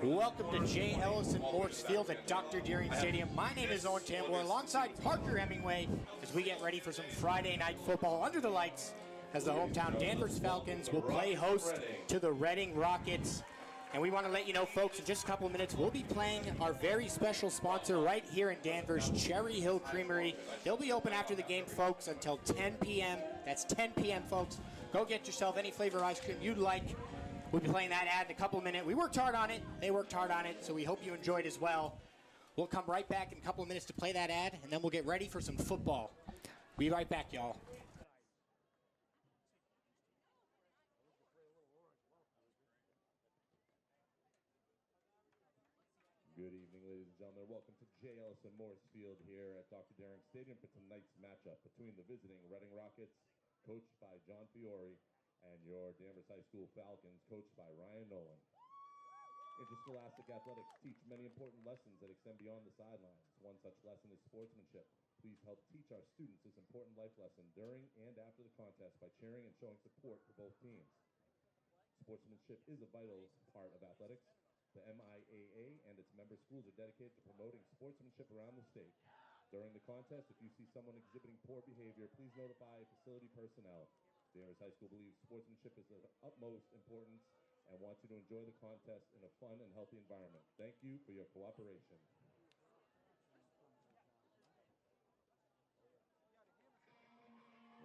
Welcome to J. Ellison Morse Field at Dr. Deering Stadium. My name is Owen Tambor alongside Parker Hemingway as we get ready for some Friday night football under the lights as the hometown Danvers Falcons will play host to the Reading Rockets. And we want to let you know, folks, in just a couple of minutes, we'll be playing our very special sponsor right here in Danvers, Cherry Hill Creamery. They'll be open after the game, folks, until 10 p.m. That's 10 p.m., folks. Go get yourself any flavor ice cream you'd like. We'll be playing that ad in a couple of minutes. We worked hard on it. They worked hard on it, so we hope you enjoyed as well. We'll come right back in a couple of minutes to play that ad, and then we'll get ready for some football. Be right back, y'all. Good evening, ladies and gentlemen. Welcome to J. Ellison Morse Field here at Dr. Deering Stadium for tonight's matchup between the visiting Reading Rockets, coached by John Fiore, and your Danvers High School Falcons, coached by Ryan Nolan. Interscholastic athletics teach many important lessons that extend beyond the sidelines. One such lesson is sportsmanship. Please help teach our students this important life lesson during and after the contest by cheering and showing support for both teams. Sportsmanship is a vital part of athletics. The MIAA and its member schools are dedicated to promoting sportsmanship around the state. During the contest, if you see someone exhibiting poor behavior, please notify facility personnel. Danvers High School believes sportsmanship is of utmost importance and wants you to enjoy the contest in a fun and healthy environment. Thank you for your cooperation.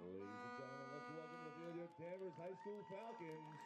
Ladies and gentlemen, let's welcome to the field your Danvers High School Falcons.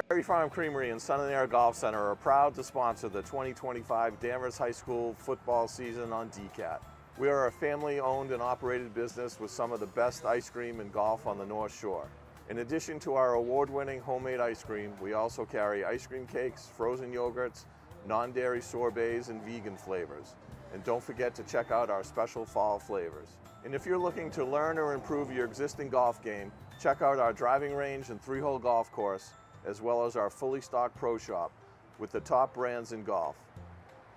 Dairy Farm Creamery and Sun and Air Golf Center are proud to sponsor the 2025 Danvers High School football season on DCAT. We are a family-owned and operated business with some of the best ice cream and golf on the North Shore. In addition to our award-winning homemade ice cream, we also carry ice cream cakes, frozen yogurts, non-dairy sorbets, and vegan flavors. And don't forget to check out our special fall flavors. And if you're looking to learn or improve your existing golf game, check out our driving range and 3-hole golf course, as well as our fully stocked pro shop with the top brands in golf.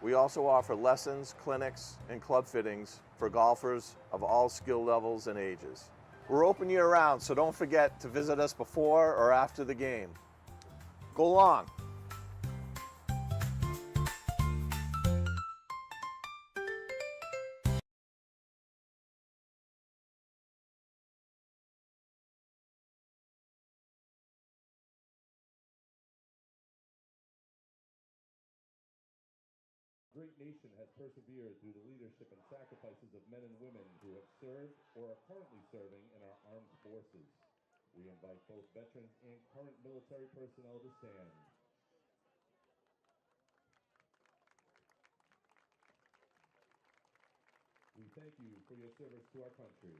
We also offer lessons, clinics, and club fittings for golfers of all skill levels and ages. We're open year-round, so don't forget to visit us before or after the game. Go long! Great nation has persevered through the leadership and sacrifices of men and women who have served or are currently serving in our armed forces. We invite both veterans and current military personnel to stand. We thank you for your service to our country.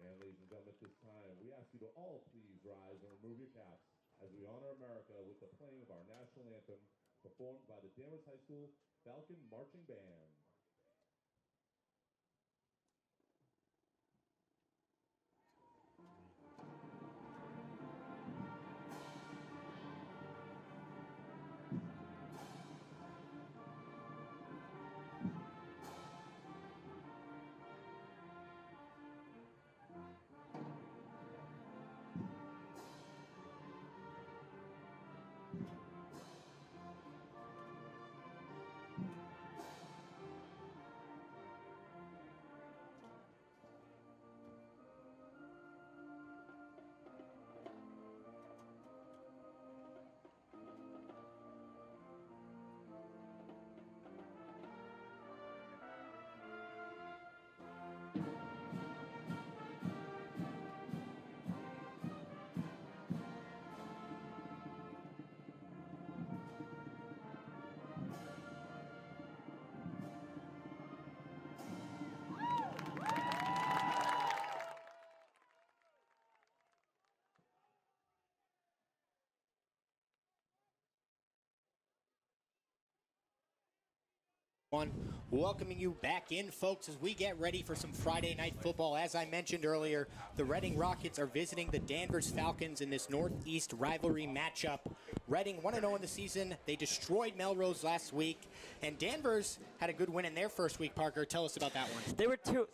And ladies and gentlemen, at this time, we ask you to all please rise and remove your caps as we honor America with the playing of our national anthem, performed by the Danvers High School Falcon Marching Band. Welcoming you back in, folks, as we get ready for some Friday night football. As I mentioned earlier, the Reading Rockets are visiting the Danvers Falcons in this Northeast rivalry matchup. Reading 1-0 in the season. They destroyed Melrose last week, and Danvers had a good win in their first week. Parker, tell us about that one.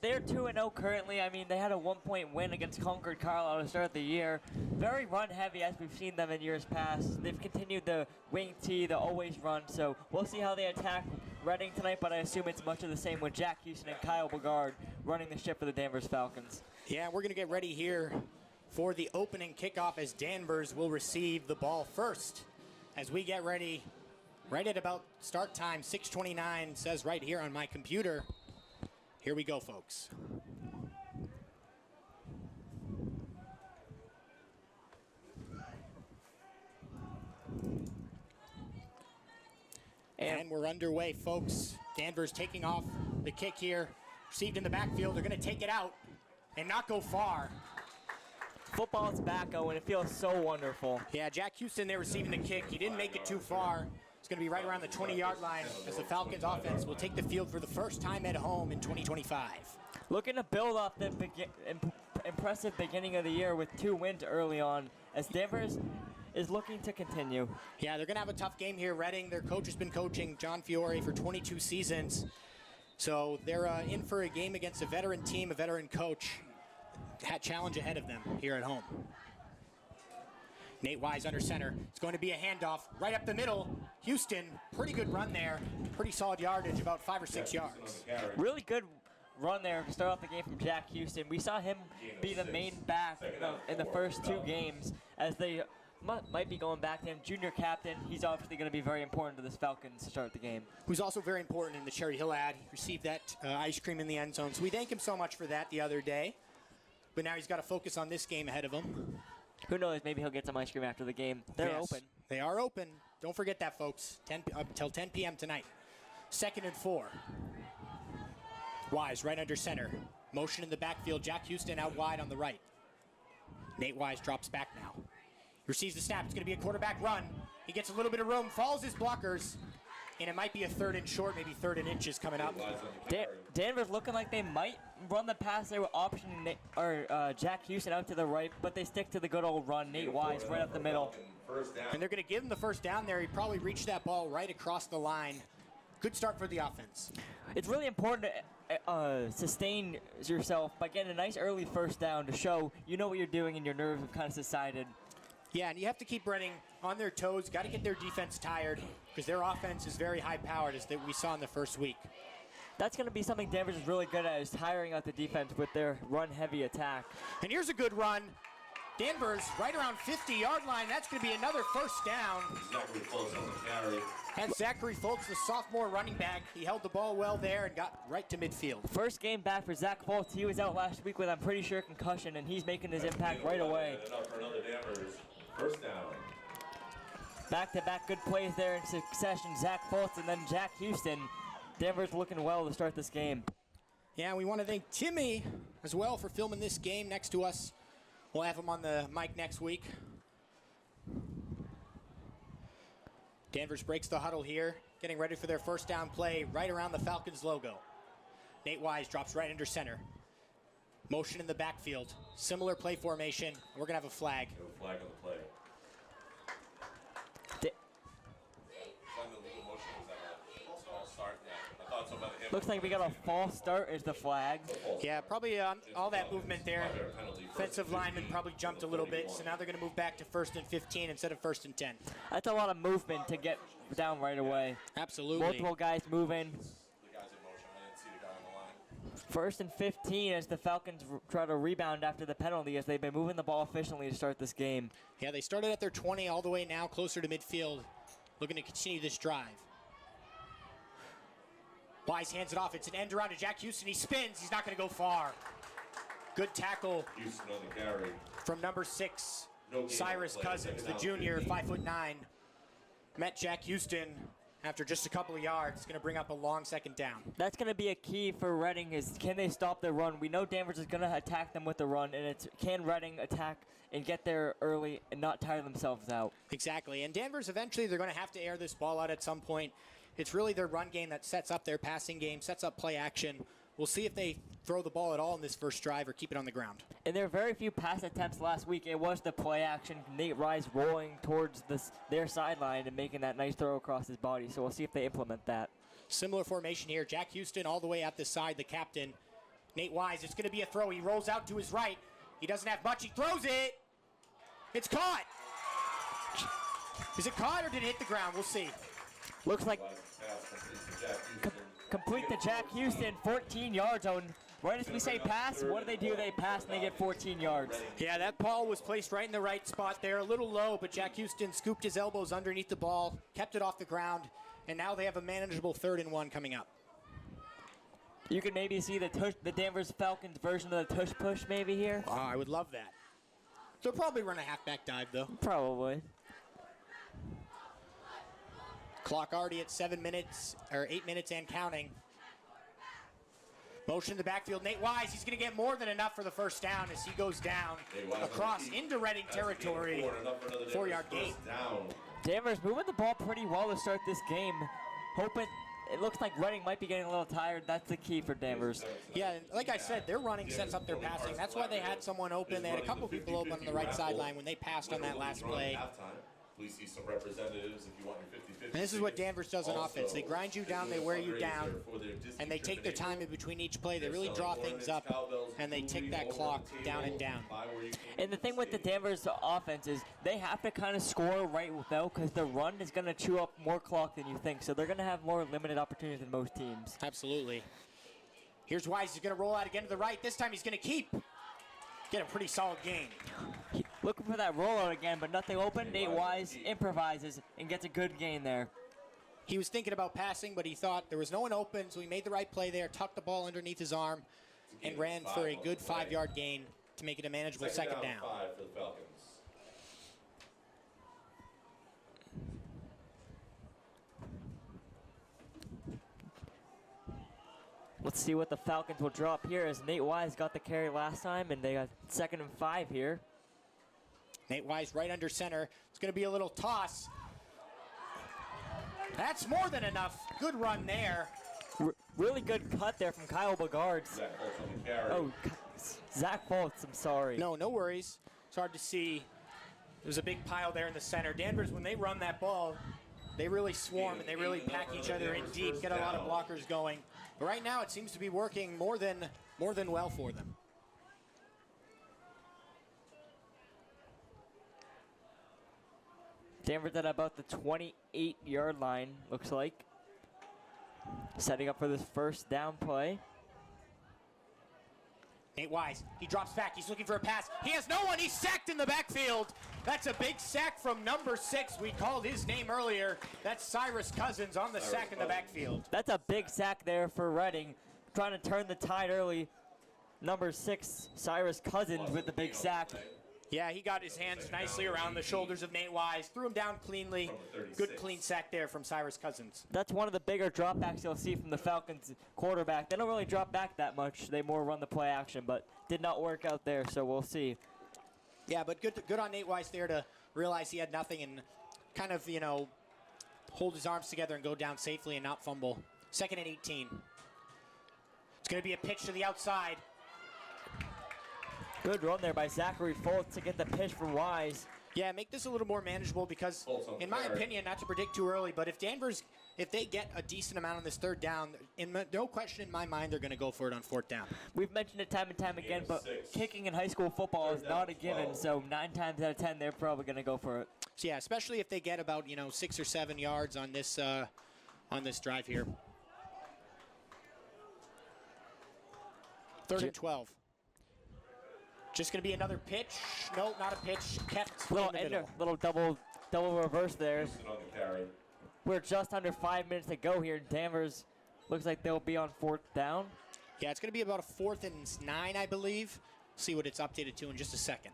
They're 2-0 currently. I mean, they had a 1-point win against Concord Carlisle to start the year. Very run heavy, as we've seen them in years past. They've continued the wing tee, the always run. So we'll see how they attack Reading tonight, but I assume it's much of the same with Jack Houston and Kyle Bogard running the ship for the Danvers Falcons. Yeah, we're going to get ready here for the opening kickoff as Danvers will receive the ball first. As we get ready, right at about start time, 6:29 says right here on my computer. Here we go, folks. And we're underway, folks. Danvers taking off the kick here. Received in the backfield. They're going to take it out and not go far. Football's back, Owen. It feels so wonderful. Yeah, Jack Houston there receiving the kick. He didn't make it too far. It's going to be right around the 20-yard line as the Falcons offense will take the field for the first time at home in 2025. Looking to build off the impressive beginning of the year with 2 wins early on, as Danvers is looking to continue. Yeah, they're going to have a tough game here. Reading, their coach has been coaching, John Fiore, for 22 seasons. So they're in for a game against a veteran team, a veteran coach. Challenge ahead of them here at home. Nate Wise under center. It's going to be a handoff right up the middle. Houston, pretty good run there. Pretty solid yardage, about 5 or 6 yards. Really good run there to start off the game from Jack Houston. We saw him be the main back in the first 2 games as they might be going back to him. Junior captain, he's obviously going to be very important to this Falcons to start the game. Who's also very important in the Cherry Hill ad. He received that ice cream in the end zone. So we thank him so much for that the other day. But now he's got to focus on this game ahead of him. Who knows, maybe he'll get some ice cream after the game. They're open. They are open. Don't forget that, folks. Until 10 p.m. tonight. 2nd and 4. Wise right under center. Motion in the backfield. Jack Houston out wide on the right. Nate Wise drops back now. Receives the snap. It's going to be a quarterback run. He gets a little bit of room, follows his blockers, and it might be a 3rd and short, maybe 3rd and inches coming up. Denver's looking like they might run the pass. They were optioning Jack Houston out to the right, but they stick to the good old run. Nate Wise right up the middle. And they're going to give him the first down there. He probably reached that ball right across the line. Good start for the offense. It's really important to sustain yourself by getting a nice early first down to show you know what you're doing and your nerves have kind of subsided. Yeah, and you have to keep Reading on their toes. Got to get their defense tired because their offense is very high-powered, as we saw in the first week. That's going to be something Danvers is really good at, is tiring out the defense with their run-heavy attack. And here's a good run. Danvers right around 50-yard line. That's going to be another first down. Zachary Folks on the carry. And Zachary Folks, the sophomore running back, he held the ball well there and got right to midfield. First game back for Zach Folks. He was out last week with, I'm pretty sure, concussion, and he's making his impact right away. For another Danvers. First down. Back-to-back good plays there in succession. Zach Foltz and then Jack Houston. Denver's looking well to start this game. Yeah, we want to thank Timmy as well for filming this game next to us. We'll have him on the mic next week. Danvers breaks the huddle here, getting ready for their first down play right around the Falcons logo. Nate Wise drops right under center. Motion in the backfield. Similar play formation. We're going to have a flag. A flag on the play. Looks like we got a false start as the flag. Yeah, probably all that movement there. Offensive lineman probably jumped a little bit, so now they're going to move back to 1st and 15 instead of 1st and 10. That's a lot of movement to get down right away. Absolutely. Multiple guys moving. 1st and 15 as the Falcons try to rebound after the penalty, as they've been moving the ball efficiently to start this game. Yeah, they started at their 20 all the way now closer to midfield, looking to continue this drive. Wise hands it off. It's an end around to Jack Houston. He spins. He's not going to go far. Good tackle Houston on the carry. from number 6, Cyrus Cousins, the junior, 5'9". Met Jack Houston after just a couple of yards. Going to bring up a long second down. That's going to be a key for Reading, is can they stop the run? We know Danvers is going to attack them with the run, and it's can Reading attack and get there early and not tire themselves out. Exactly. And Danvers, eventually, they're going to have to air this ball out at some point. it's really their run game that sets up their passing game, sets up play action. We'll see if they throw the ball at all in this first drive or keep it on the ground. And there are very few pass attempts last week. It was the play action, Nate Wise rolling towards their sideline and making that nice throw across his body. So we'll see if they implement that. Similar formation here. Jack Houston all the way at the side, the captain. Nate Wise, it's going to be a throw. He rolls out to his right. He doesn't have much. He throws it. It's caught. Is it caught or did it hit the ground? We'll see. Looks like complete to Jack Houston, 14 yard zone. Right as we say pass, what do? They pass and they get 14 yards. Yeah, that ball was placed right in the right spot there. A little low, but Jack Houston scooped his elbows underneath the ball, kept it off the ground, and now they have a manageable 3rd and 1 coming up. You can maybe see the Danvers Falcons version of the tush push maybe here. Oh, I would love that. They'll probably run a halfback dive, though. Probably. Clock already at 7 minutes, or 8 minutes and counting. Motion in the backfield. Nate Wise, he's going to get more than enough for the first down as he goes down across into Reading territory. 4-yard gain. Danvers moving the ball pretty well to start this game. Hoping, it looks like Reading might be getting a little tired. That's the key for Danvers. Yeah, like I said, their running sets up their passing. That's why they had someone open. They had a couple people open on the right sideline when they passed on that last play. Please see some representatives if you want your 50-50. And this is what Danvers does on offense. They grind you down, they wear you down, and they take their time in between each play. They really draw things up, and they tick that clock down and down. And the thing with the Danvers offense is they have to kind of score right though, because the run is going to chew up more clock than you think. So they're going to have more limited opportunities than most teams. Absolutely. Here's Wise. He's going to roll out again to the right. This time he's going to get a pretty solid gain. Looking for that rollout again, but nothing open. Nate Wise improvises and gets a good gain there. He was thinking about passing, but he thought there was no one open, so he made the right play there, tucked the ball underneath his arm, and ran for a good 5-yard gain to make it a manageable second down. 5 for the Falcons. Let's see what the Falcons will drop here as Nate Wise got the carry last time, and they got 2nd and 5 here. Nate Wise right under center. It's going to be a little toss. That's more than enough. Good run there. Really good cut there from Kyle Bogards. Oh, Zach Fultz, I'm sorry. No worries. It's hard to see. There's a big pile there in the center. Danvers, when they run that ball, they really swarm and they really pack each other in deep, get a lot of blockers going. But right now it seems to be working more than well for them. Danvers at about the 28-yard line, looks like. Setting up for this first down play. Nate Wise, he drops back, he's looking for a pass. He has no one, he's sacked in the backfield. That's a big sack from number 6. We called his name earlier. That's Cyrus Cousins on the sack in the backfield. That's a big sack there for Reading. Trying to turn the tide early. Number 6, Cyrus Cousins with the big sack. Yeah, he got his hands nicely around the shoulders of Nate Wise, threw him down cleanly. Good clean sack there from Cyrus Cousins. That's one of the bigger dropbacks you'll see from the Falcons quarterback. They don't really drop back that much. They more run the play action, but did not work out there, so we'll see. Yeah, but good on Nate Wise there to realize he had nothing and kind of, hold his arms together and go down safely and not fumble. 2nd and 18. It's going to be a pitch to the outside. Good run there by Zachary Fultz to get the pitch for Wise. Yeah, make this a little more manageable because, in my opinion, not to predict too early, but if they get a decent amount on this 3rd down, no question in my mind they're going to go for it on 4th down. We've mentioned it time and time again, but kicking in high school football is not a given, so 9 times out of 10 they're probably going to go for it. So yeah, especially if they get about 6 or 7 yards on this drive here. 3rd and 12. Just going to be another pitch. No, not a pitch. Kept in the middle. Little double reverse there. We're just under 5 minutes to go here. Danvers looks like they'll be on 4th down. Yeah, it's going to be about a 4th and 9, I believe. See what it's updated to in just a second.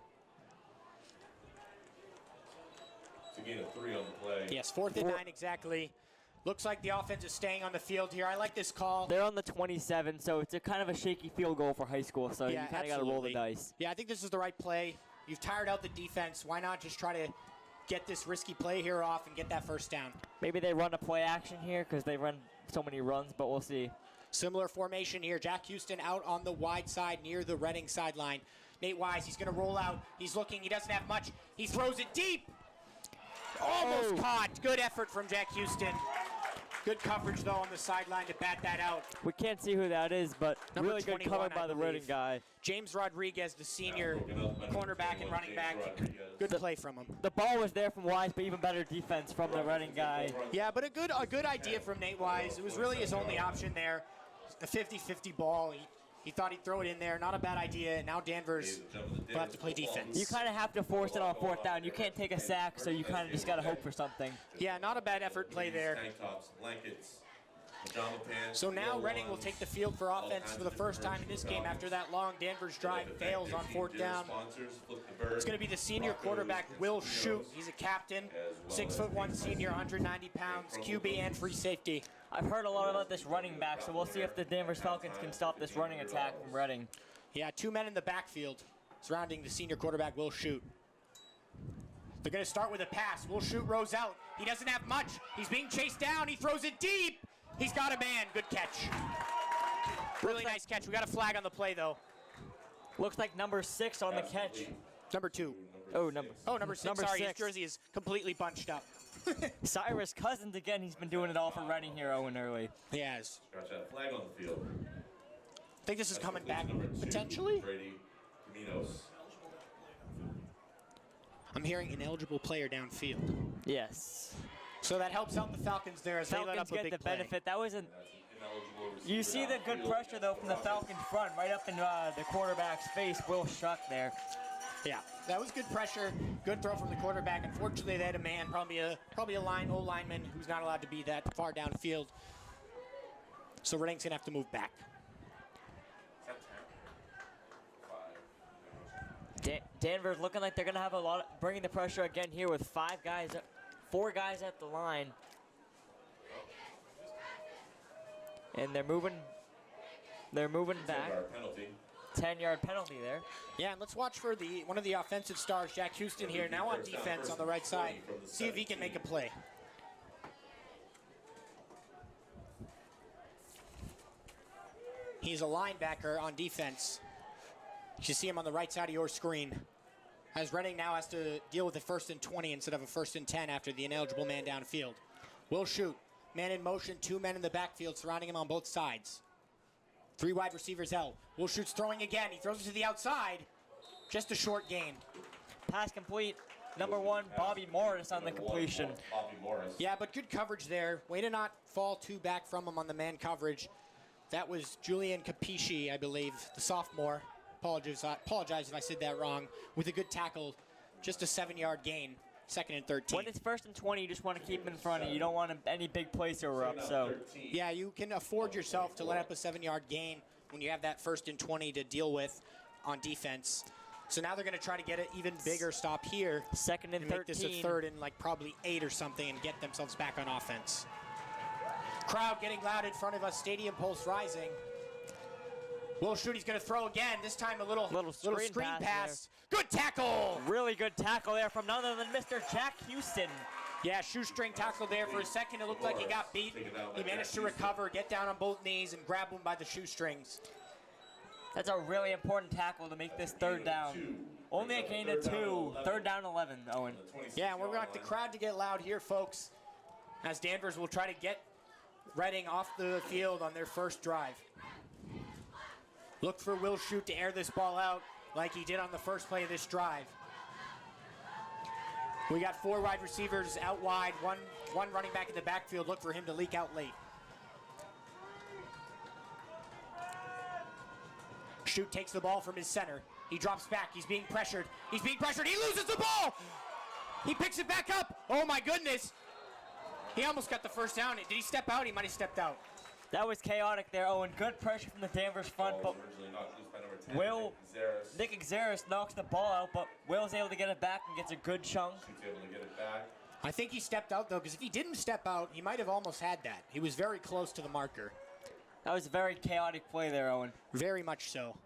To gain a 3 on the play. Yes, 4th and 9 exactly. Looks like the offense is staying on the field here. I like this call. They're on the 27, so it's a kind of a shaky field goal for high school, so you kind of got to roll the dice. Yeah, I think this is the right play. You've tired out the defense. Why not just try to get this risky play here off and get that first down. Maybe they run a play action here because they run so many runs, but we'll see. Similar formation here. Jack Houston out on the wide side near the Reading sideline. Nate Wise, he's going to roll out. He's looking. He doesn't have much. He throws it deep. Almost caught. Good effort from Jack Houston. Good coverage, though, on the sideline to bat that out. We can't see who that is, but Number really good 21, cover by the Reading guy. James Rodriguez, the senior cornerback and running back. Good play from him. The ball was there from Wise, but even better defense from the Reading guy. Yeah, but a good idea from Nate Wise. It was really his only option there. A 50-50 ball. He thought he'd throw it in there. Not a bad idea. Now Danvers will have to play defense. You kind of have to force it on fourth down. You can't take a sack, so you kind of just got to hope for something. Yeah, not a bad effort play there. So now Reading will take the field for offense for the first time in this game after that long Danvers drive fails on fourth down. It's going to be the senior quarterback, Will Shute. He's a captain, 6'1" senior, 190 pounds, QB and free safety. I've heard a lot about this running back, so we'll see if the Danvers Falcons can stop this running attack from Reading. Yeah, 2 men in the backfield surrounding the senior quarterback, Will Shute. They're going to start with a pass. Will Shute rows out. He doesn't have much. He's being chased down. He throws it deep. He's got a man. Good catch. Really nice catch. We got a flag on the play, though. Looks like number 6 on the catch. Number 2. Number 6. Sorry, his jersey is completely bunched up. Cyrus Cousins again. He's been doing it all for Reading here, Owen, early. He has. Scratch that flag on the field. I think this is coming back, potentially. I'm hearing ineligible player downfield. Yes. So that helps out the Falcons there as they let up a big get the play. benefit. That wasn't. You see the good pressure though from the Falcons front, right up in the quarterback's face. Will Shuck there. Yeah, that was good pressure. Good throw from the quarterback. Unfortunately, they had a man, probably a lineman who's not allowed to be that far downfield. So Reading's gonna have to move back. Danvers looking like they're gonna have a lot of, bringing the pressure again here with 4 guys at the line. And they're moving back. 10-yard penalty there. Yeah, and let's watch for one of the offensive stars, Jack Houston here, now on defense on the right side. See if he can make a play. He's a linebacker on defense. You should see him on the right side of your screen. As Reading now has to deal with a 1st and 20 instead of a 1st and 10 after the ineligible man downfield. Will Shute. Man in motion, 2 men in the backfield surrounding him on both sides. 3 wide receivers out. Will Shute's throwing again. He throws it to the outside. Just a short gain. Pass complete. Number 1, Bobby Morris on the completion. Yeah, but good coverage there. Way to not fall too back from him on the man coverage. That was Julian Capisci, I believe, the sophomore. Apologize if I said that wrong. With a good tackle, just a 7-yard gain. 2nd and 13. When it's 1st and 20, you just want to keep him in front of you. You don't want any big plays to erupt. So yeah, you can afford yourself to let up a 7-yard gain when you have that 1st and 20 to deal with on defense. So now they're going to try to get an even bigger stop here. 2nd and 13. Make this a 3rd and like probably 8 or something and get themselves back on offense. Crowd getting loud in front of us. Stadium pulse rising. Will Shute, he's going to throw again. This time a little screen pass. Good tackle. Really good tackle there from none other than Mr. Jack Houston. Yeah, shoestring tackle there for a second. It looked like he got beat. He managed to recover, get down on both knees, and grab him by the shoestrings. That's a really important tackle to make this 3rd down. Only a gain of 2. 3rd down 11, Owen. Yeah, and we're going to have the crowd to get loud here, folks, as Danvers will try to get Reading off the field on their first drive. Look for Will Shute to air this ball out like he did on the first play of this drive. We got 4 wide receivers out wide, one running back in the backfield. Look for him to leak out late. Shute takes the ball from his center. He drops back. He's being pressured. He loses the ball. He picks it back up. Oh, my goodness. He almost got the first down. Did he step out? He might have stepped out. That was chaotic there, Owen. Good pressure from the Danvers front, but Nick Xeris knocks the ball out, but Will's able to get it back and gets a good chunk. I think he stepped out, though, because if he didn't step out, he might have almost had that. He was very close to the marker. That was a very chaotic play there, Owen. Very much so.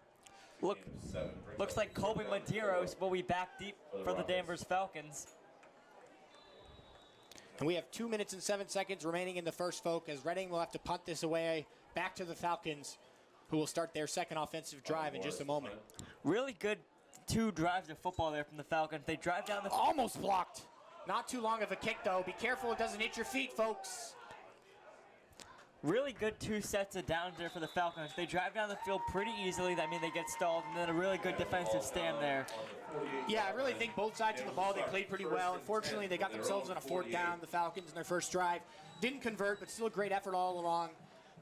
Looks like Colby Medeiros will be back deep for the Danvers Falcons. And we have 2 minutes and 7 seconds remaining in the first, folk, as Reading will have to punt this away back to the Falcons, who will start their second offensive drive in just a moment. Really good 2 drives of football there from the Falcons. They drive down the... Almost blocked. Not too long of a kick, though. Be careful it doesn't hit your feet, folks. Really good 2 sets of downs there for the Falcons. They drive down the field pretty easily. I mean, they get stalled, and then a really good defensive stand there. Yeah, I really think both sides of the ball, they played pretty well. Unfortunately, they got themselves on a 4th down, the Falcons, in their first drive. Didn't convert, but still a great effort all along.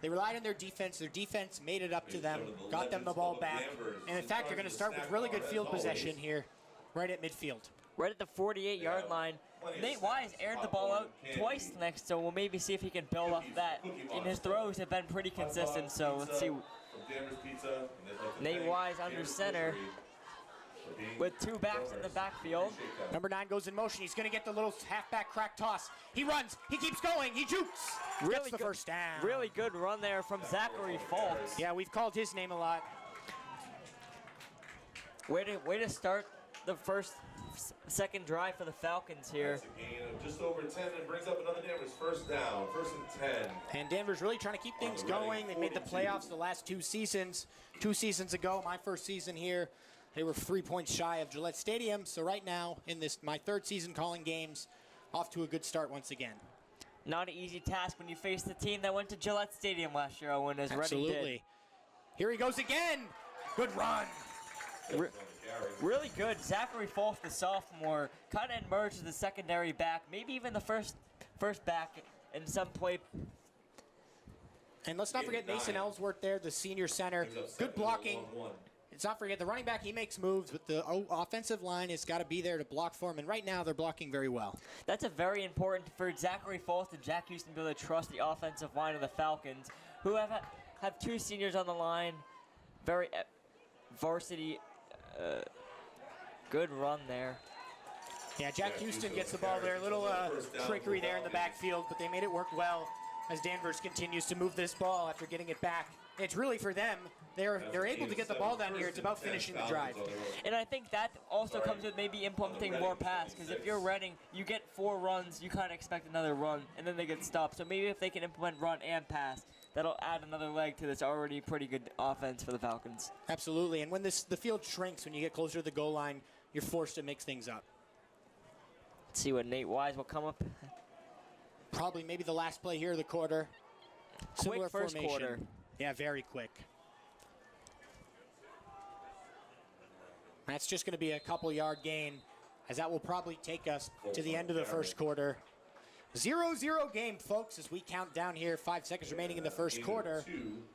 They relied on their defense. Their defense made it up to them, got them the ball back. And in fact, they're going to start with really good field possession here, right at midfield. Right at the 48-yard line. Nate Wise aired the ball out twice next, so we'll maybe see if he can build off that. And his throws have been pretty consistent, so let's see. Nate Wise under center with 2 backs in the backfield. Number 9 goes in motion. He's going to get the little halfback crack toss. He runs. He keeps going. He jukes. Gets the first down. Really good run there from Zachary Fultz. Yeah, we've called his name a lot. Way to start the second drive for the Falcons here. That's a gain of just over 10 and brings up another Danvers first down, 1st and 10. And Danvers really trying to keep things going. They made the playoffs the last 2 seasons. 2 seasons ago, my first season here, they were 3 points shy of Gillette Stadium. So right now, in this my 3rd season calling games, off to a good start once again. Not an easy task when you face the team that went to Gillette Stadium last year, Owen, as Reading did. Here he goes again. Good run. Really good. Zachary Fultz, the sophomore, kind of emerged as the secondary back, maybe even the first back in some play. And let's not forget Mason Ellsworth there, the senior center. Good blocking. Let's not forget the running back, he makes moves, but the offensive line has got to be there to block for him, and right now they're blocking very well. That's a very important for Zachary Fultz and Jack Houston to be able to trust the offensive line of the Falcons, who have 2 seniors on the line. Very varsity. Good run there. Yeah, Jack Houston gets the ball there. A little trickery there in the backfield, but they made it work well as Danvers continues to move this ball after getting it back. It's really for them. They're able to get the ball down here. It's about finishing the drive. And I think that also comes with maybe implementing more pass, because if you're Reading, you get 4 runs, you kind of expect another run, and then they get stopped. So maybe if they can implement run and pass, that'll add another leg to this already pretty good offense for the Falcons. Absolutely, and when the field shrinks, when you get closer to the goal line, you're forced to mix things up. Let's see what Nate Wise will come up. Probably maybe the last play here of the quarter. Similar Quick first formation. quarter. Yeah, very quick. That's just going to be a couple-yard gain, as that will probably take us to the end of the first quarter. 0-0 game, folks, as we count down here. 5 seconds remaining in the first quarter.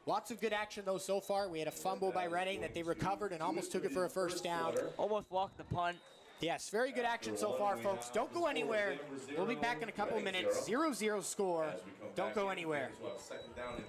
Lots of good action, though, so far. We had a fumble by Reading that they recovered and almost took it for a first down. Almost walked the punt. Yes, very good action so far, folks. Don't go anywhere. We'll be back in a couple of minutes. 0-0 score. Don't go anywhere. Second down and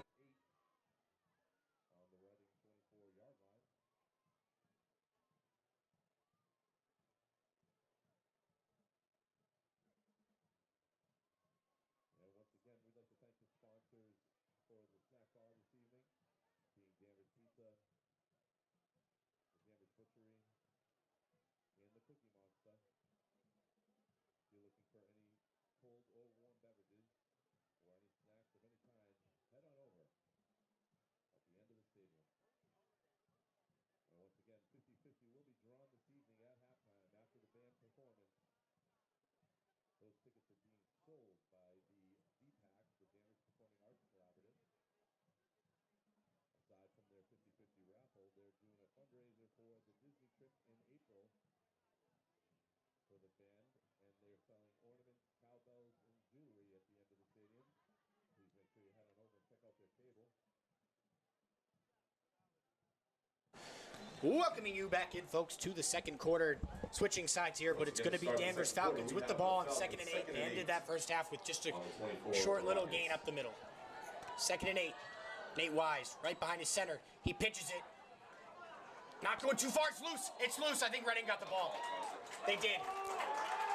welcoming you back in, folks, to the second quarter. Switching sides here, but it's going to be Danvers Falcons with the ball on 2nd and 8. They ended that first half with just a short little gain up the middle. 2nd and 8. Nate Wise right behind his center. He pitches it. Not going too far. It's loose. It's loose. I think Reading got the ball. They did.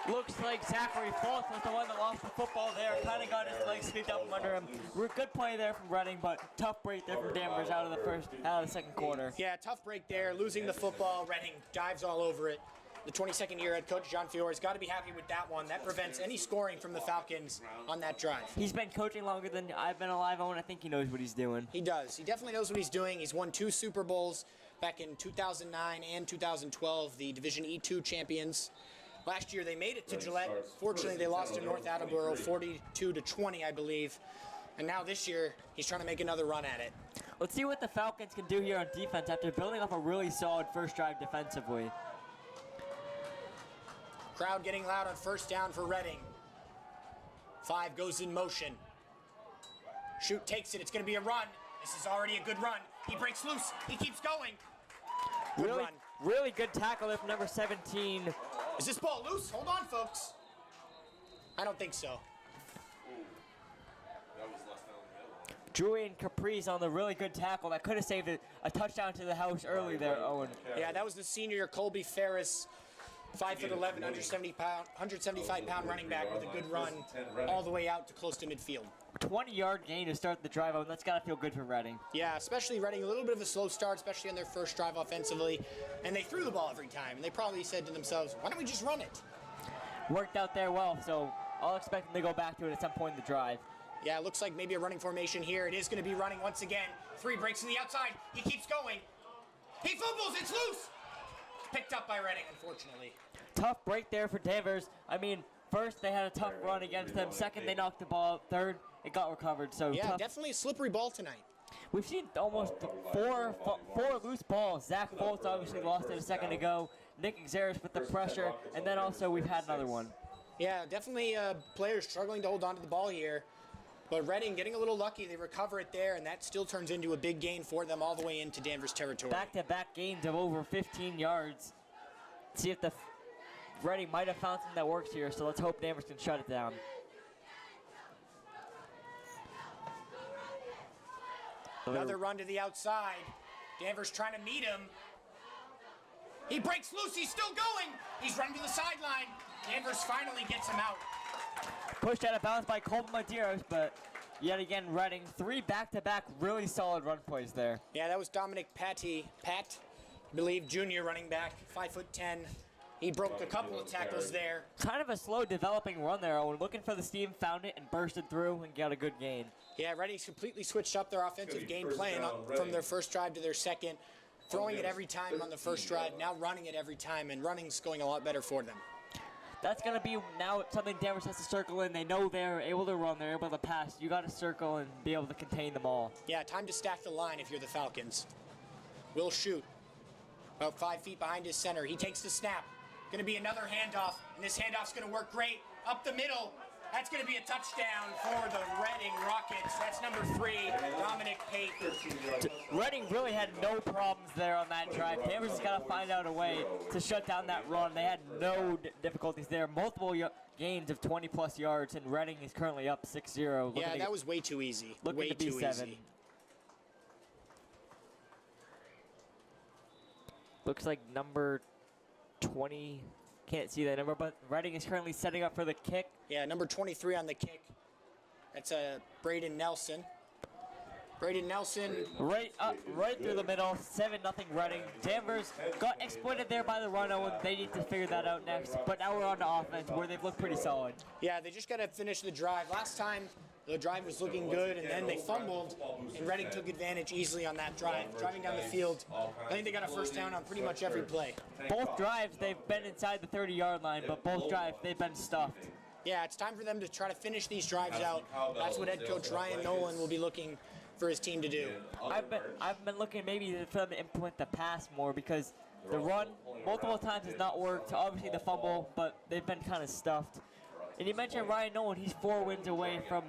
Looks like Zachary Fultz was the one that lost the football there. Kind of got his legs scooped up from under him. Good play there from Reading, but tough break there from Danvers out of the second quarter. Yeah, tough break there. Losing the football. Reading dives all over it. The 22nd year head coach, John Fiore's got to be happy with that one. That prevents any scoring from the Falcons on that drive. He's been coaching longer than I've been alive, Owen. I think he knows what he's doing. He does. He definitely knows what he's doing. He's won 2 Super Bowls back in 2009 and 2012, the Division E2 champions. Last year they made it to Gillette. Fortunately, they lost to North Attleboro 42-20, I believe. And now this year, he's trying to make another run at it. Let's see what the Falcons can do here on defense after building up a really solid first drive defensively. Crowd getting loud on first down for Reading. 5 goes in motion. Shoot takes it. It's going to be a run. This is already a good run. He breaks loose. He keeps going. Good run. Really good tackle there from number 17. Is this ball loose? Hold on, folks. I don't think so. Julian Caprice on the really good tackle that could have saved a touchdown to the house early there, Owen. Yeah, that was the senior Colby Ferris, 5'11", 175-pound running back with a good run all the way out to close to midfield. 20-yard gain to start the drive, Owen. That's got to feel good for Reading. Yeah, especially Reading, a little bit of a slow start, especially on their first drive offensively. And they threw the ball every time. And they probably said to themselves, why don't we just run it? Worked out there well, so I'll expect them to go back to it at some point in the drive. Yeah, it looks like maybe a running formation here. It is going to be running once again. 3 breaks in the outside. He keeps going. He fumbles. It's loose. Picked up by Reading, unfortunately. Tough break there for Danvers. I mean, first they had a tough run against them. Second, they knocked the ball out. Third, it got recovered. So yeah, tough. Definitely a slippery ball tonight. We've seen almost four loose balls. Zach Foltz obviously lost it a second ago. Nick Xeris with the pressure. And then also we've had another one. Yeah, definitely players struggling to hold on to the ball here. But Reading getting a little lucky. They recover it there, and that still turns into a big gain for them all the way into Danvers territory. Back-to-back gains of over 15 yards. See if the Reading might have found something that works here, so let's hope Danvers can shut it down. Another run to the outside. Danvers trying to meet him. He breaks loose. He's still going. He's running to the sideline. Danvers finally gets him out. Pushed out of bounds by Colton Medeiros, but yet again, Reading 3 back-to-back really solid run plays there. Yeah, that was Dominic Pat, I believe, junior running back, 5'10". He broke a couple of tackles there. Kind of a slow developing run there, Owen. Looking for the steam, found it, and bursted through and got a good gain. Yeah, Reading's completely switched up their offensive game plan from their first drive to their second. Throwing it every time on the first drive, now running it every time, and running's going a lot better for them. That's going to be now something Danvers has to circle in. They know they're able to run, they're able to pass. You got to circle and be able to contain them all. Yeah, time to stack the line if you're the Falcons. Will shoot. About 5 feet behind his center. He takes the snap. Going to be another handoff, and this handoff's going to work great. Up the middle. That's going to be a touchdown for the Reading Rockets. That's number 3, Dominic Pate. Reading really had no problems there on that drive. Danvers has got to find out a way to shut down that run. They had no difficulties there. Multiple gains of 20-plus yards, and Reading is currently up 6-0. Yeah, that was way too easy. Way too easy. Looks like number 20, can't see that number, but Reading is currently setting up for the kick. Yeah, number 23 on the kick. That's Braden Nelson. Braden Nelson. Right through the middle, 7-0 Reading. Danvers got exploited there by the run, and they need to figure that out next. But now we're on to offense, where they've looked pretty solid. Yeah, they just got to finish the drive. Last time, the drive was looking good, and then they fumbled, and Reading took advantage easily on that drive. Driving down the field, I think they got a first down on pretty much every play. Both drives, they've been inside the 30-yard line, but both drives, they've been stuffed. Yeah, it's time for them to try to finish these drives out. That's what head coach Ryan Nolan will be looking for his team to do. I've been looking maybe for them to implement the pass more, because the run multiple times has not worked. Obviously the fumble, but they've been kind of stuffed. And you mentioned Ryan Nolan, he's 4 wins away from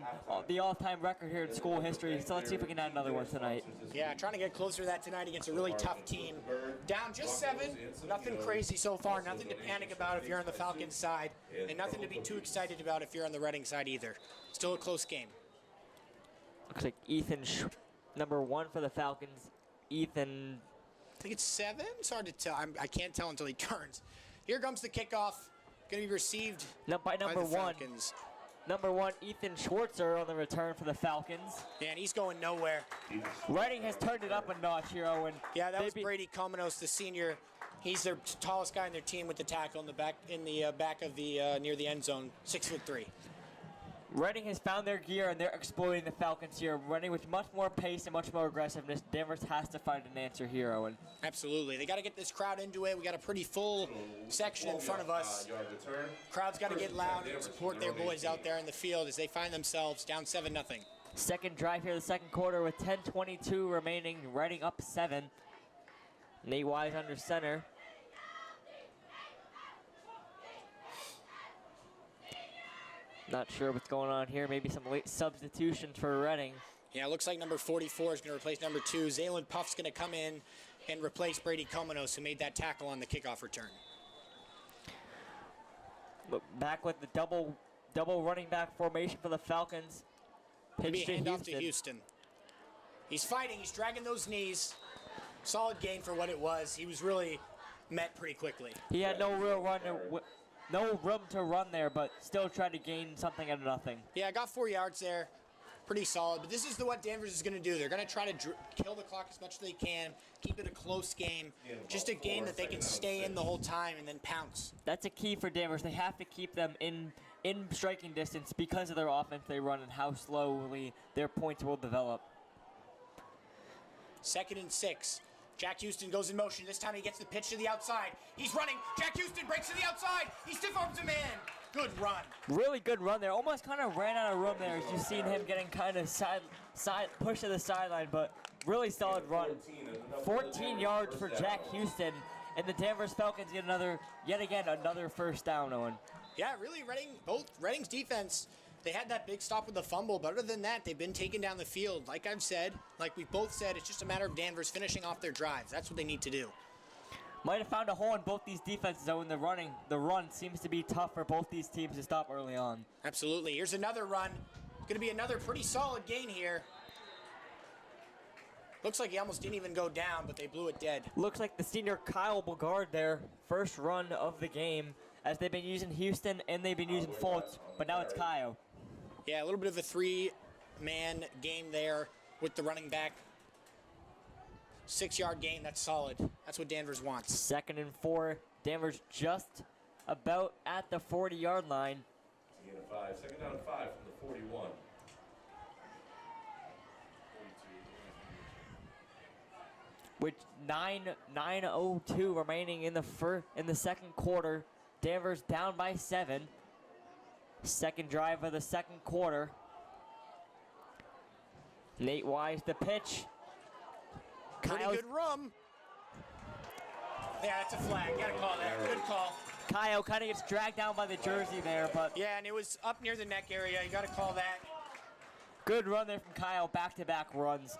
the all-time record here in school history, so let's see if we can add another one tonight. Yeah, trying to get closer to that tonight against a really tough team. Down just 7, nothing crazy so far, nothing to panic about if you're on the Falcons side, and nothing to be too excited about if you're on the Reading side either. Still a close game. Looks like Ethan, number 1 for the Falcons. Ethan. I think it's 7. It's hard to tell. I can't tell until he turns. Here comes the kickoff. Going to be received by number the 1. Falcons. Number 1, Ethan Schwartzer on the return for the Falcons. Yeah, and he's going nowhere. Reading has turned it up a notch here, Owen. Yeah, that was Brady Cominos, the senior. He's their tallest guy in their team with the tackle in the back of the near the end zone, 6'3". Reading has found their gear, and they're exploiting the Falcons here, running with much more pace and much more aggressiveness. Danvers has to find an answer here, Owen. Absolutely. They got to get this crowd into it. We got a pretty full section in front of us. Crowd's got to get loud and support their boys out there in the field as they find themselves down 7-0. Second drive here, the second quarter with 10:22 remaining. Reading up 7. Nate Wise under center. Not sure what's going on here. Maybe some late substitutions for Reading. Yeah, it looks like number 44 is going to replace number 2. Zaylen Puff's going to come in and replace Brady Komenos, who made that tackle on the kickoff return. Look back with the double running back formation for the Falcons. Maybe a Pitch to handoff to Houston. Houston. He's fighting. He's dragging those knees. Solid gain for what it was. He was really met pretty quickly. He had no real run, no room to run there, but still tried to gain something out of nothing. Yeah, I got 4 yards there. Pretty solid. But this is what Danvers is going to do. They're going to try to kill the clock as much as they can, keep it a close game, just a game that they can stay in the whole time and then pounce. That's a key for Danvers. They have to keep them in striking distance because of their offense they run and how slowly their points will develop. 2nd and 6. Jack Houston goes in motion. This time he gets the pitch to the outside. He's running. Jack Houston breaks to the outside. He stiff arms a man. Good run. Really good run there. Almost kind of ran out of room there as you've seen him getting kind of side push to the sideline, but really solid run. 14 yards for Jack Houston, and the Danvers Falcons get yet again another first down, Owen. Yeah, really, Reading's defense, they had that big stop with the fumble, but other than that, they've been taken down the field. Like I've said, like we've both said, it's just a matter of Danvers finishing off their drives. That's what they need to do. Might have found a hole in both these defenses, though, in the run seems to be tough for both these teams to stop early on. Absolutely. Here's another run. It's going to be another pretty solid gain here. Looks like he almost didn't even go down, but they blew it dead. Looks like the senior Kyle Bogard there, first run of the game, as they've been using Houston and they've been using Fultz, but now it's Kyle. Yeah, a little bit of a 3-man game there with the running back. 6-yard gain, that's solid. That's what Danvers wants. 2nd and 4. Danvers just about at the 40-yard line. Second down 5 from the 41. With 9:02 remaining in the second quarter. Danvers down by 7. Second drive of the second quarter. Nate Wise the pitch. Pretty good rum. Yeah, that's a flag. You gotta call that. Good call. Kyle kind of gets dragged down by the jersey there, but Yeah, and it was up near the neck area. You gotta call that. good run there from Kyle. Back-to-back runs.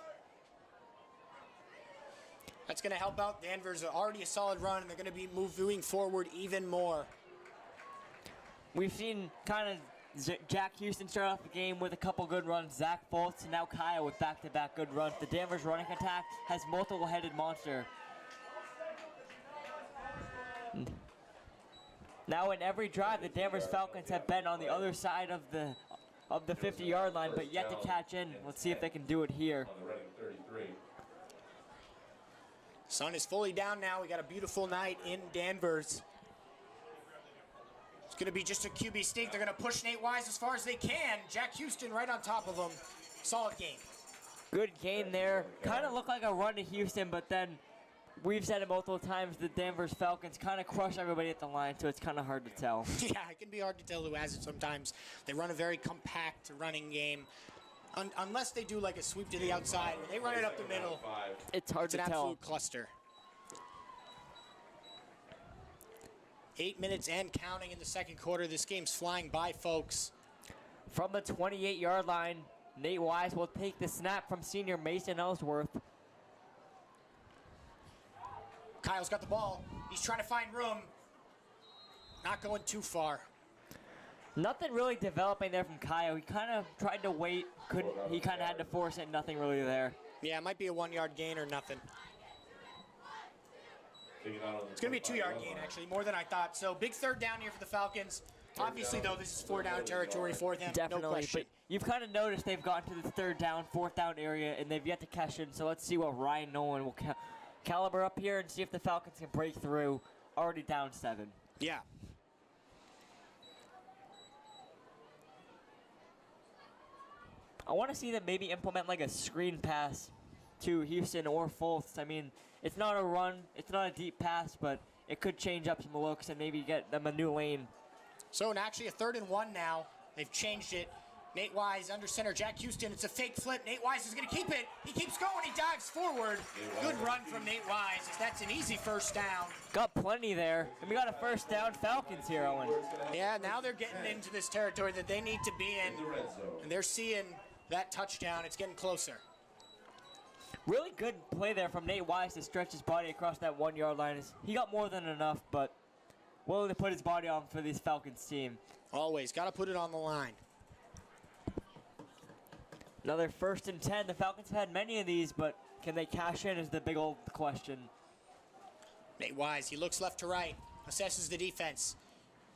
That's gonna help out Danvers. Already a solid run, and they're gonna be moving forward even more. We've seen kind of Jack Houston start off the game with a couple good runs. Zach Fultz and now Kyle with back-to-back good runs. The Danvers running attack has multiple-headed monster. Now in every drive, the Danvers Falcons have been on the other side of the 50-yard line, but yet to catch in. Let's see if they can do it here. Sun is fully down now. We got a beautiful night in Danvers. It's going to be just a QB sneak. They're going to push Nate Wise as far as they can. Jack Houston right on top of him. Solid game. Good game there. Kind of looked like a run to Houston, but then we've said it multiple times, the Danvers Falcons kind of crush everybody at the line, so it's kind of hard to tell. Yeah, it can be hard to tell who has it sometimes. They run a very compact running game. Unless they do like a sweep to the outside, when they run it up the middle, It's hard it's to an tell. absolute cluster. 8 minutes and counting in the second quarter. This game's flying by, folks. From the 28-yard line, Nate Wise will take the snap from senior Mason Ellsworth. Kyle's got the ball. He's trying to find room. Not going too far. Nothing really developing there from Kyle. He kind of tried to wait. Couldn't. He kind of had to force it. Nothing really there. Yeah, it might be a 1-yard gain or nothing. It's going to be a 2-yard gain, actually, more than I thought. So big third down here for the Falcons. Obviously, though, this is 4-down territory for them. Definitely. No question. But you've kind of noticed they've gotten to the third down, fourth down area, and they've yet to cash in. So let's see what Ryan Nolan caliber up here and see if the Falcons can break through. Already down 7. Yeah. I want to see them maybe implement like a screen pass to Houston or Fultz. I mean, it's not a run, it's not a deep pass, but it could change up some looks and maybe get them a new lane. So actually a 3rd and 1 now. They've changed it. Nate Wise under center. Jack Houston, it's a fake flip. Nate Wise is going to keep it. He keeps going. He dives forward. Good run from Nate Wise. That's an easy first down. Got plenty there. And we got a first down Falcons here, Owen. Yeah, now they're getting into this territory that they need to be in. And they're seeing that touchdown. It's getting closer. Really good play there from Nate Wise to stretch his body across that 1-yard line. He got more than enough, but willing to put his body on for this Falcons team. Always. Got to put it on the line. Another 1st and 10. The Falcons have had many of these, but can they cash in is the big old question. Nate Wise, he looks left to right, assesses the defense.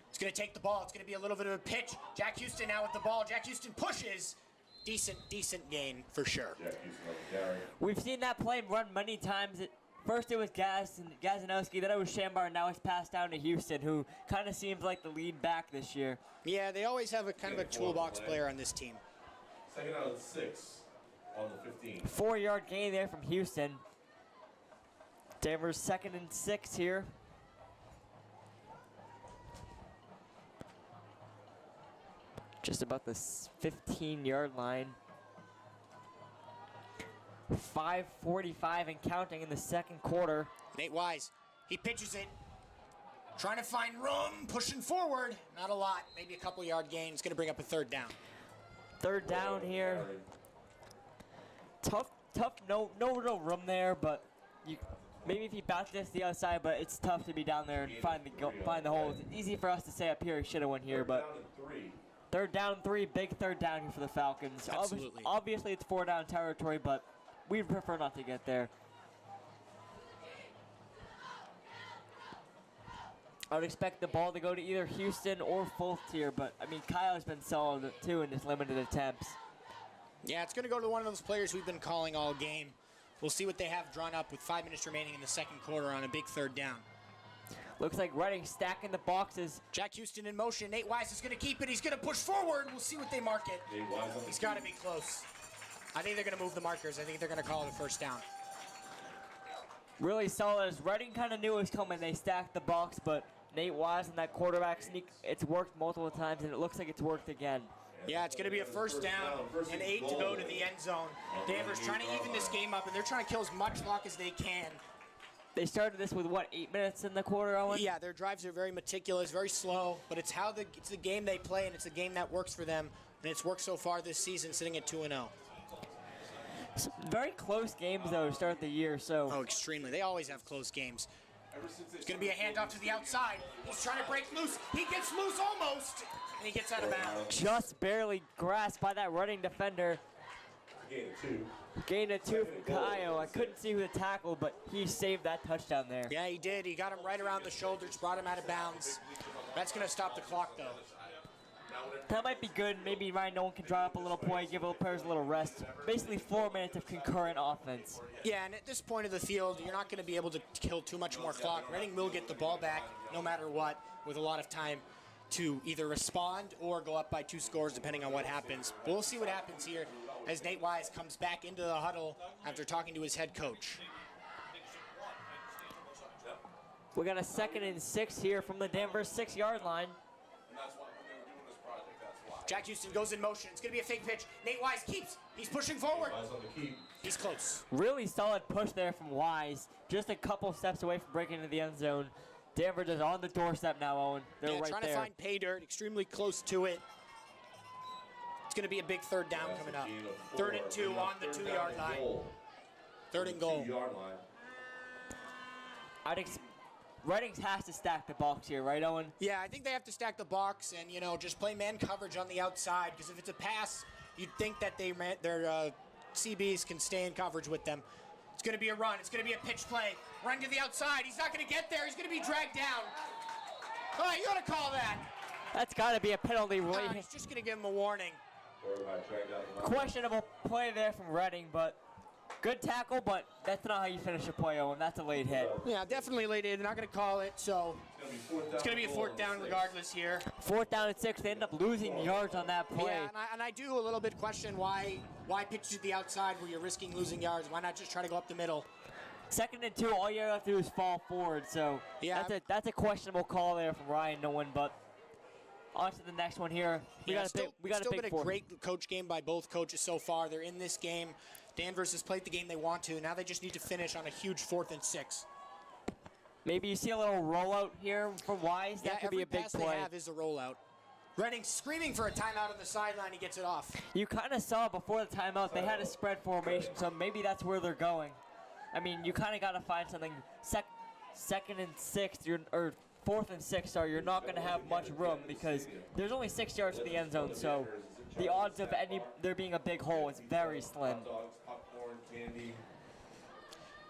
He's going to take the ball. It's going to be a little bit of a pitch. Jack Houston now with the ball. Jack Houston pushes. Decent gain for sure. We've seen that play run many times. First it was Gazanowski, then it was Shambar, and now it's passed down to Houston, who kind of seems like the lead back this year. Yeah, they always have a kind of a toolbox player on this team. 2nd out of 6 on the 15. 4-yard gain there from Houston. Denver's 2nd and 6 here. Just about the 15-yard line. 5:45 and counting in the 2nd quarter. Nate Wise, he pitches it. Trying to find room, pushing forward. Not a lot, maybe a couple yard gain. It's going to bring up a 3rd down. 3rd down here. Tough, no room there, but maybe if he bounced this to the outside, but it's tough to be down there and find the holes. It's easy for us to say up here he should have won here, but 3rd down 3, big 3rd down here for the Falcons. Absolutely. Obviously it's 4-down territory, but we'd prefer not to get there. I would expect the ball to go to either Houston or Fultz here, but I mean, Kyle's been solid too in his limited attempts. Yeah, it's going to go to one of those players we've been calling all game. We'll see what they have drawn up with 5 minutes remaining in the 2nd quarter on a big 3rd down. Looks like Redding stacking the boxes. Jack Houston in motion. Nate Wise is going to keep it. He's going to push forward. We'll see what they mark it. He's got to be close. I think they're going to move the markers. I think they're going to call it a 1st down. Really solid. As Redding kind of knew it was coming, they stacked the box, but Nate Wise and that quarterback sneak, it's worked multiple times, and it looks like it's worked again. Yeah, it's going to be a 1st down and 8 to go to the end zone. Danvers trying to even this game up, and they're trying to kill as much clock as they can. They started this with, what, 8 minutes in the quarter, Owen? Yeah, their drives are very meticulous, very slow, but it's the game they play, and it's a game that works for them, and it's worked so far this season, sitting at 2-0. Very close games, though, to start the year, so. Oh, extremely. They always have close games. It's going to be a handoff to the outside. He's trying to break loose. He gets loose almost, and he gets out of bounds. Just barely grasped by that running defender. Gain of 2 from Kaio. I couldn't see who the tackled, but he saved that touchdown there. Yeah, he did. He got him right around the shoulders, brought him out of bounds. That's going to stop the clock, though. That might be good. Maybe Ryan Nolan can draw up a little point, give the players a little rest. Basically 4 minutes of concurrent offense. Yeah, and at this point of the field, you're not going to be able to kill too much more clock. Reading will get the ball back no matter what, with a lot of time to either respond or go up by 2 scores, depending on what happens. But we'll see what happens here as Nate Wise comes back into the huddle after talking to his head coach. We got a 2nd and 6 here from the Denver 6-yard line. Jack Houston goes in motion. It's going to be a fake pitch. Nate Wise keeps. He's pushing forward. He's close. Really solid push there from Wise. Just a couple steps away from breaking into the end zone. Denver is on the doorstep now, Owen. They're right trying there. to find pay dirt. Extremely close to it. It's going to be a big 3rd down coming up. 3rd and 2 on the 2-yard line. 3rd and goal. Redding has to stack the box here, right, Owen? Yeah, I think they have to stack the box and, just play man coverage on the outside, because if it's a pass, you'd think that their CBs can stay in coverage with them. It's going to be a run. It's going to be a pitch play. Run to the outside. He's not going to get there. He's going to be dragged down. All right, you got to call that. That's got to be a penalty. He's just going to give him a warning. Questionable play there from Redding, but Good tackle, but that's not how you finish a play, Owen. That's a late hit. Yeah, definitely late in. They're not going to call it, so it's going to be a fourth down regardless here. 4th down and 6. They end up losing yards on that play. Yeah, and I do a little bit question why pitch to the outside where you're risking losing yards. Why not just try to go up the middle? 2nd and 2, all you have to do is fall forward. So yeah, that's a questionable call there from Ryan Nolan. But on to the next one here. We got a big been a great coach game by both coaches so far. They're in this game. Danvers has played the game they want to. Now they just need to finish on a huge 4th and 6. Maybe you see a little rollout here from Wise. That could be a big pass play. They have is a rollout. Redding screaming for a timeout on the sideline. He gets it off. You kind of saw before the timeout they had a spread formation, so maybe that's where they're going. I mean, you kind of got to find something. 2nd and 6, or 4th and 6, sorry, you're not going to have much room because there's only 6 yards to the end zone, so the odds of there being a big hole is very slim.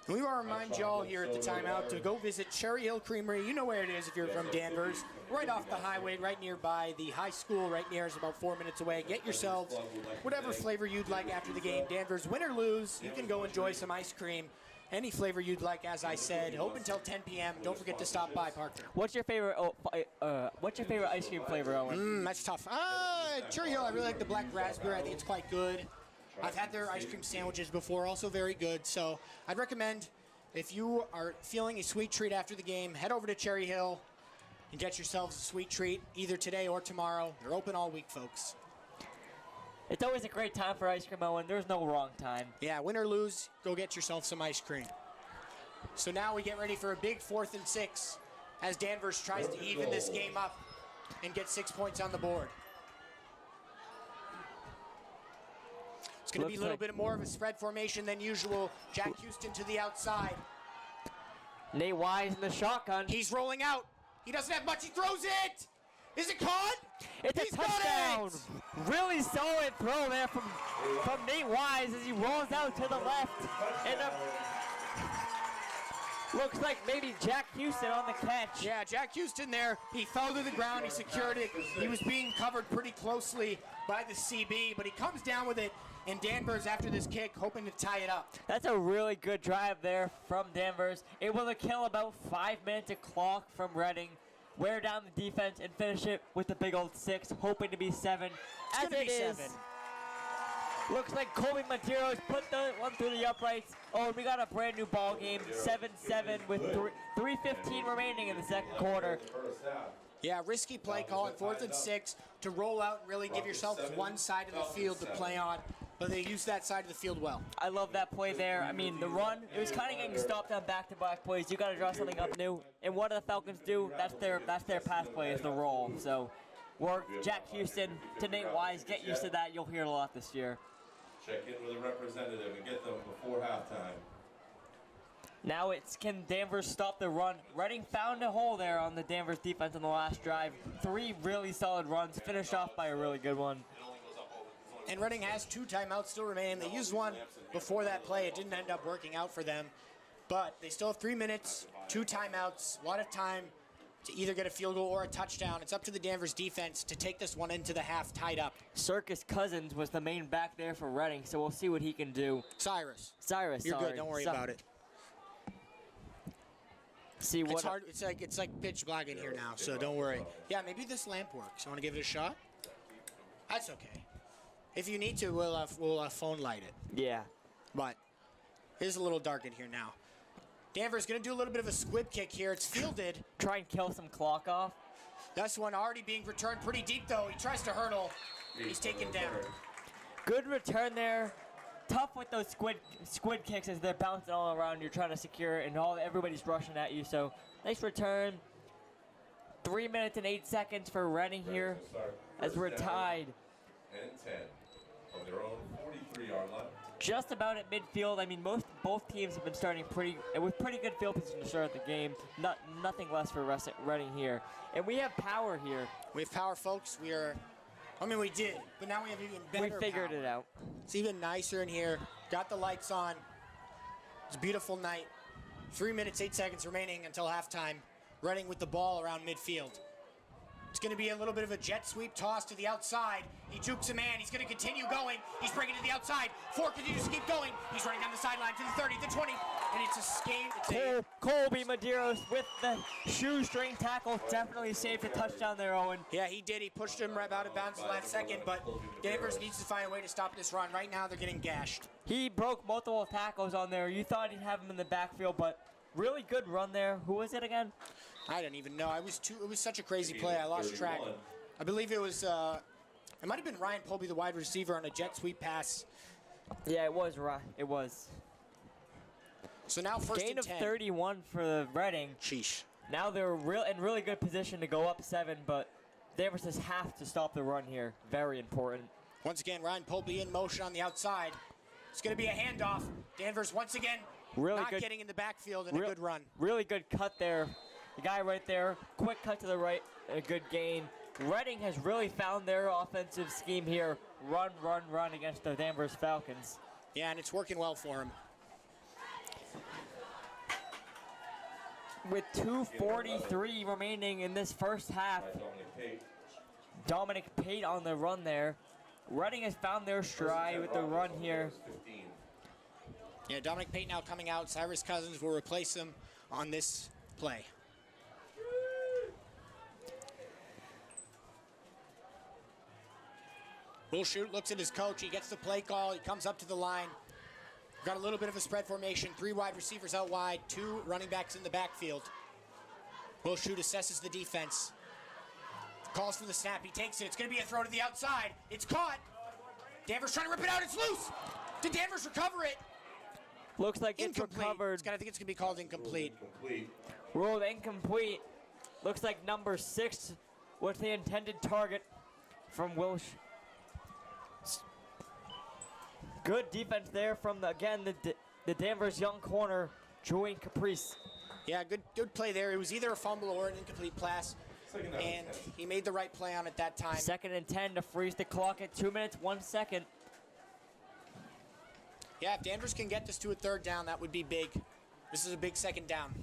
And we want to remind y'all here at the timeout to go visit Cherry Hill Creamery. You know where it is if you're from Danvers. Right off the highway, right nearby the high school, right near is about 4 minutes away. Get yourselves whatever flavor you'd like after the game. Danvers, win or lose, you can go enjoy some ice cream. Any flavor you'd like, as I said. Open until 10 p.m. Don't forget to stop by, Parker. What's your favorite ice cream flavor, Owen? That's tough. Cherry Hill, I really like the black raspberry. I think it's quite good. I've had their ice cream sandwiches before, also very good. So I'd recommend, if you are feeling a sweet treat after the game, head over to Cherry Hill and get yourselves a sweet treat either today or tomorrow. They're open all week, folks. It's always a great time for ice cream, Owen. There's no wrong time. Yeah, win or lose, go get yourself some ice cream. So now we get ready for a big 4th and 6 as Danvers tries to even this game up and get 6 points on the board. It's going to be a little bit more of a spread formation than usual. Jack Houston to the outside. Nate Wise in the shotgun. He's rolling out. He doesn't have much. He throws it. Is it caught? It's a touchdown. Really solid throw there from Nate Wise as he rolls out to the left. And looks like maybe Jack Houston on the catch. Yeah, Jack Houston there. He fell to the ground. He secured it. He was being covered pretty closely by the CB, but he comes down with it. And Danvers, after this kick, hoping to tie it up. That's a really good drive there from Danvers. Able to kill about 5 minutes of clock from Reading. Wear down the defense and finish it with the big old 6, hoping to be 7. As it is, looks like Colby Medeiros put the one through the uprights. Oh, and we got a brand new ball game, 7-7 with 3:15 remaining in the second quarter. Yeah, risky play call on 4th and 6 to roll out and really give yourself one side of the field to play on. But they used that side of the field well. I love that play there. I mean, the run, it was kind of getting stopped on back-to-back plays. You got to draw something up new. And what do the Falcons do? That's their pass play is the roll. So, work Jack Houston to Nate Wise. Get used to that. You'll hear it a lot this year. Check in with a representative and get them before halftime. Now can Danvers stop the run? Reading found a hole there on the Danvers defense on the last drive. 3 really solid runs, finished off by a really good one. And Reading has 2 timeouts still remaining. They used one before that play. It didn't end up working out for them. But they still have 3 minutes, 2 timeouts, a lot of time to either get a field goal or a touchdown. It's up to the Danvers defense to take this one into the half tied up. Circus Cousins was the main back there for Reading, so we'll see what he can do. Cyrus, you're sorry. Good. Don't worry about it. See what it's hard. It's like pitch black in here now, so don't worry. Yeah, maybe this lamp works. You want to give it a shot? That's okay. If you need to, we'll phone light it. Yeah. But it is a little dark in here now. Danvers going to do a little bit of a squib kick here. It's fielded. Try and kill some clock off. That's one already being returned pretty deep, though. He tries to hurdle. He's taken down. Good return there. Tough with those squid kicks as they're bouncing all around. You're trying to secure it, and everybody's rushing at you. So nice return. 3 minutes and 8 seconds for Reading here as we're tied. And 10 from their own 43-yard line. Just about at midfield. I mean, both teams have been starting with pretty good field position to start the game. Nothing less for Reading here. And we have power here. We have power, folks. We did, but now we have even better We figured power. it out. It's even nicer in here. Got the lights on. It's a beautiful night. 3 minutes, 8 seconds remaining until halftime. Reading with the ball around midfield. It's going to be a little bit of a jet sweep toss to the outside. He jukes a man. He's going to continue going. He's bringing it to the outside. Ford continues to keep going. He's running down the sideline to the 30, the 20, and it's a skate. Colby Medeiros with the shoestring tackle definitely saved a touchdown there, Owen. Yeah, he did. He pushed him right out of bounds the last second, but Danvers needs to find a way to stop this run. Right now, they're getting gashed. He broke multiple tackles on there. You thought he'd have him in the backfield, but really good run there. Who was it again? I don't even know. It was such a crazy play. I lost track. I believe it was. It might have been Ryan Polby, the wide receiver, on a jet sweep pass. Yeah, it was. It was. So now first gain and of 10. 31 for the Reading. Sheesh. Now they're in really good position to go up 7, but Danvers just have to stop the run here. Very important. Once again, Ryan Polby in motion on the outside. It's going to be a handoff. Danvers once again not getting in the backfield and a good run. Really good cut there. The guy right there, quick cut to the right, a good gain. Reading has really found their offensive scheme here. Run, run, run against the Danvers Falcons. Yeah, and it's working well for him. With 2:43 remaining in this first half, Dominic Pate on the run there. Reading has found their stride with the run here. Yeah, Dominic Pate now coming out. Cyrus Cousins will replace him on this play. Will Shoot looks at his coach. He gets the play call. He comes up to the line. Got a little bit of a spread formation. 3 wide receivers out wide. 2 running backs in the backfield. Will Shoot assesses the defense. Calls for the snap. He takes it. It's going to be a throw to the outside. It's caught. Danvers trying to rip it out. It's loose. Did Danvers recover it? Looks like it's recovered. I think it's going to be called incomplete. Ruled incomplete. Looks like number 6 was the intended target from Wilsh. Good defense there from, the Danvers young corner, Julian Caprice. Yeah, good play there. It was either a fumble or an incomplete pass, and he made the right play on it that time. 2nd and 10 to freeze the clock at 2 minutes, 1 second. Yeah, if Danvers can get this to a 3rd down, that would be big. This is a big 2nd down.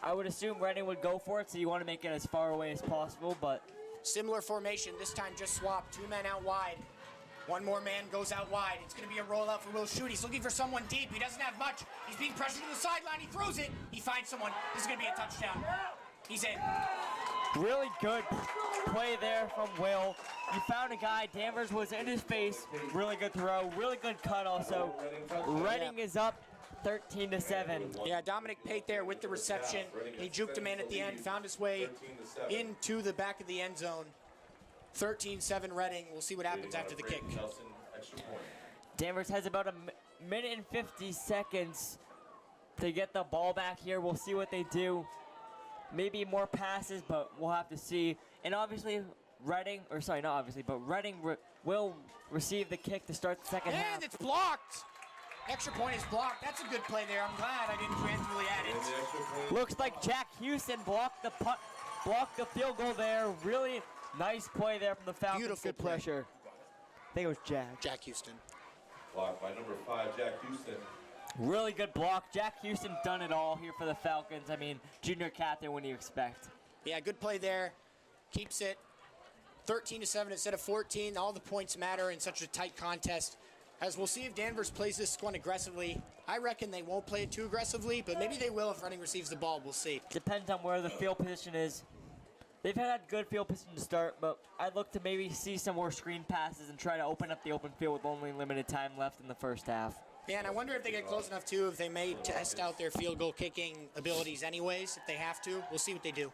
I would assume Reading would go for it, so you want to make it as far away as possible, but... Similar formation, this time just swapped. 2 men out wide. 1 more man goes out wide. It's going to be a rollout for Will Shoot. He's looking for someone deep. He doesn't have much. He's being pressured to the sideline. He throws it. He finds someone. This is going to be a touchdown. He's in. Really good play there from Will. You found a guy. Danvers was in his face. Really good throw. Really good cut also. Reading is up 13-7. Yeah, Dominic Pate there with the reception. He juked a man at the end. Found his way into the back of the end zone. 13-7 Reading. We'll see what happens after the kick. Danvers has about a minute and 50 seconds to get the ball back here. We'll see what they do. Maybe more passes, but we'll have to see. And obviously, Reading, or sorry, not obviously, but Reading will receive the kick to start the second half. And it's blocked. Extra point is blocked. That's a good play there. I'm glad I didn't randomly add it. Looks like Jack Houston blocked the field goal there. Really nice play there from the Falcons. Beautiful good pressure. I think it was Jack. Jack Houston. Blocked by number 5, Jack Houston. Really good block. Jack Houston done it all here for the Falcons. I mean, junior captain, what do you expect? Yeah, good play there. Keeps it 13-7 instead of 14. All the points matter in such a tight contest. As we'll see if Danvers plays this one aggressively. I reckon they won't play it too aggressively, but maybe they will if Reading receives the ball. We'll see. Depends on where the field position is. They've had good field position to start, but I'd look to maybe see some more screen passes and try to open up the open field with only limited time left in the first half. Yeah, and I wonder if they get close enough, too, if they may test out their field goal kicking abilities anyways, if they have to. We'll see what they do.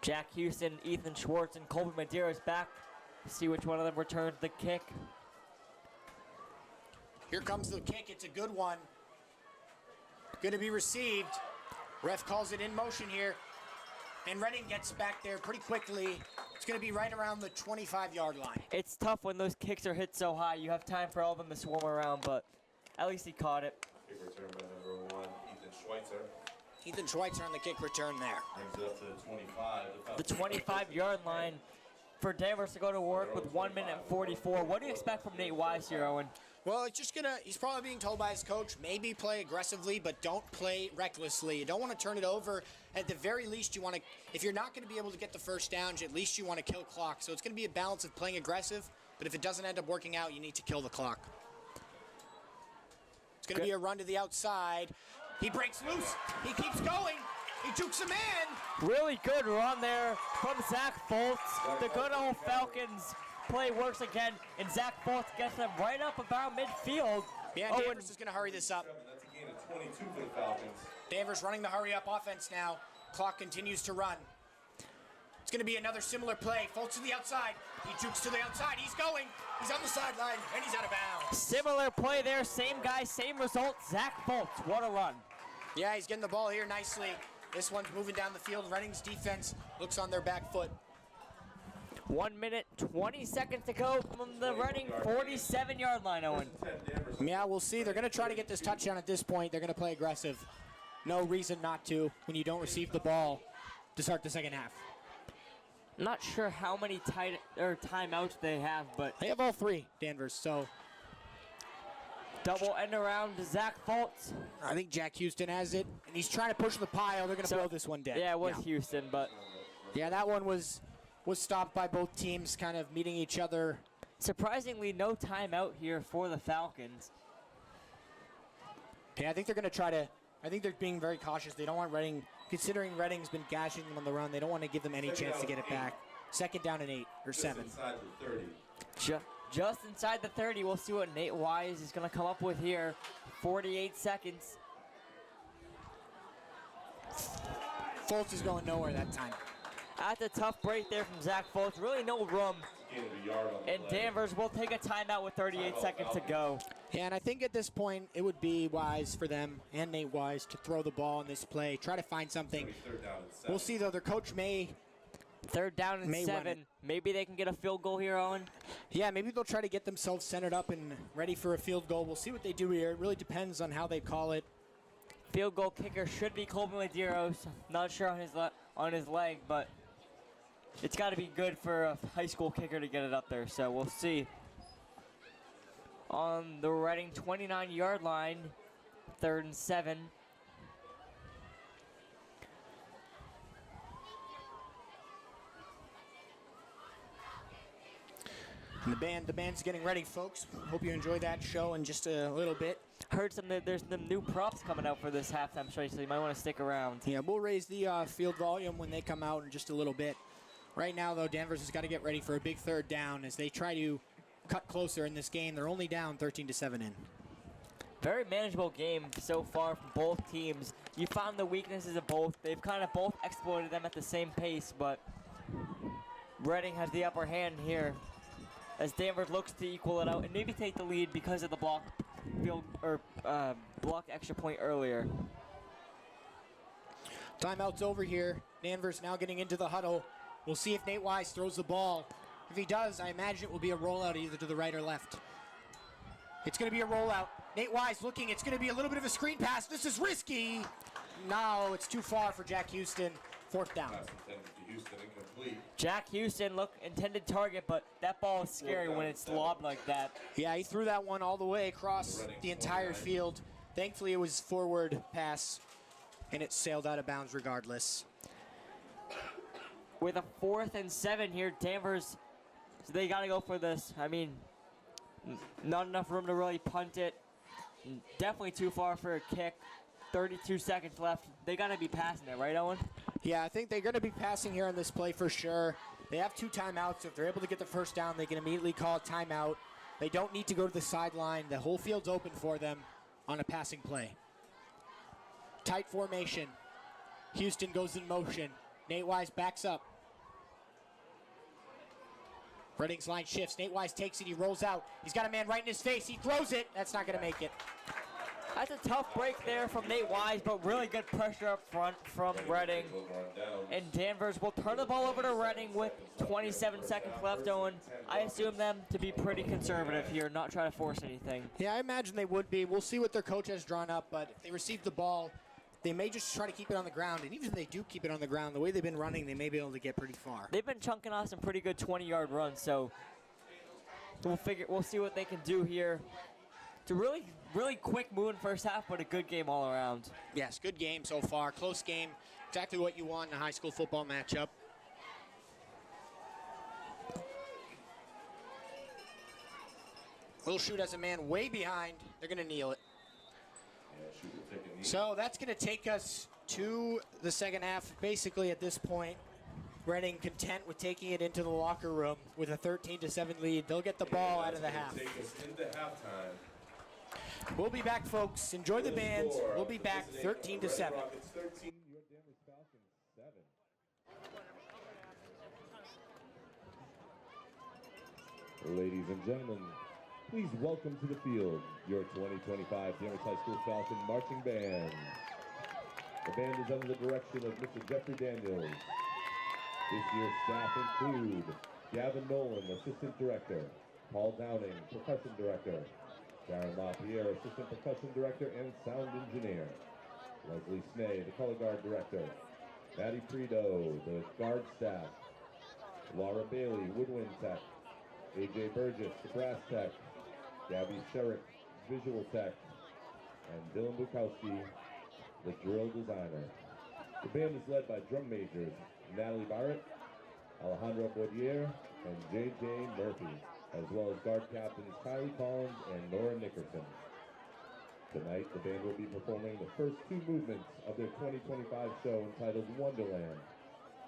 Jack Houston, Ethan Schwartz, and Colby Medeiros back. See which one of them returns the kick. Here comes the kick. It's a good one. Going to be received. Ref calls it in motion here. And Reading gets back there pretty quickly. It's going to be right around the 25-yard line. It's tough when those kicks are hit so high. You have time for all of them to swarm around, but at least he caught it. Kick return by number 1, Ethan Schweitzer. Ethan Schweitzer on the kick return there. Brings it up to the 25. The 25-yard line. for Danvers to go to work with 1 minute and 44. What do you expect from Nate Wise here, Owen? Well, he's probably being told by his coach, maybe play aggressively, but don't play recklessly. You don't want to turn it over. At the very least, you want to, if you're not going to be able to get the first down, at least you want to kill clock. So it's going to be a balance of playing aggressive, but if it doesn't end up working out, you need to kill the clock. It's going to be a run to the outside. He breaks loose. He keeps going. He jukes a man. Really good run there from Zach Foltz. The good old Falcons play works again, and Zach Foltz gets them right up about midfield. Yeah, Danvers is going to hurry this up. That's a gain of 22 for the Falcons. Danvers running the hurry-up offense now. Clock continues to run. It's going to be another similar play. Foltz to the outside. He jukes to the outside. He's going. He's on the sideline, and he's out of bounds. Similar play there. Same guy, same result. Zach Foltz, what a run. Yeah, he's getting the ball here nicely. This one's moving down the field. Reading's defense looks on their back foot. 1 minute, 20 seconds to go from the Reading 47-yard line, Owen. Yeah, we'll see. They're going to try to get this touchdown at this point. They're going to play aggressive. No reason not to when you don't receive the ball to start the second half. Not sure how many timeouts they have, but They have all three, Danvers, so double end around to Zach Foltz. I think Jack Houston has it, and he's trying to push the pile. They're going to blow this one dead. Yeah, it was Houston, but Yeah, that one was stopped by both teams kind of meeting each other. surprisingly no timeout here for the Falcons. Yeah, I think they're going to try to, I think they're being very cautious. They don't want Reading, considering Reading's been gashing them on the run, they don't want to give them any chance to get it back. Second down and 8 or 7. Inside the 30. Just inside the 30, we'll see what Nate Wise is going to come up with here. 48 seconds. Foltz is going nowhere that time. That's a tough break there from Zach Foltz. Really no room. Gain of a yard on the And play. Danvers will take a timeout with 38 seconds to go. Yeah, and I think at this point it would be wise for them and Nate Wise to throw the ball in this play, try to find something. Third down and 7. We'll see though. Their coach may, Third down and May run 7. it. Maybe they can get a field goal here, Owen. yeah, maybe they'll try to get themselves centered up and ready for a field goal. We'll see what they do here. It really depends on how they call it. Field goal kicker should be Colby Medeiros. Not sure on his leg, but it's got to be good for a high school kicker to get it up there. So we'll see. On the Reading 29-yard line, 3rd and 7. And the band's getting ready, folks. Hope you enjoy that show in just a little bit. Heard there's some new props coming out for this halftime show, so you might want to stick around. Yeah, we'll raise the field volume when they come out in just a little bit. Right now, though, Danvers has got to get ready for a big third down as they try to cut closer in this game. They're only down 13-7 in. Very manageable game so far from both teams. You found the weaknesses of both. They've kind of both exploited them at the same pace, but Reading has the upper hand here as Danvers looks to equal it out and maybe take the lead because of the block extra point earlier. Timeout's over here. Danvers now getting into the huddle. We'll see if Nate Wise throws the ball. If he does, I imagine it will be a rollout either to the right or left. It's going to be a rollout. Nate Wise looking. It's going to be a little bit of a screen pass. This is risky. No, it's too far for Jack Houston. 4th down. Pass intended to Houston, incomplete. Jack Houston, intended target, but that ball is scary when it's lobbed like that. Yeah, he threw that one all the way across the entire field. Thankfully, it was forward pass, and it sailed out of bounds regardless. With a 4th and 7 here, Danvers, so they got to go for this. I mean, not enough room to really punt it. Definitely too far for a kick. 32 seconds left. They got to be passing it, right, Owen? Yeah, I think they're going to be passing here on this play for sure. They have 2 timeouts. So if they're able to get the first down, they can immediately call a timeout. They don't need to go to the sideline. The whole field's open for them on a passing play. Tight formation. Houston goes in motion. Nate Wise backs up. Reading's line shifts. Nate Wise takes it. He rolls out. He's got a man right in his face. He throws it. That's not going to make it. That's a tough break there from Nate Wise, but really good pressure up front from Reading. And Danvers will turn the ball over to Reading with 27 seconds left, Owen. I assume them to be pretty conservative here, not try to force anything. Yeah, I imagine they would be. We'll see what their coach has drawn up, but if they receive the ball, they may just try to keep it on the ground. And even if they do keep it on the ground, the way they've been running, they may be able to get pretty far. They've been chunking off some pretty good 20-yard runs, so we'll see what they can do here. It's a really quick moving first half, but a good game all around. Yes, good game so far. Close game. Exactly what you want in a high school football matchup. Will shoot as a man way behind. They're going to kneel it. So that's going to take us to the second half. Basically, at this point, Reading content with taking it into the locker room with a 13-7 lead. They'll get the ball out of the half. Take us into halftime. We'll be back, folks. Enjoy the band. We'll be back 13-7. Rockets 13, your Danvers Falcons 7. Ladies and gentlemen, please welcome to the field your 2025 Danvers High School Falcon Marching Band. The band is under the direction of Mr. Jeffrey Daniels. This year's staff include Gavin Nolan, Assistant Director, Paul Downing, Percussion Director, Darren LaPierre, Assistant Percussion Director and Sound Engineer, Leslie Snay, the Color Guard Director, Maddie Prido, the Guard Staff, Laura Bailey, Woodwind Tech, AJ Burgess, the Brass Tech, Gabby Sherrick, Visual Tech, and Dylan Bukowski, the Drill Designer. The band is led by drum majors Natalie Barrett, Alejandro Baudier, and J.J. Murphy, as well as guard captains Kylie Collins and Nora Nickerson. Tonight, the band will be performing the first two movements of their 2025 show entitled Wonderland.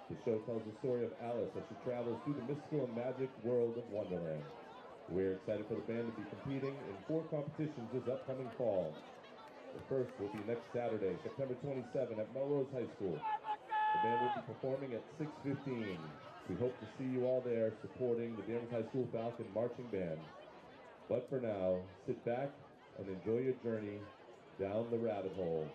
The show tells the story of Alice as she travels through the mystical and magic world of Wonderland. We're excited for the band to be competing in 4 competitions this upcoming fall. The first will be next Saturday, September 27 at Melrose High School. The band will be performing at 6:15. We hope to see you all there supporting the Danvers High School Falcon Marching Band. But for now, sit back and enjoy your journey down the rabbit hole.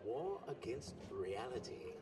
War against reality.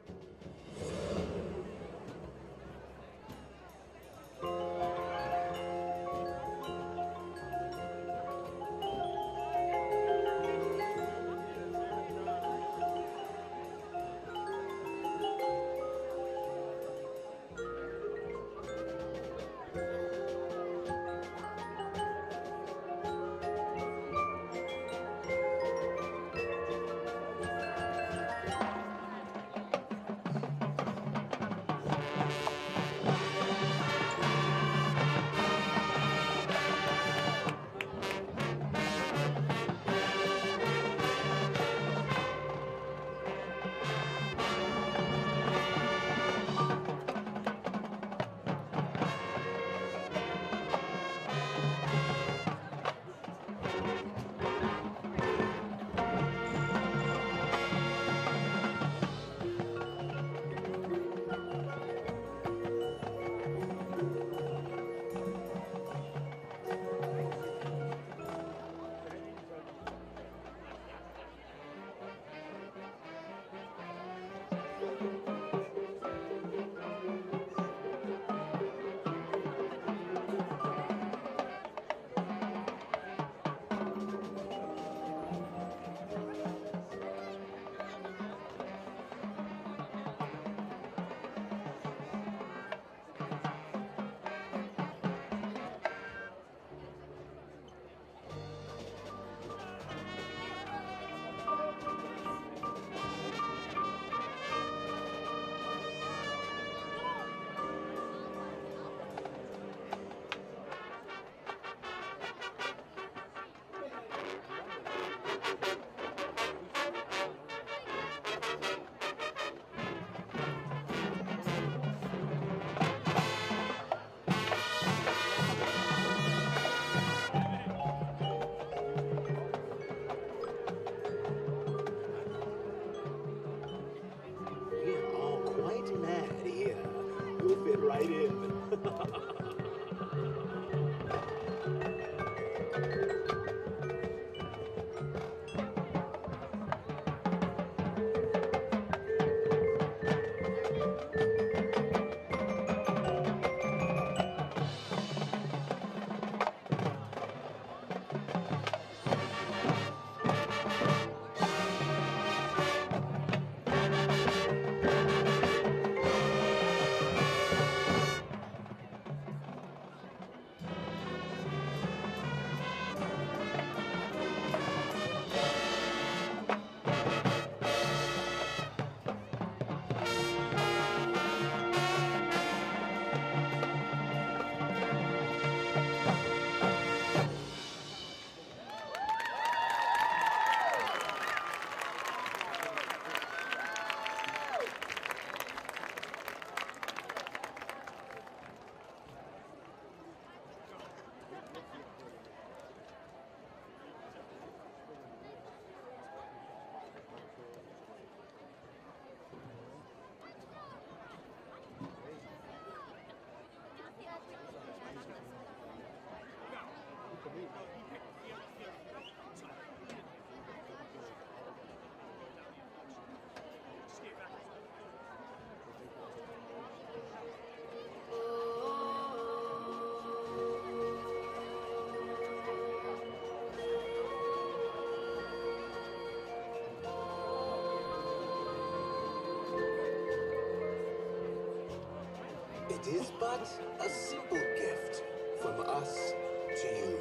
It is but a simple gift from us to you.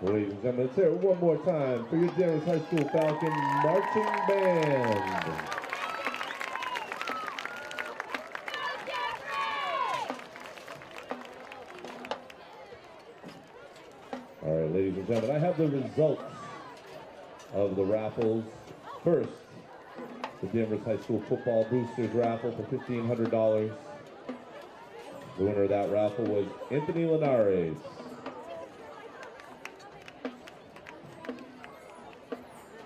Ladies and gentlemen, let's hear it one more time for your Danvers High School Falcon Marching Band. All right, ladies and gentlemen, I have the results of the raffles. First, the Danvers High School Football Boosters raffle for $1,500. The winner of that raffle was Anthony Linares.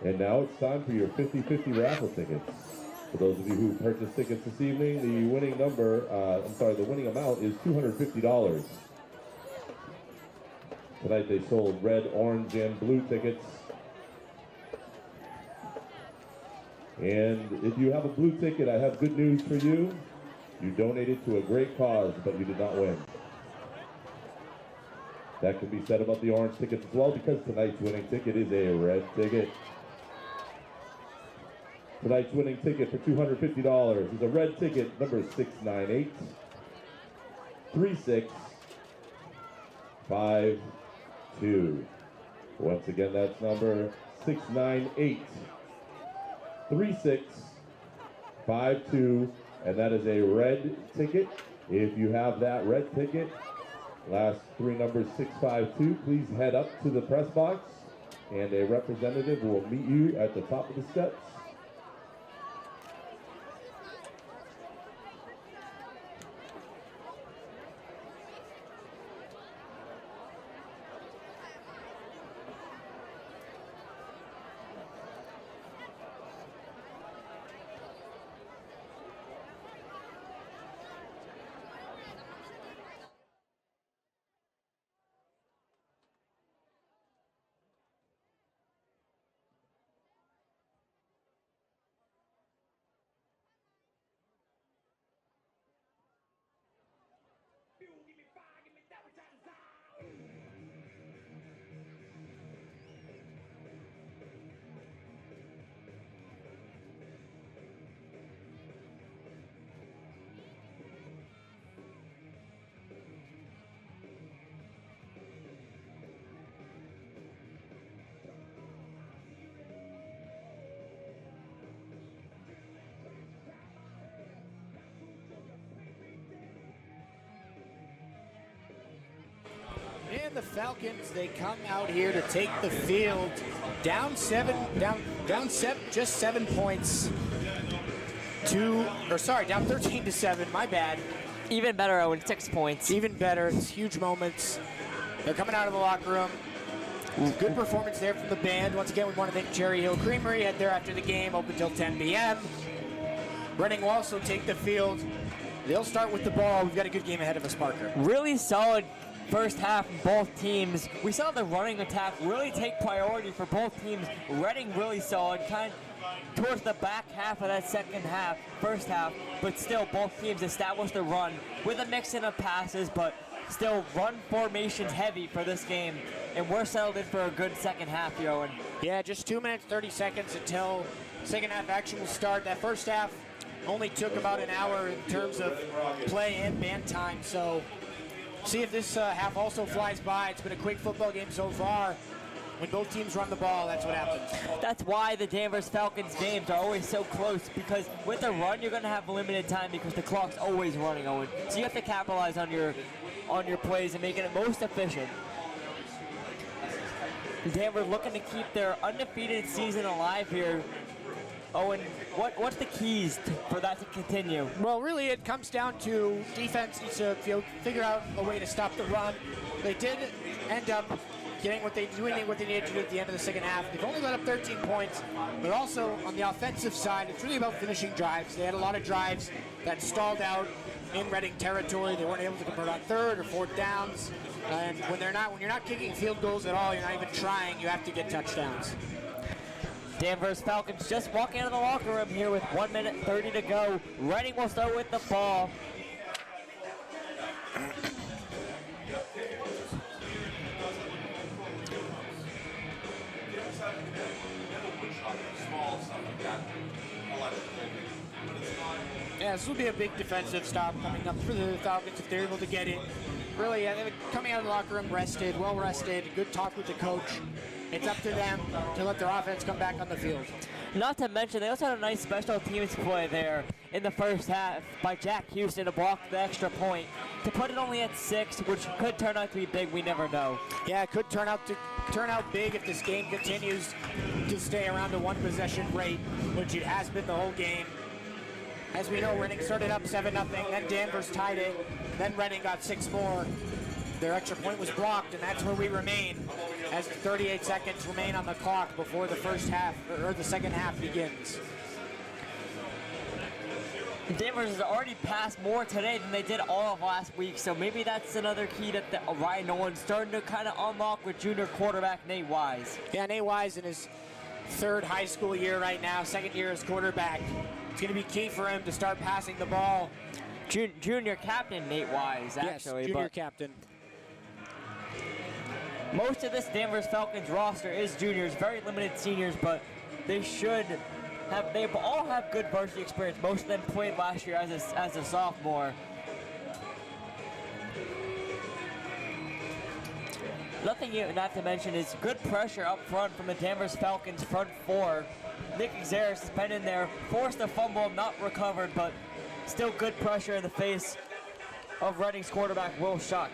And now it's time for your 50-50 raffle tickets. For those of you who purchased tickets this evening, the winning the winning amount is $250. Tonight they sold red, orange, and blue tickets. And if you have a blue ticket, I have good news for you. You donated to a great cause, but you did not win. That can be said about the orange tickets as well, because tonight's winning ticket is a red ticket. Tonight's winning ticket for $250 is a red ticket, number 698-3652. Once again, that's number 698-3652, and that is a red ticket, If you have that red ticket, last three numbers 652, please head up to the press box and a representative will meet you at the top of the steps. And the Falcons, they come out here to take the field down just 7 points down 13-7, my bad. Even better, Owen, 6 points. Even better, it's huge moments. They're coming out of the locker room. Good performance there from the band. Once again, we want to thank Cherry Hill Creamery. Head there after the game, open till 10 p.m. Reading will also take the field. They'll start with the ball. We've got a good game ahead of us, Parker. Really solid first half from both teams. We saw the running attack really take priority for both teams. Reading really solid, kind of towards the back half of that first half, but still both teams established the run with a mix in of passes, but still run formations heavy for this game, and we're settled in for a good second half here, Owen. Yeah, just 2 minutes, 30 seconds until second half action will start. That first half only took about an hour in terms of play and band time, so see if this half also flies by. It's been a quick football game so far. When both teams run the ball, that's what happens. That's why the Danvers Falcons games are always so close, because with a run, you're going to have limited time because the clock's always running, Owen. So you have to capitalize on your plays and making it most efficient. The Danvers looking to keep their undefeated season alive here. Owen, what's the keys for that to continue? Well, really, it comes down to defense needs to figure out a way to stop the run. They did end up doing what they needed to do at the end of the second half. They've only let up 13 points, but also on the offensive side, it's really about finishing drives. They had a lot of drives that stalled out in Reading territory. They weren't able to convert on third or fourth downs. And when you're not kicking field goals at all, you're not even trying, you have to get touchdowns. Danvers Falcons just walking out of the locker room here with 1 minute 30 to go. Reading will start with the ball. Yeah, this will be a big defensive stop coming up for the Falcons if they're able to get it. Really, they're coming out of the locker room rested, well rested, good talk with the coach. It's up to them to let their offense come back on the field. Not to mention, they also had a nice special teams play there in the first half by Jack Houston to block the extra point to put it only at 6, which could turn out to be big. We never know. Yeah, it could turn out big if this game continues to stay around a one possession rate, which it has been the whole game. As we know, Reading started up 7-0, then Danvers tied it, then Reading got 6 more. Their extra point was blocked, and that's where we remain as 38 seconds remain on the clock before the first half, or the second half begins. Danvers has already passed more today than they did all of last week, so maybe that's another key that Ryan Nolan's starting to kind of unlock with junior quarterback Nate Wise. Yeah, Nate Wise in his third high school year right now, second year as quarterback. It's going to be key for him to start passing the ball. Junior captain Nate Wise, actually. Yes, junior captain. Most of this Danvers Falcons roster is juniors, very limited seniors, but they all have good varsity experience. Most of them played last year as a sophomore. Nothing not to mention is good pressure up front from the Danvers Falcons front four. Nick Xeris has been in there, forced a fumble, not recovered, but still good pressure in the face of Reading's quarterback, Will Shuck.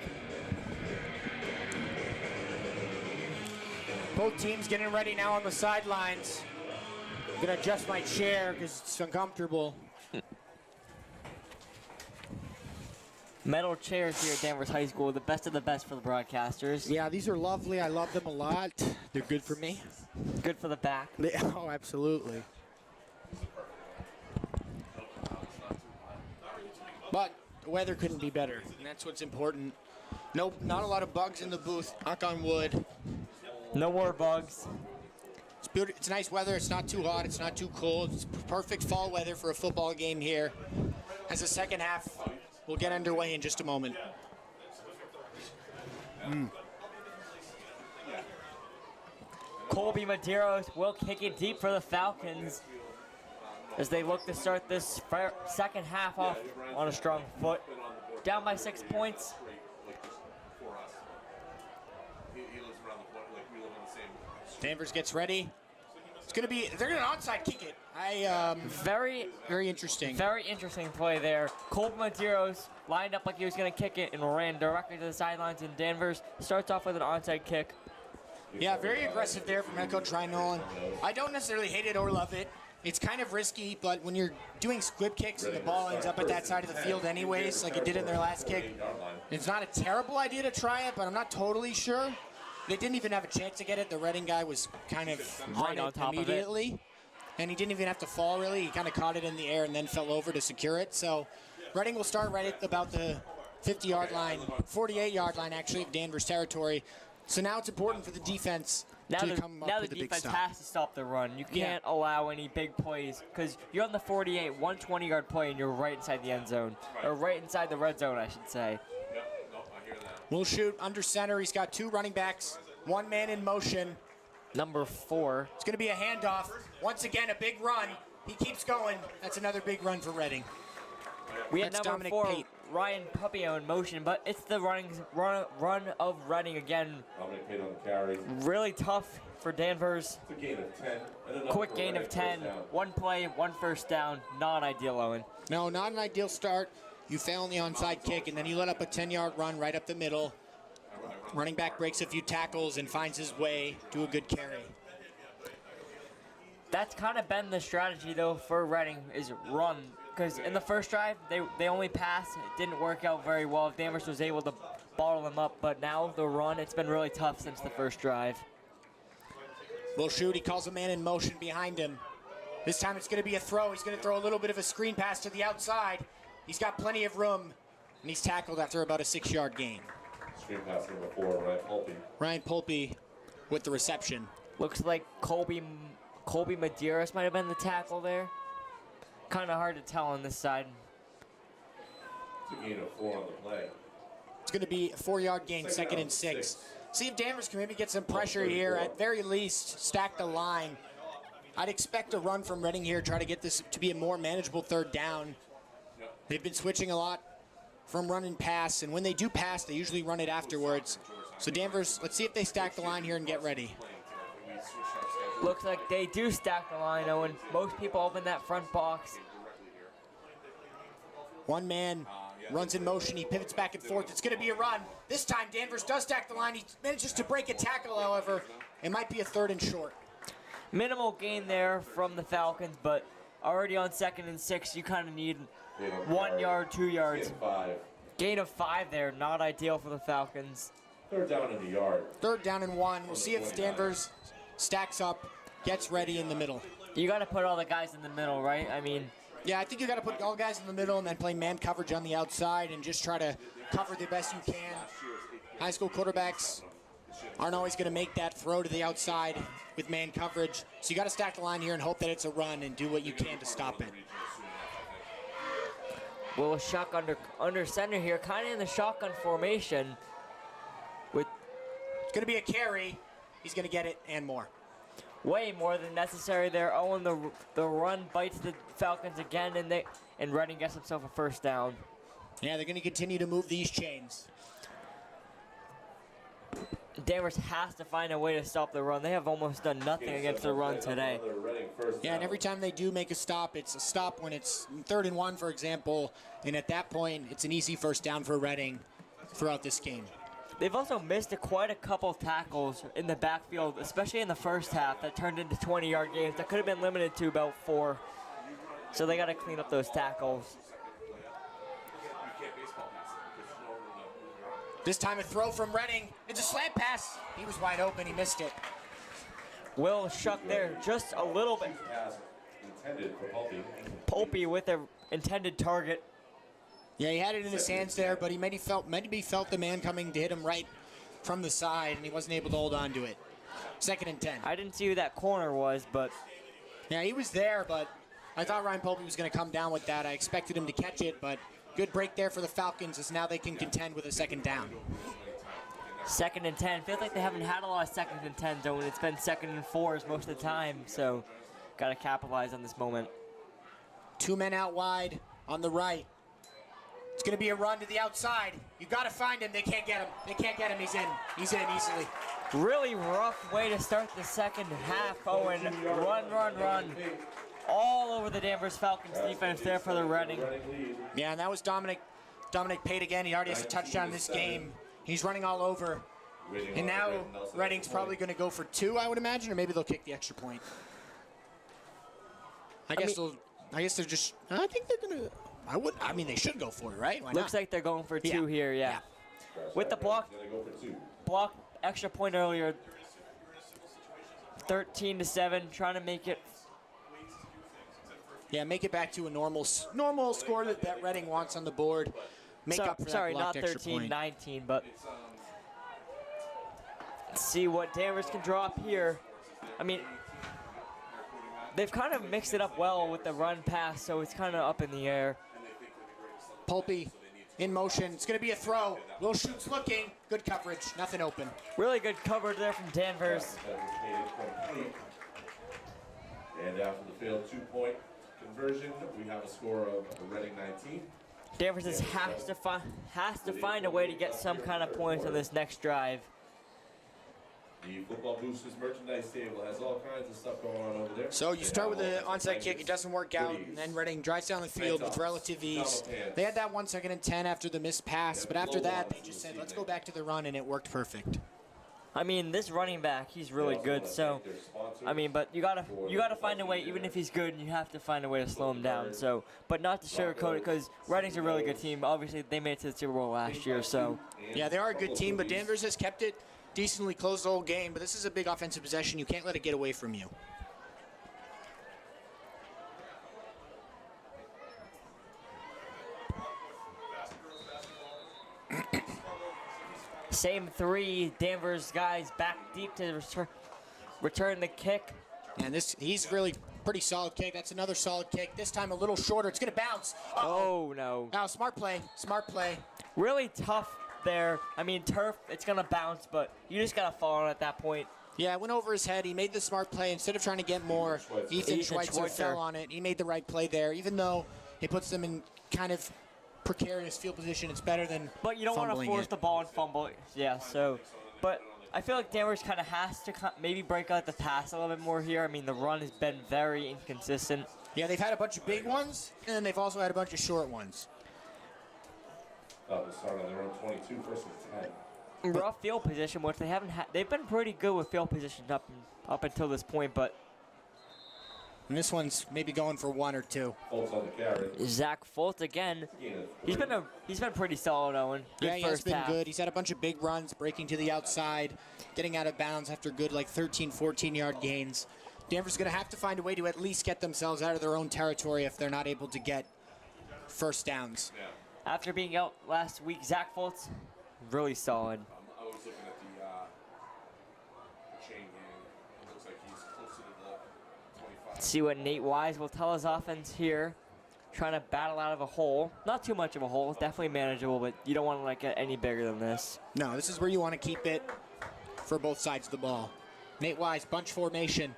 Both teams getting ready now on the sidelines. I'm gonna adjust my chair because it's uncomfortable. Metal chairs here at Danvers High School, the best of the best for the broadcasters. Yeah, these are lovely. I love them a lot. They're good for me. Good for the back. Oh, absolutely. But the weather couldn't be better, and that's what's important. Nope, not a lot of bugs in the booth. Knock on wood. No more bugs. It's beautiful. It's nice weather. It's not too hot. It's not too cold. It's perfect fall weather for a football game here. As the second half will get underway in just a moment. Colby Medeiros will kick it deep for the Falcons as they look to start this second half off on a strong foot. Down by 6 points. Danvers gets ready. It's gonna be. They're gonna onside kick it. Very interesting. Very interesting play there. Colby Medeiros lined up like he was going to kick it and ran directly to the sidelines, and Danvers starts off with an onside kick. Yeah, very aggressive there from head coach Ryan Nolan. I don't necessarily hate it or love it. It's kind of risky, but when you're doing squib kicks and the ball ends up at that side of the field anyways, like it did in their last kick, it's not a terrible idea to try it, but I'm not totally sure. They didn't even have a chance to get it. The Reading guy was kind of right on top immediately. of it. And he didn't even have to fall, really. He kind of caught it in the air and then fell over to secure it. So Reading will start right at about the 50-yard line, 48-yard line, actually, of Danvers territory. So now it's important for the defense to come up with a big stop. Now the defense has to stop the run. You can't allow any big plays because you're on the 48, 120-yard play, and you're right inside the end zone. Or right inside the red zone, I should say. Will shoot under center. He's got two running backs, one man in motion. Number 4. It's going to be a handoff. Once again, a big run. He keeps going. That's another big run for Reading. We had That's number Dominic 4, Pate. Ryan Pupio in motion, but it's the run of Reading again. Dominic Pate on the carry. Really tough for Danvers. It's a gain of 10. And enough Quick for gain of Reading 10. first down. One play, one first down. Not ideal, Owen. No, not an ideal start. You fail on the onside kick, and then you let up a 10-yard run right up the middle. Running back breaks a few tackles and finds his way to a good carry. That's kind of been the strategy, though, for Reading is run. Because in the first drive, they only passed. It didn't work out very well. Danvers was able to bottle them up. But now the run, it's been really tough since the first drive. Will shoot. He calls a man in motion behind him. This time it's going to be a throw. He's going to throw a little bit of a screen pass to the outside. He's got plenty of room, and he's tackled after about a 6-yard gain. Screen pass number 4, Ryan Pulpy. Ryan Pulpy with the reception. Looks like Colby Medeiros might have been the tackle there. Kind of hard to tell on this side. It's a gain of 4 on the play. It's going to be a 4-yard gain, second and 6. See if Danvers can maybe get some pressure here. At very least, stack the line. I'd expect a run from Reading here, try to get this to be a more manageable third down. They've been switching a lot from run and pass, and when they do pass, they usually run it afterwards. So Danvers, let's see if they stack the line here and get ready. Looks like they do stack the line, Owen. Most people open that front box. One man runs in motion. He pivots back and forth. It's going to be a run. This time, Danvers does stack the line. He manages to break a tackle, however. It might be a third and short. Minimal gain there from the Falcons, but already on second and 6, you kind of need 1 yard, 2 yards. Gain of 5 there, not ideal for the Falcons. Third down in the yard. Third down and 1. We'll see if Danvers stacks up, gets ready in the middle. You got to put all the guys in the middle, right? I mean, yeah, I think you got to put all guys in the middle and then play man coverage on the outside and just try to cover the best you can. High school quarterbacks aren't always going to make that throw to the outside with man coverage. So you got to stack the line here and hope that it's a run and do what you can to stop it. Will Shuck under center here, kind of in the shotgun formation. It's going to be a carry. He's going to get it and more. Way more than necessary there. Owen, the run bites the Falcons again, and Reading gets himself a first down. Yeah, they're going to continue to move these chains. Danvers has to find a way to stop the run. They have almost done nothing against the run today. Yeah, and every time they do make a stop, it's a stop when it's 3rd and 1, for example, and at that point, it's an easy first down for Reading throughout this game. They've also missed quite a couple tackles in the backfield, especially in the first half, that turned into 20-yard games. That could have been limited to about 4. So they got to clean up those tackles. This time a throw from Reading. It's a slant pass. He was wide open. He missed it. Will Shuck there just a little bit. Pulpy with an intended target. Yeah, he had it in his hands there, but he maybe felt the man coming to hit him right from the side, and he wasn't able to hold on to it. 2nd and 10. I didn't see who that corner was, but... Yeah, he was there, but I thought Ryan Pulpy was going to come down with that. I expected him to catch it, but good break there for the Falcons as now they can contend with a 2nd down. 2nd and 10. Feels like they haven't had a lot of 2nd and 10s, though, and it's been 2nd and 4s most of the time, so got to capitalize on this moment. 2 men out wide on the right. It's going to be a run to the outside. You got to find him. They can't get him. They can't get him. He's in. He's in easily. Really rough way to start the second half, Owen. Run. All over the Danvers Falcons defense there for the Reading. Yeah, and that was Dominic Pate again. He already has a touchdown in this game. He's running all over. And now Reading's probably going to go for 2, I would imagine, or maybe they'll kick the extra point. I think they're going to... I mean, they should go for it, right? Why Looks not? like they're going for 2 here, yeah. With the block extra point earlier, 13-7, trying to make it. Yeah, make it back to a normal score that Reading wants on the board. Make up for that blocked extra point. Sorry, not 13-19, but let's see what Danvers can draw up here. I mean, they've kind of mixed it up well with the run pass, so it's kind of up in the air. Pulpy in motion. It's going to be a throw. Will Schutt's looking. Good coverage. Nothing open. Really good coverage there from Danvers. And after the failed 2-point conversion, we have a score of Reading 19. Danvers has to find a way to get some kind of points on this next drive. The Football Boosters merchandise table has all kinds of stuff going on over there. So you start with the onside kick, it doesn't work out, and then Reading drives down the field with relative ease. They had that 1 2nd and 10 after the missed pass, but after that they just said, let's go back to the run, and it worked perfect. I mean, this running back, he's really good, so, I mean, but you gotta find a way, even if he's good, you have to find a way to slow him down, so, but not to sugarcoat it, because Reading's a really good team. Obviously, they made it to the Super Bowl last year, so. Yeah, they are a good team, but Danvers has kept it decently close the whole game, but this is a big offensive possession. You can't let it get away from you. Same 3 Danvers guys back deep to return the kick. And he's really pretty solid kick. That's another solid kick. This time a little shorter. It's going to bounce. Oh, no. Now, smart play. Really tough there. I mean, turf, it's going to bounce, but you just got to fall on it at that point. Yeah, it went over his head. He made the smart play. Instead of trying to get more, Ethan Schweitzer fell on it. He made the right play there. Even though it puts them in kind of precarious field position, it's better than But you don't want to force the ball and fumble. Yeah, so, but I feel like Danvers kind of has to maybe break out the pass a little bit more here. I mean, the run has been very inconsistent. Yeah, they've had a bunch of big ones, and they've also had a bunch of short ones. They start on their own 22, 1st and 10. Rough field position, which they haven't had. They've been pretty good with field position up until this point, but. And this one's maybe going for 1 or 2. Foltz on the carry. Zach Foltz again. He's been pretty solid, Owen. Good he has been half. good. He's had a bunch of big runs, breaking to the outside, getting out of bounds after good 13, 14-yard gains. Danvers going to have to find a way to at least get themselves out of their own territory if they're not able to get first downs. Yeah. After being out last week, Zach Foltz, really solid. I was looking at the chain game. It looks like he's closer to the 25. Let's see what Nate Wise will tell his offense here. Trying to battle out of a hole. Not too much of a hole. It's definitely manageable, but you don't want to get any bigger than this. No, this is where you want to keep it for both sides of the ball. Nate Wise, bunch formation.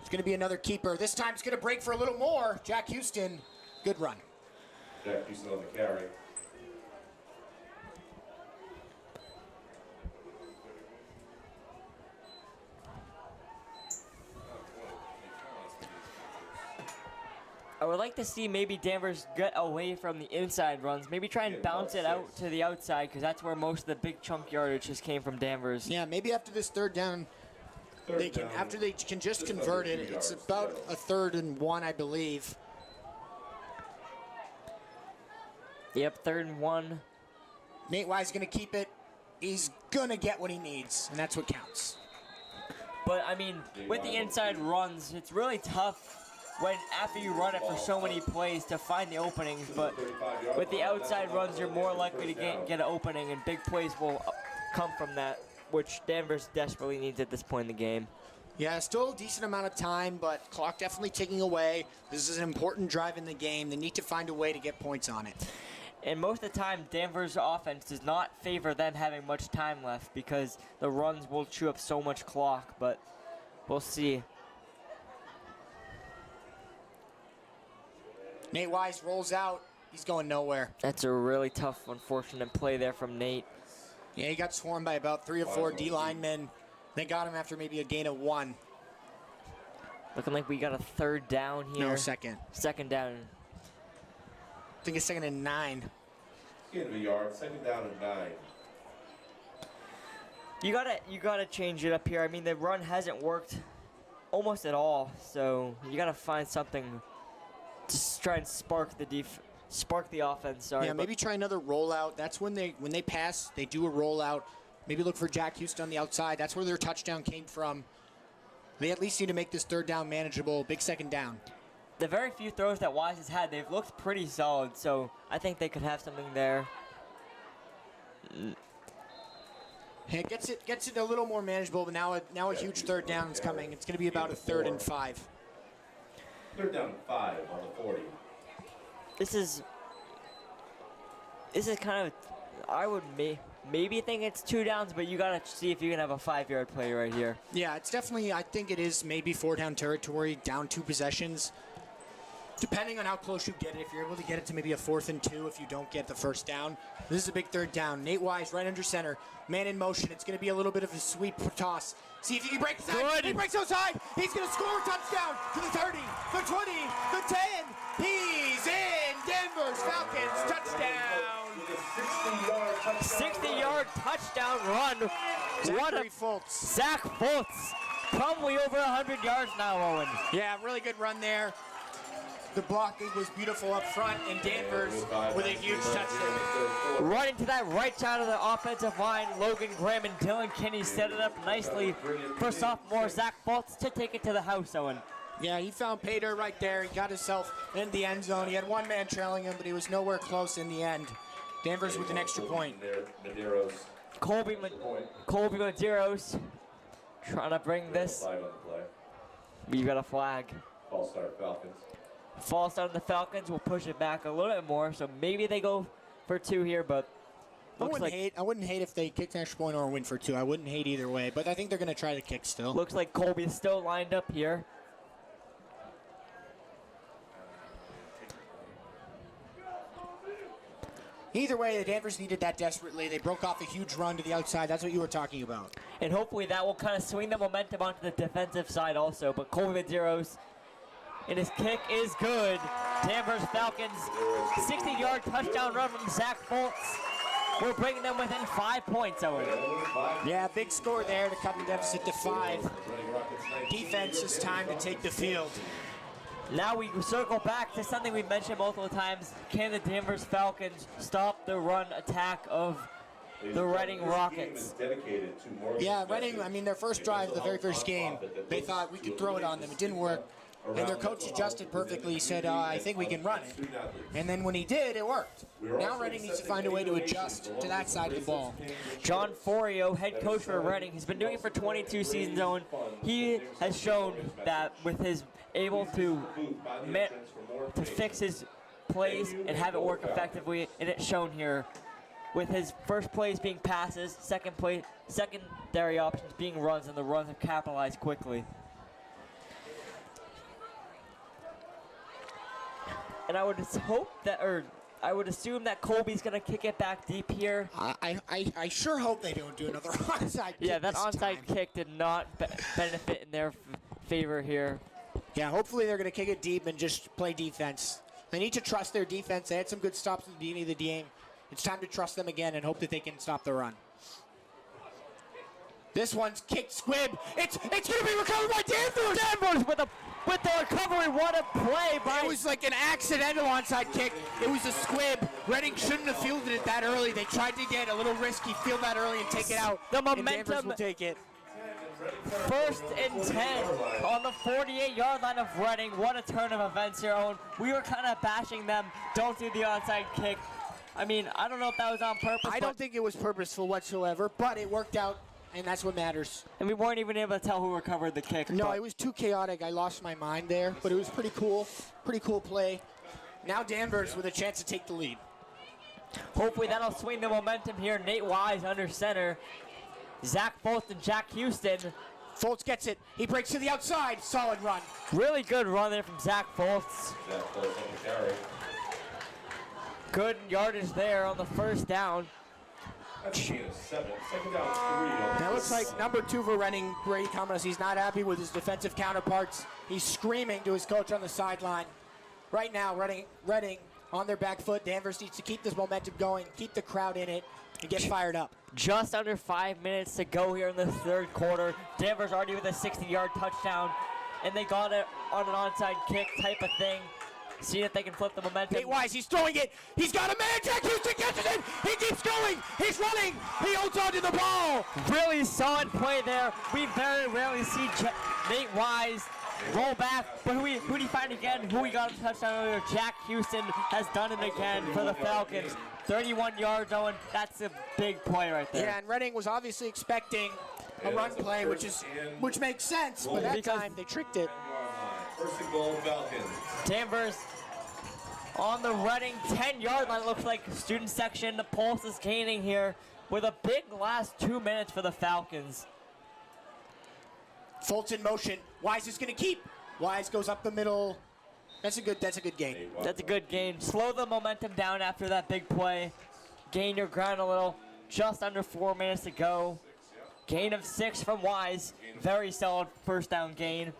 It's going to be another keeper. This time it's going to break for a little more. Jack Houston, good run. Jack Houston on the carry. I would like to see maybe Danvers get away from the inside runs. Maybe try and bounce it out to the outside, because that's where most of the big chunk yardage just came from Danvers. Yeah, maybe after this third down, after they can just convert it, it's about a 3rd and 1, I believe. Yep, 3rd and 1. Nate Wise going to keep it. He's going to get what he needs, and that's what counts. But, I mean, with the inside runs, it's really tough when after you run it for so many plays to find the openings. But with the outside runs, you're more likely to get an opening, and big plays will come from that, which Danvers desperately needs at this point in the game. Yeah, still a decent amount of time, but clock definitely ticking away. This is an important drive in the game. They need to find a way to get points on it. And most of the time, Danvers' offense does not favor them having much time left because the runs will chew up so much clock, but we'll see. Nate Wise rolls out. He's going nowhere. That's a really tough, unfortunate play there from Nate. Yeah, he got swarmed by about 3 or 4 D linemen. They got him after maybe a gain of 1. Looking like we got a 3rd down here. No, second. 2nd down. I think it's 2nd and 9. Gain of a yard, 2nd down and 9. You gotta change it up here. I mean, the run hasn't worked almost at all, so you gotta find something to try and spark the offense. Sorry. Yeah, maybe try another rollout. That's when they pass, they do a rollout. Maybe look for Jack Houston on the outside. That's where their touchdown came from. They at least need to make this 3rd down manageable. Big 2nd down. The very few throws that Wise has had, they've looked pretty solid, so I think they could have something there. Yeah, it gets it a little more manageable, but now a huge 3rd down is coming. It's going to be about a 3rd and 5. 3rd down and 5 on the 40. This is kind of, I would maybe think it's 2 downs, but you gotta see if you can have a 5-yard play right here. Yeah, it's definitely, I think it is maybe 4 down territory, down 2 possessions. Depending on how close you get it, if you're able to get it to maybe a 4th and 2 if you don't get the 1st down. This is a big 3rd down. Nate Wise right under center. Man in motion. It's going to be a little bit of a sweep toss. See if he can break the side. He breaks outside. He's going to score a touchdown to the 30, the 20, the 10. He's in. Denver's Falcons touchdown. 60-yard touchdown run. What a Zach Fultz. Probably over 100 yards now, Owen. Yeah, really good run there. The blocking was beautiful up front, and Danvers with a huge touchdown. Running to that right side of the offensive line, Logan Graham and Dylan Kinney set it up nicely for sophomore Zach Fultz to take it to the house, Owen. Yeah, he found pay dirt right there. He got himself in the end zone. He had one man trailing him, but he was nowhere close in the end. Danvers with an extra point. Colby Medeiros trying to bring this. You got a flag. False start Falcons. False start on the Falcons will push it back a little bit more, so maybe they go for 2 here, but I wouldn't hate if they kicked an extra point or win for 2. I wouldn't hate either way, but I think they're going to try to kick still. Looks like Colby is still lined up here. Either way, the Danvers needed that desperately. They broke off a huge run to the outside. That's what you were talking about. And hopefully that will kind of swing the momentum onto the defensive side also. But Colby Medeiros, and his kick is good. Danvers Falcons, 60-yard touchdown run from Zach Fultz. We're bringing them within 5 points, Owen. Yeah, big score there to cut the deficit to 5. Defense, it's time to take the field. Now we circle back to something we've mentioned multiple times. Can the Danvers Falcons stop the run attack of the Reading Rockets? Yeah, Reading, I mean, their first drive, the very first game, they thought we could throw it on them. It didn't work. And their coach adjusted perfectly. He said, I think we can run it. And then when he did, it worked. Now Reading needs to find a way to adjust to that side of the ball. John Forio, head coach for Reading, has been doing it for 22 seasons, Owen. He has shown that with his able to fix his plays and have it work effectively, and it's shown here with his first plays being passes, secondary options being runs, and the runs have capitalized quickly. And I would hope that, or I would assume that Colby's going to kick it back deep here. I sure hope they don't do another onside kick. Yeah, that onside kick did not benefit in their favor here. Yeah, hopefully they're going to kick it deep and just play defense. They need to trust their defense. They had some good stops at the beginning of the game. It's time to trust them again and hope that they can stop the run. This one's kicked squib. It's going to be recovered by Danvers. Danvers with the recovery. What a play by... It was like an accidental onside kick. It was a squib. Reading shouldn't have fielded it that early. They tried to get a little risky, field that early and take it out. The And Danvers momentum... will take it. 1st and 10 on the 48-yard line of Reading. What a turn of events here, Owen. We were kind of bashing them. Don't do the onside kick. I mean, I don't know if that was on purpose. I don't think it was purposeful whatsoever, but it worked out, and that's what matters. And we weren't even able to tell who recovered the kick. No, it was too chaotic. I lost my mind there, but it was pretty cool. Pretty cool play. Now Danvers with a chance to take the lead. Hopefully that'll swing the momentum here. Nate Wise under center. Zach Foltz and Jack Houston. Foltz gets it. He breaks to the outside. Solid run. Really good run there from Zach Foltz. Good yardage there on the first down. That looks like number 2 for Reading, Brady Cummins. He's not happy with his defensive counterparts. He's screaming to his coach on the sideline. Right now, Reading on their back foot. Danvers needs to keep this momentum going, keep the crowd in it, and get fired up. Just under 5 minutes to go here in the third quarter. Danvers already with a 60-yard touchdown, and they got it on an onside kick type of thing. See if they can flip the momentum. Nate Wise, he's throwing it. He's got a man. Jack Houston catches it. He keeps going. He's running. He holds on to the ball. Really solid play there. We very rarely see Nate Wise roll back. But who do you find again? Who we got a touchdown earlier? Jack Houston has done it again for the Falcons. 31 yards, Owen. That's a big play right there. Yeah, and Reading was obviously expecting a run play, which makes sense. But that time they tricked it. First and goal, Falcons. Danvers on the Reading 10-yard line. Looks like student section. The pulse is gaining here with a big last 2 minutes for the Falcons. Foltz in motion. Wise is going to keep. Wise goes up the middle. That's a good gain. That's a good gain. Slow the momentum down after that big play. Gain your ground a little. Just under 4 minutes to go. Gain of 6 from Wise. Very solid first down gain.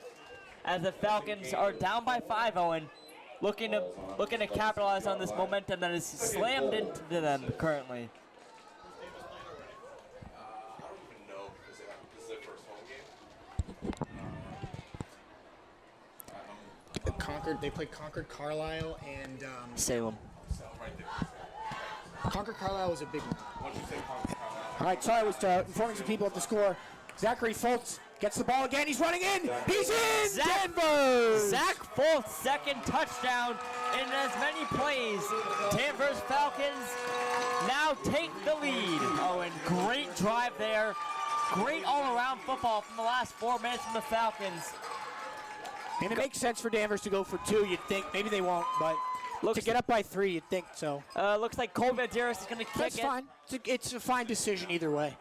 As the Falcons are down by 5, Owen. Looking to capitalize on this momentum that is slammed into them currently. I don't even know because this is their first home game. Concord. They played Concord, Carlisle, and Salem. Concord Carlisle was a big one. Once you say Concord, All right, sorry, I was informing some people of the score. Zachary Foltz gets the ball again. He's running in. He's in. Danvers. Zach Foltz, second touchdown in as many plays. Danvers Falcons now take the lead. Oh, and great drive there. Great all-around football from the last 4 minutes from the Falcons. And it makes sense for Danvers to go for 2, you'd think. Maybe they won't, but to get up by 3, you'd think so. Looks like Cole Valderas is going to kick That's fine. It's a fine decision either way.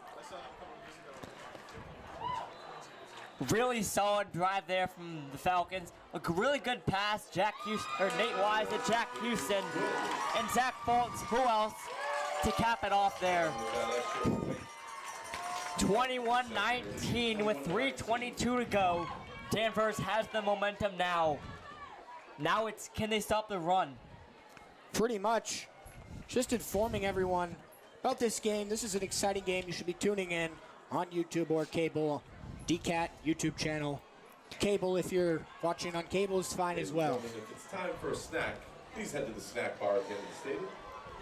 Really solid drive there from the Falcons. A really good pass, Nate Wise to Jack Houston. And Zach Foltz, who else, to cap it off there. 21-19 with 3:22 to go. Danvers has the momentum now. Now it's, can they stop the run? Pretty much. Just informing everyone about this game. This is an exciting game. You should be tuning in on YouTube or cable. DCAT YouTube channel. Cable, if you're watching on cable, is fine as well. If it's time for a snack, please head to the snack bar at the end of the stadium.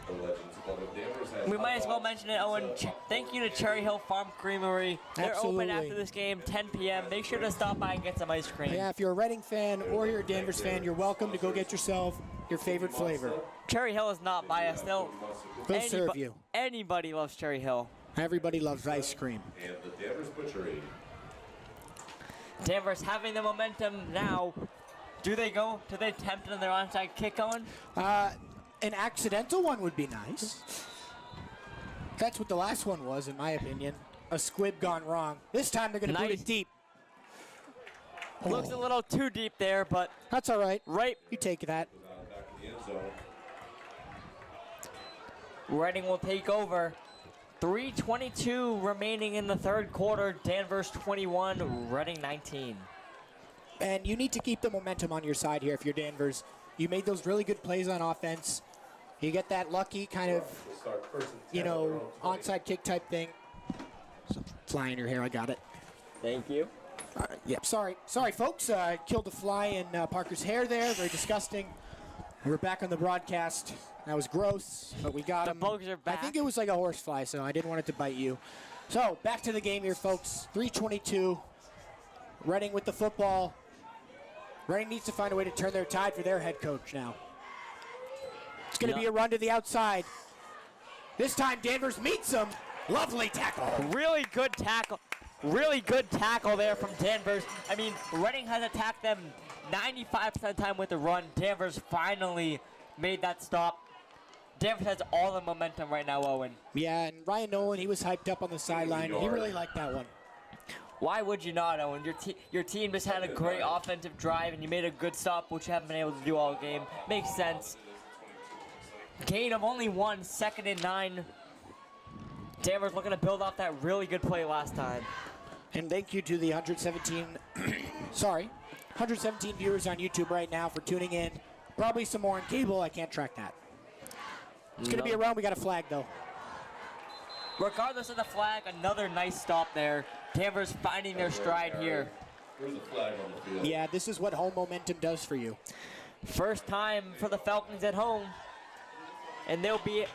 The Legends Club of Danvers has We might as well mention it, Owen. Thank you to Cherry Hill Farm Creamery. They're Absolutely. open after this game, 10 p.m. Make sure to stop by and get some ice cream. Yeah, if you're a Reading fan or you're a Danvers fan, you're welcome to go get yourself your favorite flavor. Cherry Hill is not biased. They'll serve you. Anybody loves Cherry Hill. Everybody loves ice cream. And the Danvers Butchery. Danvers having the momentum now. Do they attempt on their onside kick, Owen? An accidental one would be nice. That's what the last one was, in my opinion. A squib gone wrong. This time they're going to put it deep. Looks a little too deep there, but that's all right. Right. You take that. Back in the end zone. Reading will take over. 3:22 remaining in the third quarter. Danvers 21, Reading 19. And you need to keep the momentum on your side here if you're Danvers. You made those really good plays on offense. You get that lucky kind of, onside kick type thing. Fly in your hair, I got it. Thank you. Yep, sorry, folks. Killed a fly in Parker's hair there. Very disgusting. We're back on the broadcast. That was gross, but we got him. The bugs are back. I think it was like a horsefly, so I didn't want it to bite you. So, back to the game here, folks. 3:22. Reading with the football. Reading needs to find a way to turn their tide for their head coach now. It's going to be a run to the outside. This time, Danvers meets him. Lovely tackle. Really good tackle. Really good tackle there from Danvers. I mean, Reading has attacked them 95% of the time with the run. Danvers finally made that stop. Danvers has all the momentum right now, Owen. Yeah, and Ryan Nolan, he was hyped up on the sideline. He really liked that one. Why would you not, Owen? Your team just had a great offensive drive, and you made a good stop, which you haven't been able to do all game. Makes sense. Gain of only 1, 2nd and 9. Danvers looking to build off that really good play last time. And thank you to the 117 viewers on YouTube right now for tuning in. Probably some more on cable. I can't track that. It's going to be a run. We got a flag, though. Regardless of the flag, another nice stop there. Danvers finding their stride here. There's a flag on the field. Yeah, this is what home momentum does for you. First time for the Falcons at home. And they'll be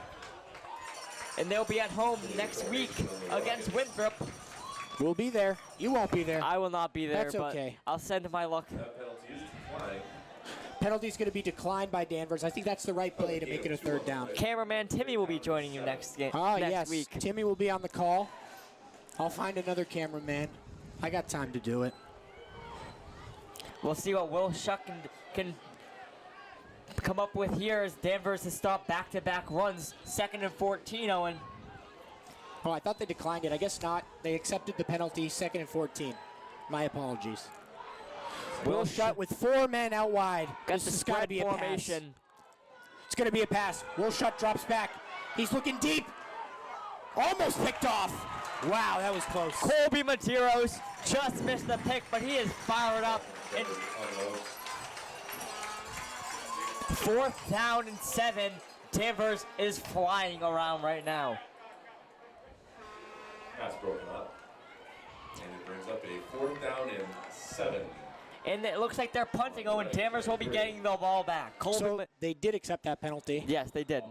at home next week against Winthrop. We'll be there. You won't be there. I will not be there, That's but okay. I'll send my luck. That penalty is flying. Penalty's going to be declined by Danvers. I think that's the right play to make it a 3rd down. Cameraman Timmy will be joining you next Yes. week. Timmy will be on the call. I'll find another cameraman. I got time to do it. We'll see what Will Shuck can come up with here as Danvers has stopped back-to-back runs. 2nd and 14, Owen. Oh, I thought they declined it. I guess not. They accepted the penalty, 2nd and 14. My apologies. Will Shutt with 4 men out wide. Got This the has got to spread be a formation. pass. It's going to be a pass. Will Shutt drops back. He's looking deep. Almost picked off. Wow, that was close. Colby Medeiros just missed the pick, but he is fired up. And 4th down and 7. Danvers is flying around right now. Pass broken up. And it brings up a 4th down and 7. And it looks like they're punting, Owen. Danvers will be getting the ball back. So they did accept that penalty. Yes, they did.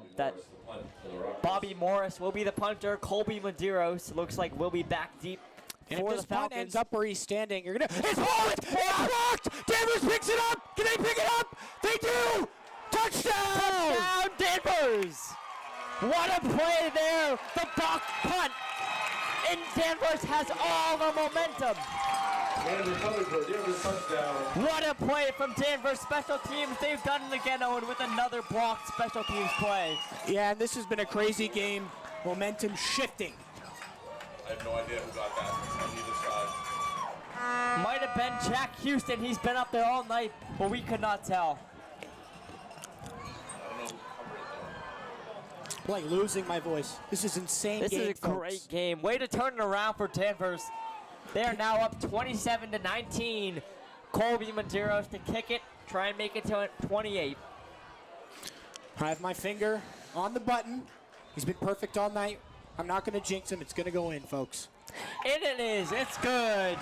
Bobby Morris will be the punter. Colby Medeiros looks like will be back deep And for if the this punt Falcons. ends up where he's standing, you're going to... It's blocked! Danvers picks it up! Can they pick it up? They do! Touchdown! Touchdown, Danvers! What a play there! The block punt! And Danvers has all the momentum. And recovered for a Danvers touchdown. What a play from Danvers special teams. They've done it again, Owen, with another blocked special teams play. Yeah, and this has been a crazy game. Momentum shifting. I have no idea who got that on either side. Might have been Jack Houston. He's been up there all night, but we could not tell. I don't know who covered it I'm like losing my voice. This is insane This game, is a folks. great game. Way to turn it around for Danvers. They are now up 27-19. Colby Medeiros to kick it, try and make it to 28. I have my finger on the button. He's been perfect all night. I'm not going to jinx him. It's going to go in, folks. And it is. It's good.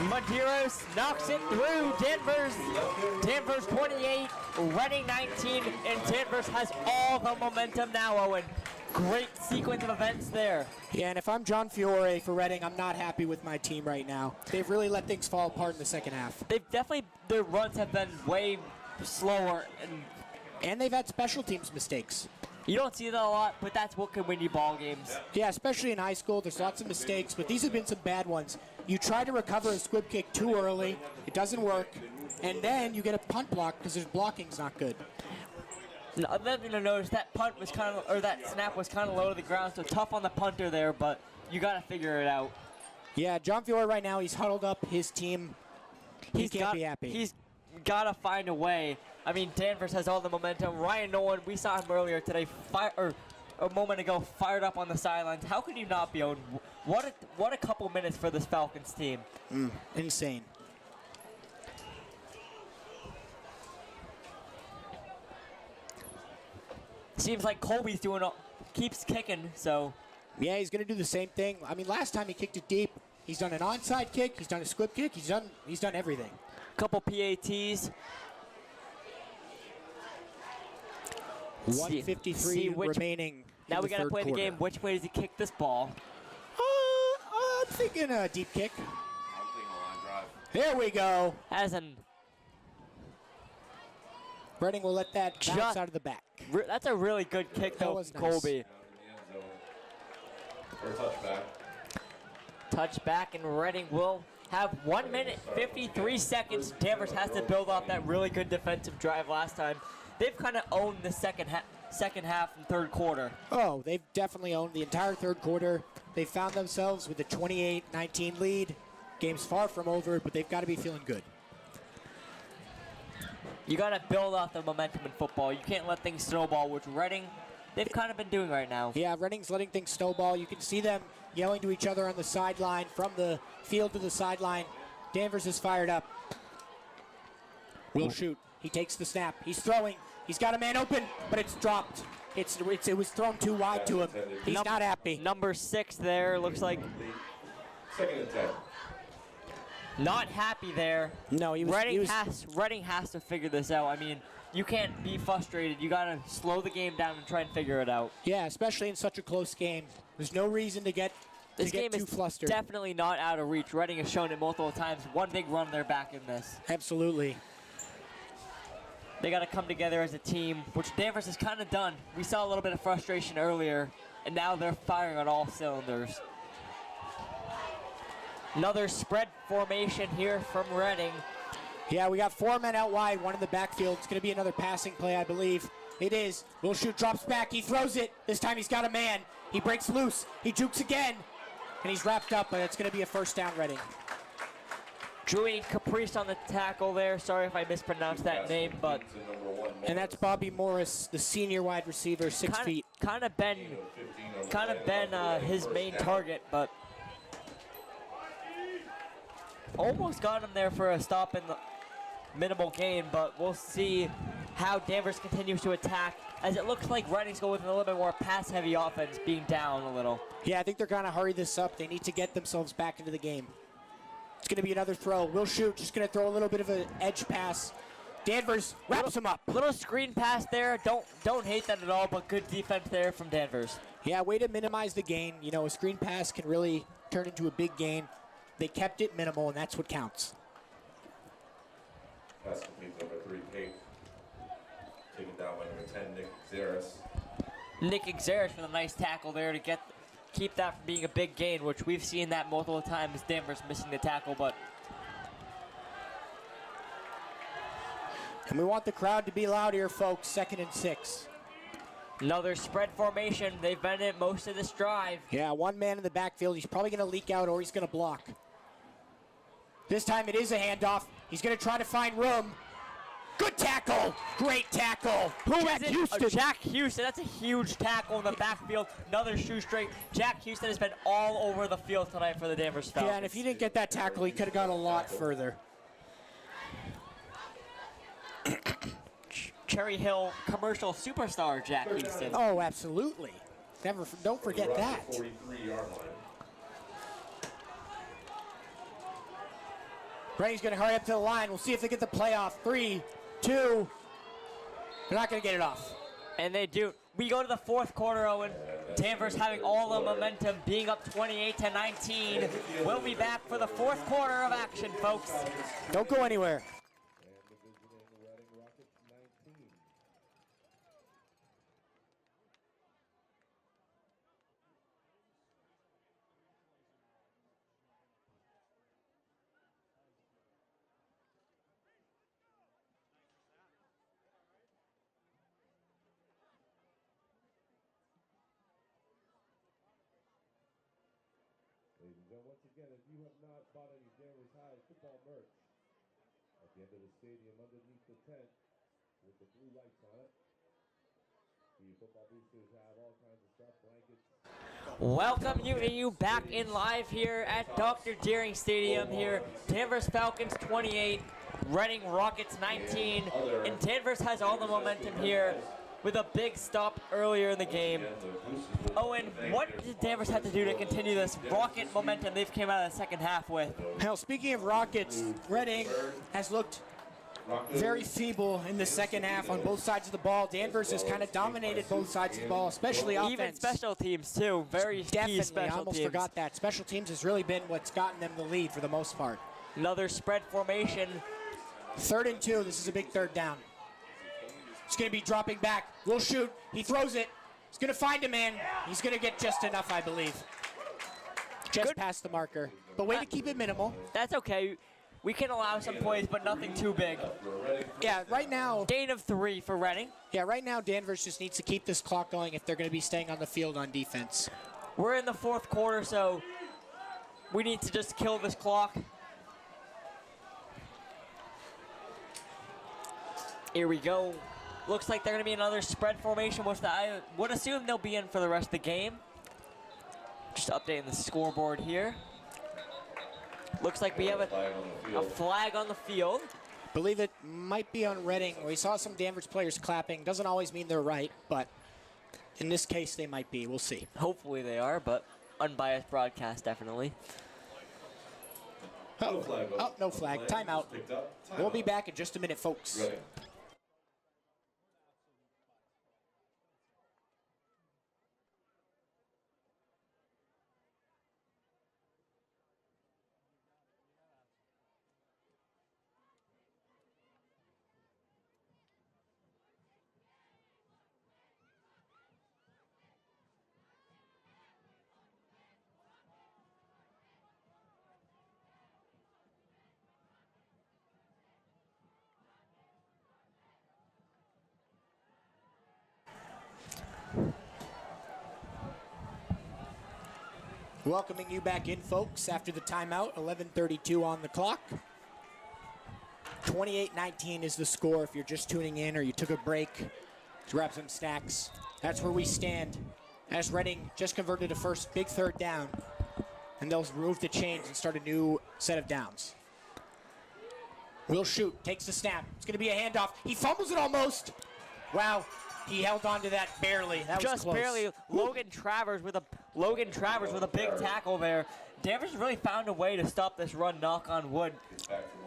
Medeiros knocks it through. Danvers 28, Reading 19, and Danvers has all the momentum now, Owen. Great sequence of events there. Yeah, and if I'm John Fiore for Reading, I'm not happy with my team right now. They've really let things fall apart in the second half. Their runs have been way slower, And they've had special teams mistakes. you don't see that a lot, but that's what can win you ball games. Yeah, especially in high school, there's lots of mistakes, but these have been some bad ones. You try to recover a squib kick too early, it doesn't work, and then you get a punt block because their blocking's not good. Another thing to notice, that punt was that snap was kind of low to the ground, so tough on the punter there, but you got to figure it out. Yeah, John Fiore right now, he's huddled up his team. He can't be happy. He's got to find a way. I mean, Danvers has all the momentum. Ryan Nolan, we saw him earlier today, a moment ago, fired up on the sidelines. How could you not be owned? What a couple minutes for this Falcons team. Insane. Seems like Colby's keeps kicking, so. Yeah, he's going to do the same thing. I mean, last time he kicked it deep. He's done an onside kick. He's done a squib kick. He's done everything. Couple PATs. 1:53 remaining. Now we got to play the game. Which way does he kick this ball? I'm thinking a deep kick. I'm thinking a line drive. Here we go. Redding will let that bounce out of the back. That's a really good kick, though, from Colby. Or touchback. Touchback, and Redding will have 1 minute, 53 seconds. Danvers has to build off that really good defensive drive last time. They've kind of owned the second half and third quarter. Oh, they've definitely owned the entire third quarter. They found themselves with a 28-19 lead. Game's far from over, but they've got to be feeling good. You got to build off the momentum in football. You can't let things snowball, which Redding, they've kind of been doing right now. Yeah, Redding's letting things snowball. You can see them yelling to each other on the sideline, from the field to the sideline. Danvers is fired up. Will shoot. He takes the snap. He's throwing. He's got a man open, but it's dropped. It was thrown too wide to him. He's not happy. Number 6 there, looks like. 2nd and 10. Not happy there. No, Redding has to figure this out. I mean, you can't be frustrated. You got to slow the game down and try and figure it out. Yeah, especially in such a close game. There's no reason to get too flustered. Definitely not out of reach. Redding has shown it multiple times. One big run, they're back in this. Absolutely. They got to come together as a team, which Danvers has kind of done. We saw a little bit of frustration earlier, and now they're firing on all cylinders. Another spread formation here from Redding. Yeah, we got 4 men out wide, one in the backfield. It's going to be another passing play, I believe. It is. Will shoot, drops back. He throws it. This time he's got a man. He breaks loose. He jukes again. And he's wrapped up, but it's going to be a first down, Redding. Julian Caprice on the tackle there. Sorry if I mispronounced that name, but. And that's Bobby Morris, the senior wide receiver, 6 feet. Kind of been his main target, but. Almost got him there for a stop in the minimal gain, but we'll see how Danvers continues to attack, as it looks like Redding's going with a little bit more pass-heavy offense, being down a little. Yeah, I think they're going to hurry this up. They need to get themselves back into the game. It's going to be another throw. Will shoot, just going to throw a little bit of an edge pass. Danvers wraps him up. Little screen pass there. Don't hate that at all, but good defense there from Danvers. Yeah, way to minimize the gain. You know, a screen pass can really turn into a big gain. They kept it minimal, and that's what counts. Pass complete number 3, Kate. Taken down by number 10, Nick Xeris. Nick Xeris with a nice tackle there to keep that from being a big gain, which we've seen that multiple times. Danvers missing the tackle, but. And we want the crowd to be loud here, folks. 2nd and 6. Another spread formation. They've been in most of this drive. Yeah, 1 man in the backfield. He's probably going to leak out or he's going to block. This time it is a handoff. He's going to try to find room. Good tackle. Great tackle. Jack Houston. Jack Houston. That's a huge tackle in the backfield. Another shoe straight. Jack Houston has been all over the field tonight for the Danvers Falcons. Yeah, and if he didn't get that tackle, he could have gone a lot further. Cherry Hill commercial superstar Jack Houston. Oh, absolutely. Don't forget that. 43-yard line. Redding's going to hurry up to the line. We'll see if they get the play off. 3, 2. They're not going to get it off. And they do. We go to the fourth quarter, Owen. Danvers having all the momentum, being up 28-19. We'll be back for the fourth quarter of action, folks. Don't go anywhere. Once again, if you have not bought any Danvers High football merch, at the end of the stadium, underneath the tent, with the blue lights on it, the football boosters have all kinds of stuff, blankets. Welcome you back in live here at Dr. Deering Stadium here. Danvers Falcons 28, Redding Rockets 19, and Danvers has all the momentum here. with a big stop earlier in the game. Owen, what did Danvers have to do to continue this rocket momentum they've came out of the second half with? Hell, speaking of rockets, Reading has looked very feeble in the second half on both sides of the ball. Danvers has kind of dominated both sides of the ball, especially offense. Even special teams, too. Very key special I almost teams. forgot that. Special teams has really been what's gotten them the lead for the most part. Another spread formation. 3rd and 2. This is a big 3rd down. It's going to be dropping back. Will shoot. He throws it. He's going to find a man. He's going to get just enough, I believe. Just past the marker. But way to keep it minimal. That's okay. We can allow some plays, but nothing too big. Yeah, right now. Gain of 3 for Reading. Yeah, right now Danvers just needs to keep this clock going if they're going to be staying on the field on defense. We're in the 4th quarter, so we need to just kill this clock. Here we go. Looks like they're going to be another spread formation, which I would assume they'll be in for the rest of the game. Just updating the scoreboard here. Looks like we have a flag on the field. Believe it might be on Reading. We saw some Danvers players clapping. Doesn't always mean they're right, but in this case they might be. We'll see. Hopefully they are, but unbiased broadcast definitely. Oh, no flag. Timeout. We'll be back in just a minute, folks. Welcoming you back in, folks, after the timeout. 11:32 on the clock. 28-19 is the score if you're just tuning in or you took a break to grab some snacks. That's where we stand as Reading just converted a first big 3rd down, and they'll remove the chains and start a new set of downs. Will shoot, takes the snap. It's going to be a handoff. He fumbles it almost. Wow. He held on to that barely. That was just close. Barely. Logan Travers with a big tackle there. Danvers really found a way to stop this run, knock on wood.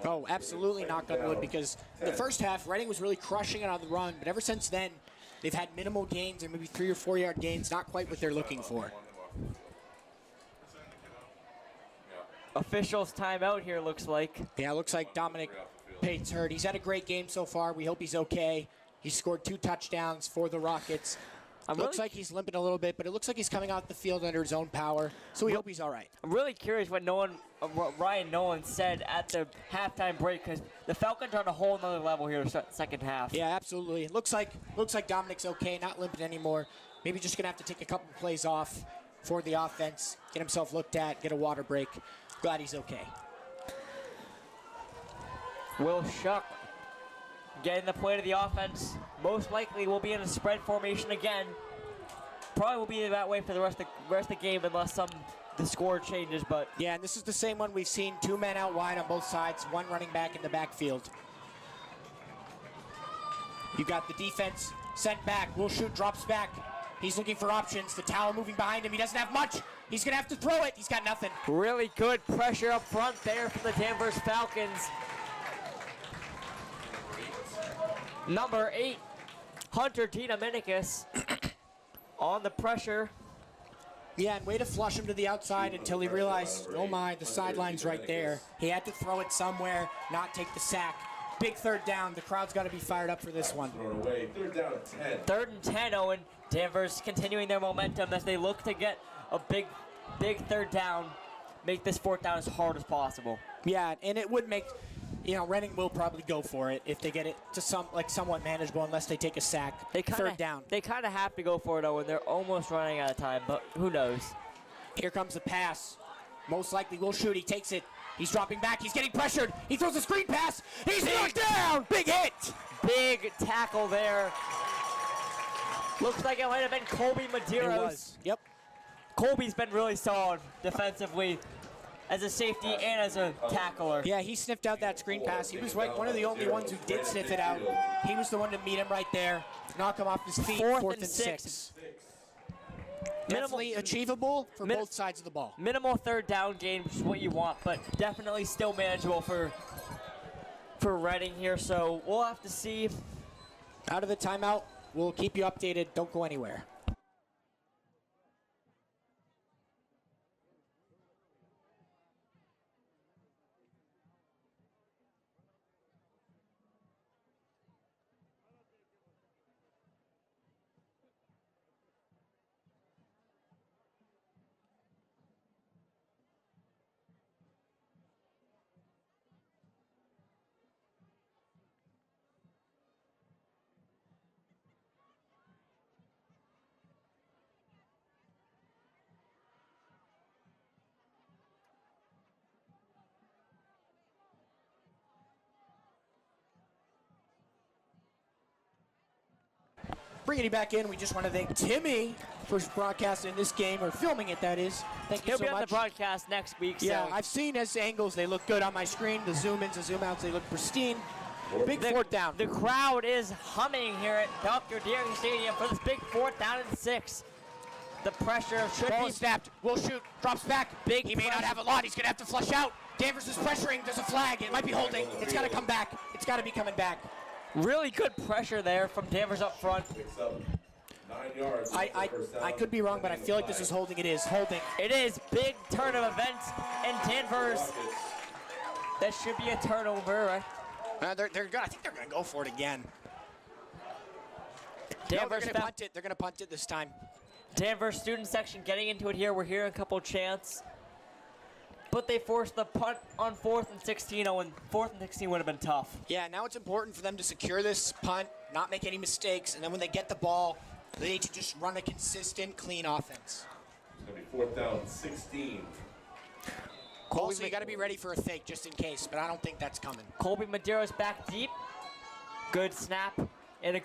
Oh, absolutely knock on wood, because in the first half, Reading was really crushing it on the run, but ever since then, they've had minimal gains and maybe 3 or 4 yard gains, not quite what they're looking for. Officials timeout here, looks like. Yeah, looks like Dominic Pate's hurt. He's had a great game so far. We hope he's okay. He scored 2 touchdowns for the Rockets. Looks like he's limping a little bit, but it looks like he's coming out the field under his own power, so we hope he's all right. I'm really curious what Ryan Nolan said at the halftime break, because the Falcons are on a whole nother level here to start the second half. Yeah, absolutely. It looks like Dominic's okay, not limping anymore. Maybe just going to have to take a couple plays off for the offense, get himself looked at, get a water break. Glad he's okay. Will Shuck getting the play to the offense. Most likely will be in a spread formation again. Probably will be that way for the rest of the game unless the score changes. But yeah, and this is the same one we've seen. 2 men out wide on both sides, 1 running back in the backfield. You got the defense sent back. Will shoot, drops back. He's looking for options. The towel moving behind him. He doesn't have much. He's going to have to throw it. He's got nothing. Really good pressure up front there from the Danvers Falcons. Number 8, Hunter Dominicus on the pressure. Yeah, and way to flush him to the outside until he realized, oh my, the sideline's right there. He had to throw it somewhere, not take the sack. Big 3rd down. The crowd's got to be fired up for this one. 3rd down and 10. 3rd and 10, Owen. Danvers continuing their momentum as they look to get a big 3rd down, make this 4th down as hard as possible. Yeah, and it would make, Reading will probably go for it if they get it to somewhat manageable unless they take a sack. 3rd down. They kind of have to go for it, Owen. They're almost running out of time, but who knows? Here comes the pass. Most likely will shoot. He takes it. He's dropping back. He's getting pressured. He throws a screen pass. He's knocked down. Big hit. Big tackle there. Looks like it might have been Colby Medeiros. It was. Yep. Colby's been really solid defensively as a safety and as a tackler. Yeah, he sniffed out that screen pass. He was one of the only ones who did sniff it out. He was the one to meet him right there. knock him off his feet. Fourth and 6. Definitely achievable for both sides of the ball. Minimal third down gain, which is what you want, but definitely still manageable for Reading here. So we'll have to see. Out of the timeout, we'll keep you updated. Don't go anywhere. Bringing you back in, we just want to thank Timmy for broadcasting this game, or filming it, that is. Thank you He'll so be on much. the broadcast next week. Yeah, so. I've seen his angles. They look good on my screen. The zoom-ins, the zoom-outs, they look pristine. Big fourth down. The crowd is humming here at Dr. Deering Stadium for this big 4th down and 6. The pressure should Ball be is snapped. Will shoot. Drops back. Big He may not pressure. have a lot. He's going to have to flush out. Danvers is pressuring. There's a flag. It might be holding. It's got to come back. It's got to be coming back. really good pressure there from Danvers up front. Picks up 9 yards. I could be wrong, but I feel like this is holding. It is holding. It is big turn of events, and Danvers, that should be a turnover, right? They're gonna, I think they're going to go for it again. No, they're Danvers, going to punt it. They're going to punt it this time. Danvers student section getting into it here. We're hearing a couple chants. But they forced the punt on 4th and 16. Oh, and 4th and 16 would have been tough. Yeah, now it's important for them to secure this punt, not make any mistakes, and then when they get the ball, they need to just run a consistent, clean offense. It's going to be 4th down, 16. Also, you got to be ready for a fake just in case, but I don't think that's coming. Colby Madero's back deep. Good snap and a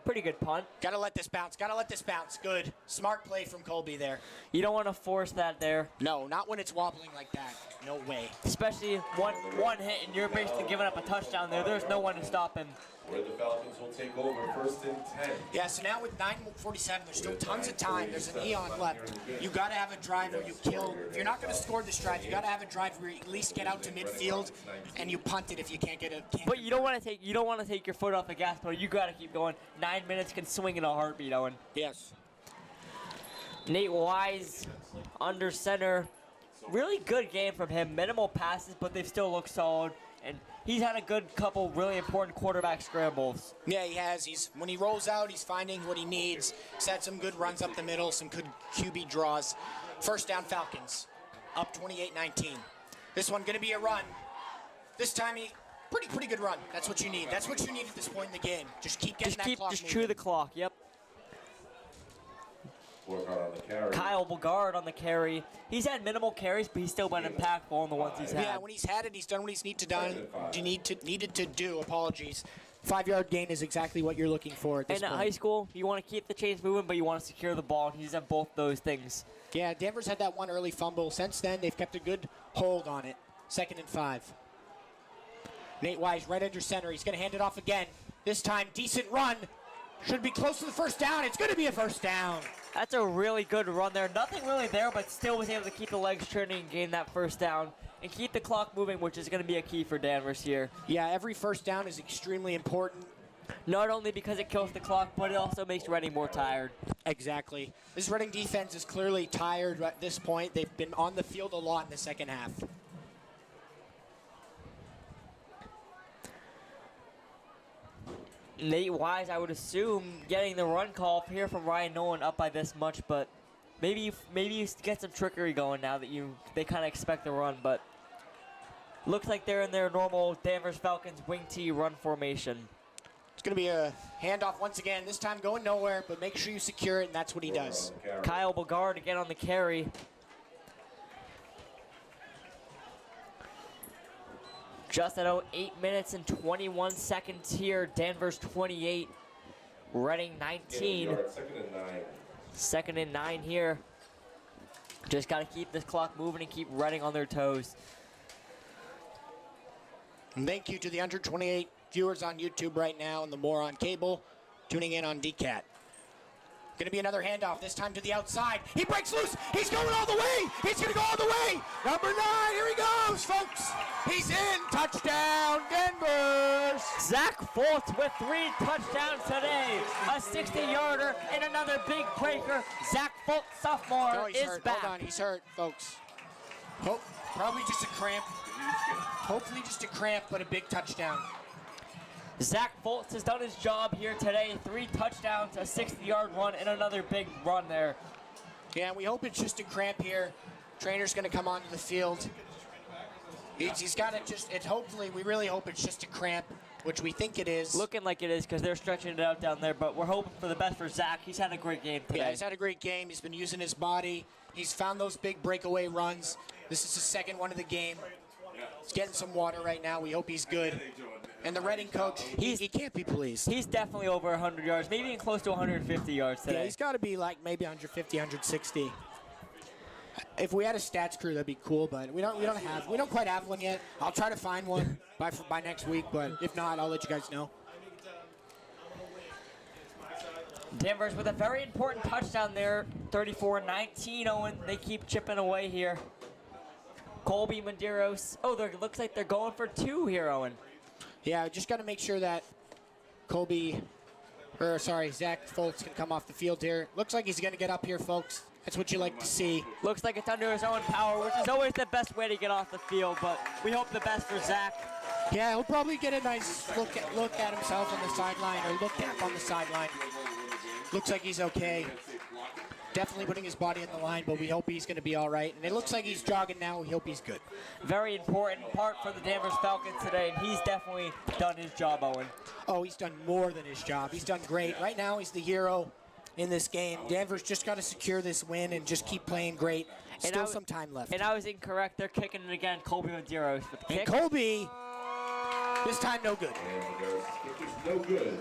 pretty good punt. Got to let this bounce. Got to let this bounce. Good. Smart play from Colby there. You don't want to force that there, No, not when it's wobbling like that. No way. especially one hit and you're basically giving up a touchdown there. There's no one to stop him. Where the Falcons will take over 1st and 10. Yeah, so now with 9:47, there's still tons of time. There's an eon left. You got to have a drive where you kill. If you're not going to score this drive, you got to have a drive where you at least get out to midfield and you punt it if you can't get a. But you don't want to take your foot off the gas pedal. You got to keep going. 9 minutes can swing in a heartbeat, Owen. Yes. Nate Wise under center. Really good game from him. Minimal passes, but they still look solid. And he's had a good couple really important quarterback scrambles. Yeah, he has. When he rolls out, he's finding what he needs. He's had some good runs up the middle, some good QB draws. 1st down Falcons, up 28-19. This one gonna be a run. This time pretty good run. That's what you need. That's what you need at this point in the game. Just keep getting that clock moving. Chew the clock. Yep. Work hard on the carry. Kyle Bogard on the carry. He's had minimal carries, but he's still been impactful on the ones he's had. Yeah, when he's had it, he's done what he's needed to do. Apologies. 5-yard gain is exactly what you're looking for at this And at point. high school, you want to keep the chains moving, but you want to secure the ball. And he's done both those things. Yeah, Denver's had that one early fumble. Since then, they've kept a good hold on it. 2nd and 5. Nate Wise right under center. He's going to hand it off again. This time, decent run. Should be close to the 1st down. It's going to be a 1st down. That's a really good run there. Nothing really there, but still was able to keep the legs turning and gain that 1st down and keep the clock moving, which is going to be a key for Danvers here. Yeah, every 1st down is extremely important. Not only because it kills the clock, but it also makes Reading more tired. Exactly. This Reading defense is clearly tired at this point. They've been on the field a lot in the 2nd half. Nate Wise, I would assume, getting the run call here from Ryan Nolan up by this much, but maybe you get some trickery going now that they kind of expect the run, but looks like they're in their normal Danvers Falcons wing T run formation. It's going to be a handoff once again, this time going nowhere, but make sure you secure it, and that's what he does. Kyle Bogard again on the carry. Just at 8 minutes and 21 seconds here. Danvers 28, Reading 19. 2nd and 9. 2nd and 9 here. Just got to keep this clock moving and keep Reading on their toes. And thank you to the under 28 viewers on YouTube right now and the more on cable. tuning in on DCAT. Going to be another handoff, this time to the outside. He breaks loose. He's going all the way. He's going to go all the way. Number 9, here he goes, folks. He's in. Touchdown, Denver. Zach Fultz with 3 touchdowns today. A 60-yarder and another big breaker. Zach Fultz, sophomore, Oh, he's is hurt. back. Hold on, he's hurt, folks. Probably just a cramp. Hopefully just a cramp, but a big touchdown. Zach Fultz has done his job here today. 3 touchdowns, a 60-yard run, and another big run there. Yeah, we hope it's just a cramp here. Trainer's going to come onto the field. He's got to just, hopefully, we really hope it's just a cramp, which we think it is. Looking like it is because they're stretching it out down there, but we're hoping for the best for Zach. He's had a great game today. Yeah, he's had a great game. He's been using his body. He's found those big breakaway runs. This is his second one of the game. He's getting some water right now. We hope he's good. And the Reading coach, he can't be pleased. He's definitely over 100 yards, maybe even close to 150 yards today. Yeah, he's got to be like maybe 150, 160. If we had a stats crew, that'd be cool, but we don't quite have one yet. I'll try to find one by next week, but if not, I'll let you guys know. Denver's with a very important touchdown there, 34-19, Owen. They keep chipping away here. Colby Medeiros. Oh, looks like they're going for 2 here, Owen. Yeah, just got to make sure that Zach Fultz can come off the field here. Looks like he's going to get up here, folks. That's what you like to see. Looks like it's under his own power, which is always the best way to get off the field, but we hope the best for Zach. Yeah, he'll probably get a nice look at himself on the sideline, or look at him on the sideline. Looks like he's okay. Definitely putting his body in the line, but we hope he's going to be all right. And it looks like he's jogging now. We hope he's good. Very important part for the Danvers Falcons today, and he's definitely done his job, Owen. Oh, he's done more than his job. He's done great. Right now, he's the hero in this game. Danvers just got to secure this win and just keep playing great. Still some time left. And I was incorrect. They're kicking it again. Colby Medeiros with the kick. And Colby, this time no good. No good.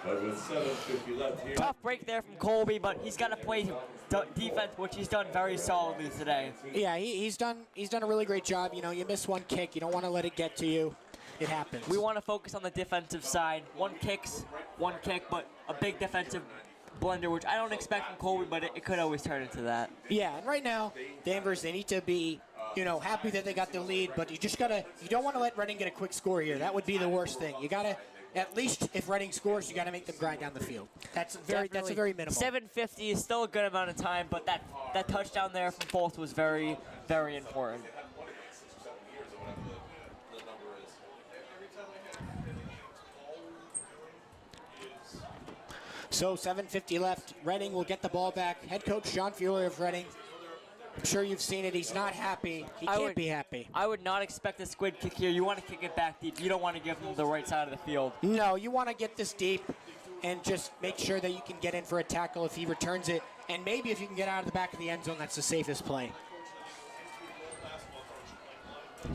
But with 7:50 left here. Tough break there from Colby, but he's got to play defense, which he's done very solidly today. Yeah, he's done a really great job. You know, you miss one kick. You don't want to let it get to you. It happens. We want to focus on the defensive side. One kick, but a big defensive blunder, which I don't expect from Colby, but it could always turn into that. Yeah, and right now, Danvers, they need to be, happy that they got the lead, but you don't want to let Reading get a quick score here. That would be the worst thing. You got to, at least if Reading scores, you got to make them grind down the field. That's a very minimal. 750 is still a good amount of time, but that touchdown there from Fultz was very, very important. So 7:50 left. Reading will get the ball back. Head coach John Fiore of Reading. I'm sure you've seen it. He's not happy. He can't be happy. I would not expect a squid kick here. You want to kick it back deep. You don't want to give them the right side of the field. No, you want to get this deep and just make sure that you can get in for a tackle if he returns it. And maybe if you can get out of the back of the end zone, that's the safest play.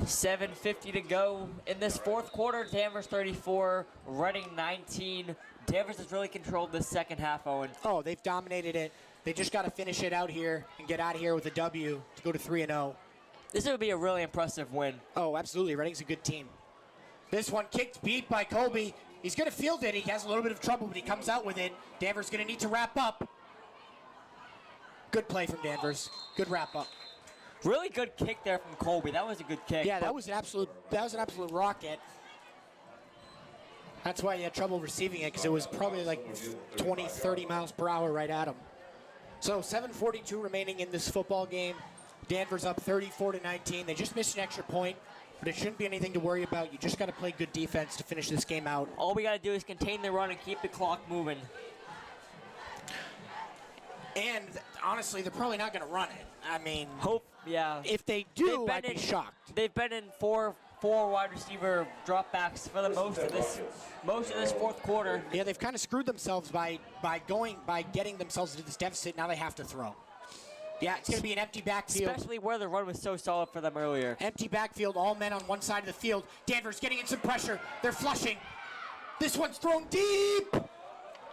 7:50 to go in this fourth quarter. Danvers 34, Reading 19. Danvers has really controlled this second half, Owen. Oh, they've dominated it. They just got to finish it out here and get out of here with a W to go to 3-0. This would be a really impressive win. Oh, absolutely. Reading's a good team. This one kicked, beat by Colby. He's going to field it. He has a little bit of trouble, but he comes out with it. Danvers going to need to wrap up. Good play from Danvers. Good wrap up. Really good kick there from Colby. That was a good kick. Yeah, that was an absolute rocket. That's why he had trouble receiving it, because it was probably like 20, 30 miles per hour right at him. So 7:42 remaining in this football game. Danvers up 34-19. They just missed an extra point, but it shouldn't be anything to worry about. You just got to play good defense to finish this game out. All we got to do is contain the run and keep the clock moving. And honestly, they're probably not going to run it. I mean, yeah. If they do, I'd be shocked. They've been in four wide receiver dropbacks for the most of this fourth quarter. Yeah, they've kind of screwed themselves by getting themselves into this deficit. Now they have to throw. Yeah, it's going to be an empty backfield. Especially where the run was so solid for them earlier. Empty backfield, all men on one side of the field. Danvers getting in some pressure. They're flushing. This one's thrown deep.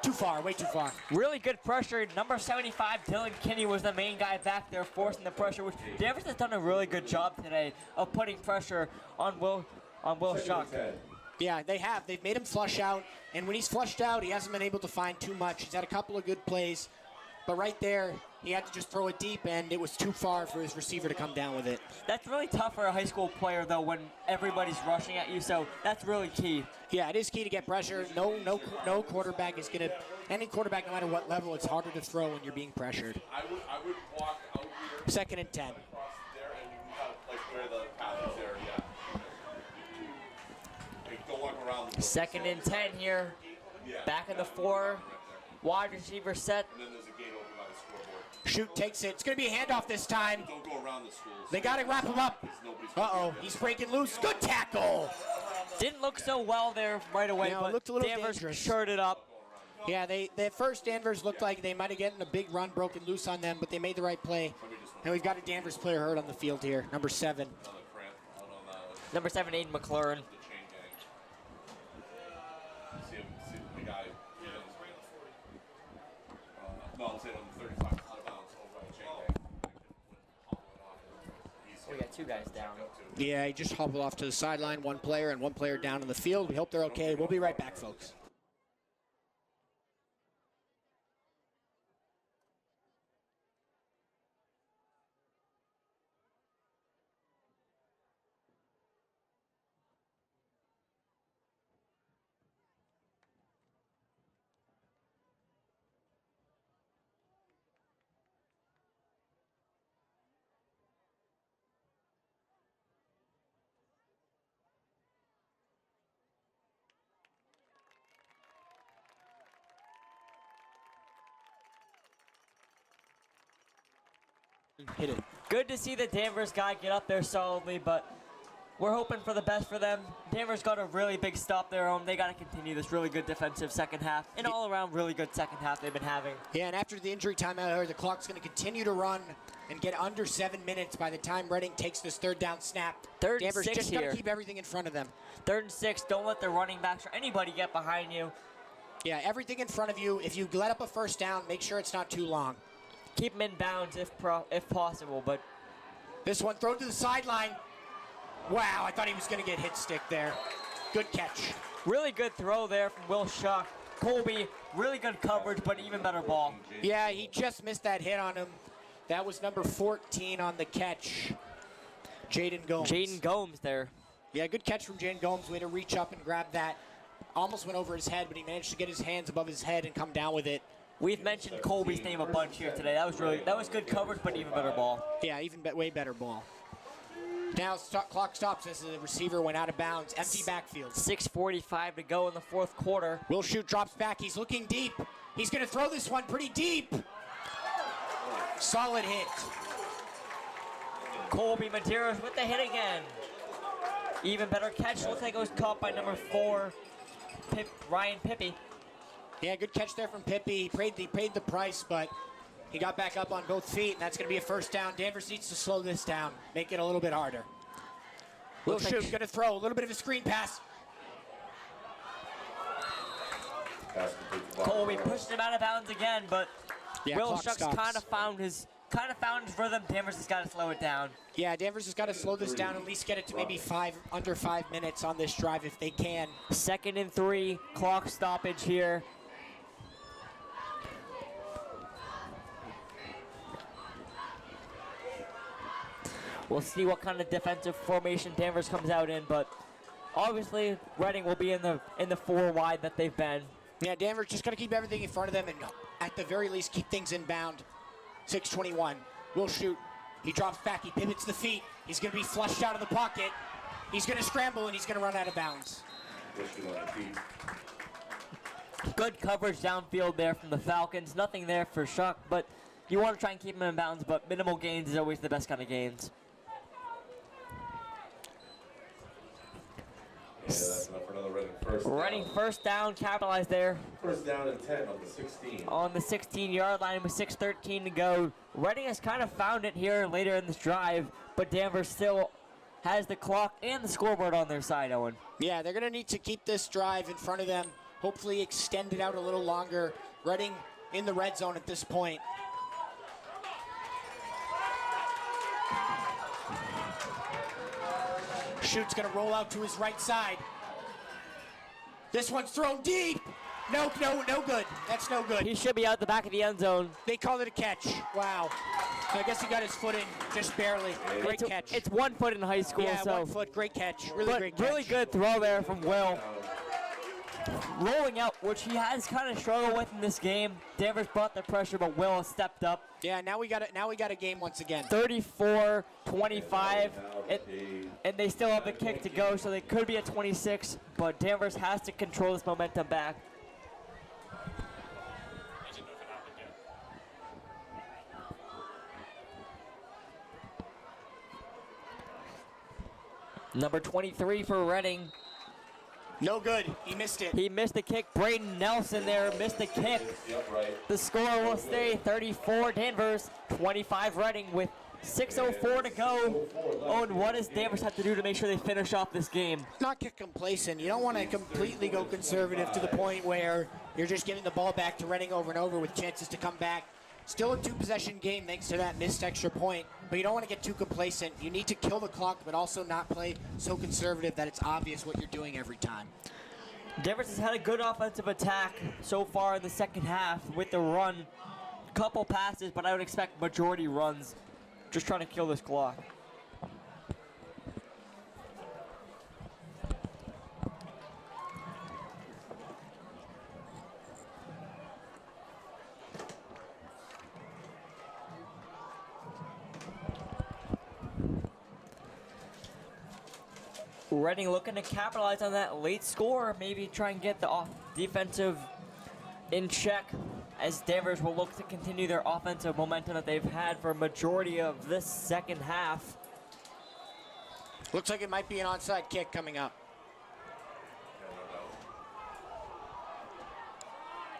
Too far, way too far. Really good pressure. Number 75, Dylan Kinney, was the main guy back there forcing the pressure, which Danvers has done a really good job today of putting pressure on Will Shuck. Yeah, they have. They've made him flush out, and when he's flushed out, he hasn't been able to find too much. He's had a couple of good plays, but right there, he had to just throw it deep, and it was too far for his receiver to come down with it. That's really tough for a high school player, though, when everybody's rushing at you, so that's really key. Yeah, it is key to get pressure. No quarterback is going to, any quarterback, no matter what level, it's harder to throw when you're being pressured. I would walk out here. 2nd and 10. Across there, and you can kind of like where the path is there, yeah. Like, don't walk around. 2nd and 10 here. Yeah. Back in the 4. Wide receiver set. And then there's a gate open by the scoreboard. Shoot takes it. It's going to be a handoff this time. Don't go around the schools. They got to wrap him up. Uh-oh, he's breaking loose. Good tackle. Didn't look so well there right away, No, it but looked a little Danvers dangerous. shirted up. Yeah, at first Danvers looked like they might have gotten a big run broken loose on them, but they made the right play. And we've got a Danvers player hurt on the field here, number 7. Number 7, Aiden McLaurin. See the guy. No, I'm saying on the 35 out of bounds over on the chain gang. We got 2 guys down. Yeah, he just hobbled off to the sideline, 1 player and 1 player down on the field. We hope they're okay. We'll be right back, folks. Hit it. Good to see the Danvers guy get up there solidly, but we're hoping for the best for them. Danvers got a really big stop there. They got to continue this really good defensive second half. And all around really good second half they've been having. Yeah, and after the injury timeout here, the clock's going to continue to run and get under 7 minutes by the time Reading takes this 3rd down snap. 3rd and Danvers 6 just got here. to keep everything in front of them. 3rd and 6, don't let the running backs or anybody get behind you. Yeah, everything in front of you. If you let up a 1st down, make sure it's not too long. Keep them in bounds if possible, but this one thrown to the sideline. Wow, I thought he was going to get hit stick there. Good catch. really good throw there from Will Shuck. Colby, really good coverage, but even better ball. Yeah, he just missed that hit on him. That was number 14 on the catch, Jaden Gomes. Jaden Gomes there. Yeah, good catch from Jaden Gomes. Way to reach up and grab that. Almost went over his head, but he managed to get his hands above his head and come down with it. We've mentioned Colby's name a bunch here today. That was good coverage, but even better ball. Yeah, way better ball. Now clock stops as the receiver went out of bounds. Empty backfield. 6:45 to go in the fourth quarter. Will Shoot drops back. He's looking deep. He's going to throw this one pretty deep. Solid hit. Colby Medeiros with the hit again. Even better catch. Looks like it was caught by number 4, Ryan Pippy. Yeah, good catch there from Pippy. He paid the price, but he got back up on both feet, and that's going to be a first down. Danvers needs to slow this down, make it a little bit harder. Will Shoot going to throw a little bit of a screen pass. Colby pushed him out of bounds again, but Yeah, Will clock Shucks stops. kind of found his rhythm. Danvers has got to slow it down. Yeah, Danvers has got to slow this down, at least get it to maybe under 5 minutes on this drive if they can. 2nd and 3, clock stoppage here. We'll see what kind of defensive formation Danvers comes out in, but obviously Reading will be in the 4 wide that they've been. Yeah, Danvers just got to keep everything in front of them and at the very least keep things inbound. 6:21. Will Shoot. He drops back. He pivots the feet. He's going to be flushed out of the pocket. He's going to scramble and he's going to run out of bounds. Good coverage downfield there from the Falcons. Nothing there for Shuck, but you want to try and keep him in bounds, but minimal gains is always the best kind of gains. Yeah, that's enough for another Reading first down. Reading first down, capitalized there. First down and 10 on the 16. On the 16-yard line with 6:13 to go. Reading has kind of found it here later in this drive, but Danvers still has the clock and the scoreboard on their side, Owen. Yeah, they're going to need to keep this drive in front of them, hopefully extend it out a little longer. Reading in the red zone at this point. Shoot's going to roll out to his right side. This one's thrown deep. No good. That's no good. He should be out the back of the end zone. They called it a catch. Wow. I guess he got his foot in just barely. Great catch. It's 1 foot in high school, yeah, so 1 foot. Great catch. Great catch. Really good throw there from Will. Rolling out, which he has kind of struggled with in this game. Danvers brought the pressure, but Will has stepped up. Yeah, now we got a game once again. 34-25, and they still have the kick to go, so they could be at 26, but Danvers has to control this momentum back. Number 23 for Reading. No good. He missed it. He missed the kick. Braden Nelson there missed the kick. The score will stay 34 Danvers, 25 Reading with 6:04 to go. Owen, what does Danvers have to do to make sure they finish off this game? Not get complacent. You don't want to completely go conservative to the point where you're just giving the ball back to Reading over and over with chances to come back. Still a 2-possession game thanks to that missed extra point, but you don't want to get too complacent. You need to kill the clock, but also not play so conservative that it's obvious what you're doing every time. Danvers has had a good offensive attack so far in the second half with the run. Couple passes, but I would expect majority runs. Just trying to kill this clock. Reading looking to capitalize on that late score, maybe try and get the defensive in check, as Danvers will look to continue their offensive momentum that they've had for a majority of this second half. Looks like it might be an onside kick coming up.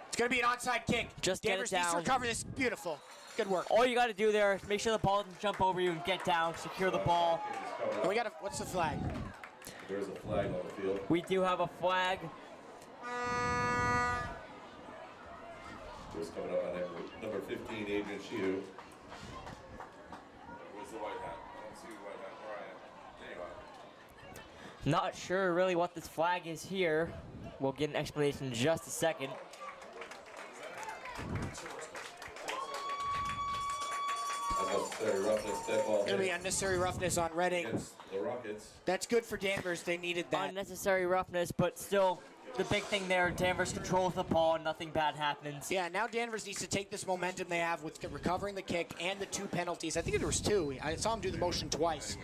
It's going to be an onside kick. Just Danvers get it needs to down. recover this. Beautiful. Good work. All you got to do there is make sure the ball doesn't jump over you and get down, secure the ball. And we got what's the flag? There's a flag on the field. We do have a flag. Who's coming up on number 15, Adrian Shiu. Where's the white hat? I don't see the white hat. Where I am. There you are. Not sure really what this flag is here. We'll get an explanation in just a second. Unnecessary roughness, dead ball. It'll be unnecessary roughness on Reading. Against the Rockets. That's good for Danvers. They needed that. Unnecessary roughness, but still the big thing there, Danvers controls the ball and nothing bad happens. Yeah, now Danvers needs to take this momentum they have with recovering the kick and the 2 penalties. I think there was 2. I saw him do the motion twice.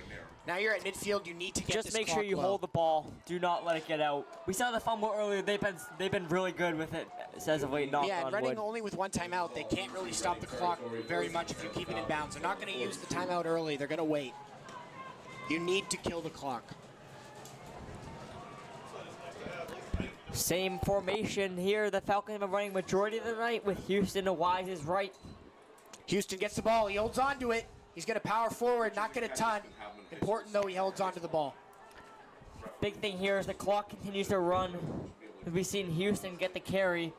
Now you're at midfield. You need to get Just this make sure clock you low. hold the ball. Do not let it get out. We saw the fumble earlier. They've been really good with it, as of late. Knock Yeah, on and Reading wood. only with 1 timeout. They can't really stop the clock very much if you keep it in bounds. They're not going to use the timeout early. They're going to wait. You need to kill the clock. Same formation here. The Falcons have been running majority of the night with Houston to Wise's right. Houston gets the ball. He holds on to it. He's going to power forward, not get a ton. Important, though, he holds on to the ball. Big thing here is the clock continues to run. We've seen Houston get the carry.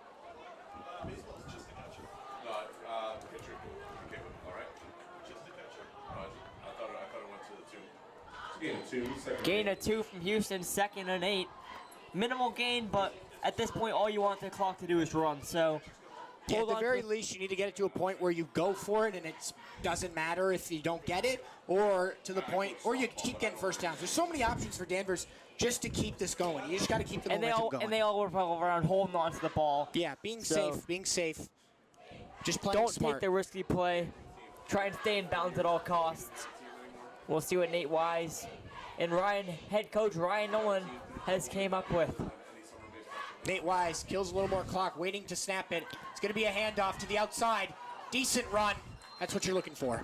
Gain of 2 from Houston, 2nd and 8. Minimal gain, but at this point, all you want the clock to do is run. So, Yeah, hold at the on very to- least, you need to get it to a point where you go for it, and it doesn't matter if you don't get it, or to the point, or you keep getting first downs. There's so many options for Danvers just to keep this going. You just got to keep the and momentum going. they all revolve around holding on to the ball. Yeah, being So- safe. Just playing Don't smart. take the risky play. Try and stay in bounds at all costs. We'll see what Nate Wise and head coach Ryan Nolan has came up with. Nate Wise kills a little more clock, waiting to snap it. It's going to be a handoff to the outside. Decent run. That's what you're looking for.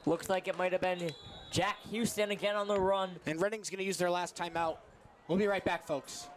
Looks like it might have been Jack Houston again on the run. And Reading's going to use their last timeout. We'll be right back, folks.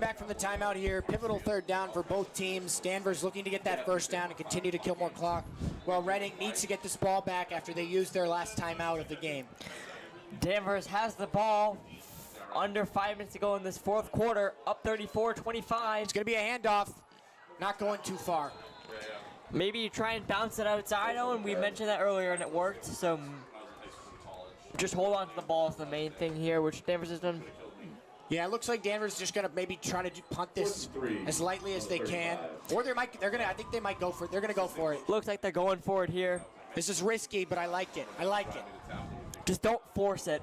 back from the timeout here. Pivotal third down for both teams. Danvers looking to get that first down and continue to kill more clock, while Reading needs to get this ball back after they used their last timeout of the game. Danvers has the ball. Under 5 minutes to go in this fourth quarter. Up 34-25. It's going to be a handoff. Not going too far. Maybe you try and bounce it outside, and we mentioned that earlier, and it worked. So just hold on to the ball is the main thing here, which Danvers has done. Yeah, it looks like Danvers is just gonna maybe try to punt this as lightly as they can, or I think they might go for it. They're gonna go for it. Looks like they're going for it here. This is risky, but I like it. I like it. Just don't force it.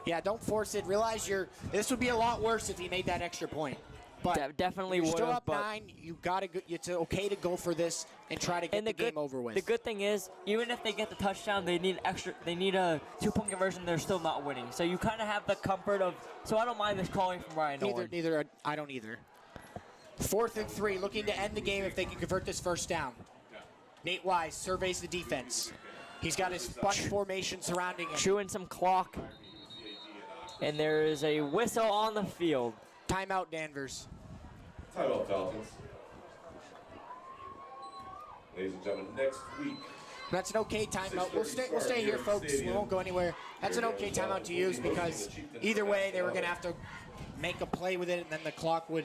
Yeah, don't force it. Realize this would be a lot worse if he made that extra point. But definitely you're would still have. up 9. You gotta. It's okay to go for this and try to get the game over with. The good thing is, even if they get the touchdown, they need extra. They need a 2-point conversion. They're still not winning. So you kind of have the comfort of. So I don't mind this calling from Ryan Nolan. I don't either. 4th and 3, looking to end the game if they can convert this first down. Nate Wise surveys the defense. He's got his bunch formation surrounding him. Chewing some clock. And there is a whistle on the field. Timeout, Danvers. Timeout, Falcons. Ladies and gentlemen, next week. That's an okay timeout. We'll stay here, folks. We won't go anywhere. That's an okay timeout to use because either way, they were going to have to make a play with it, and then the clock would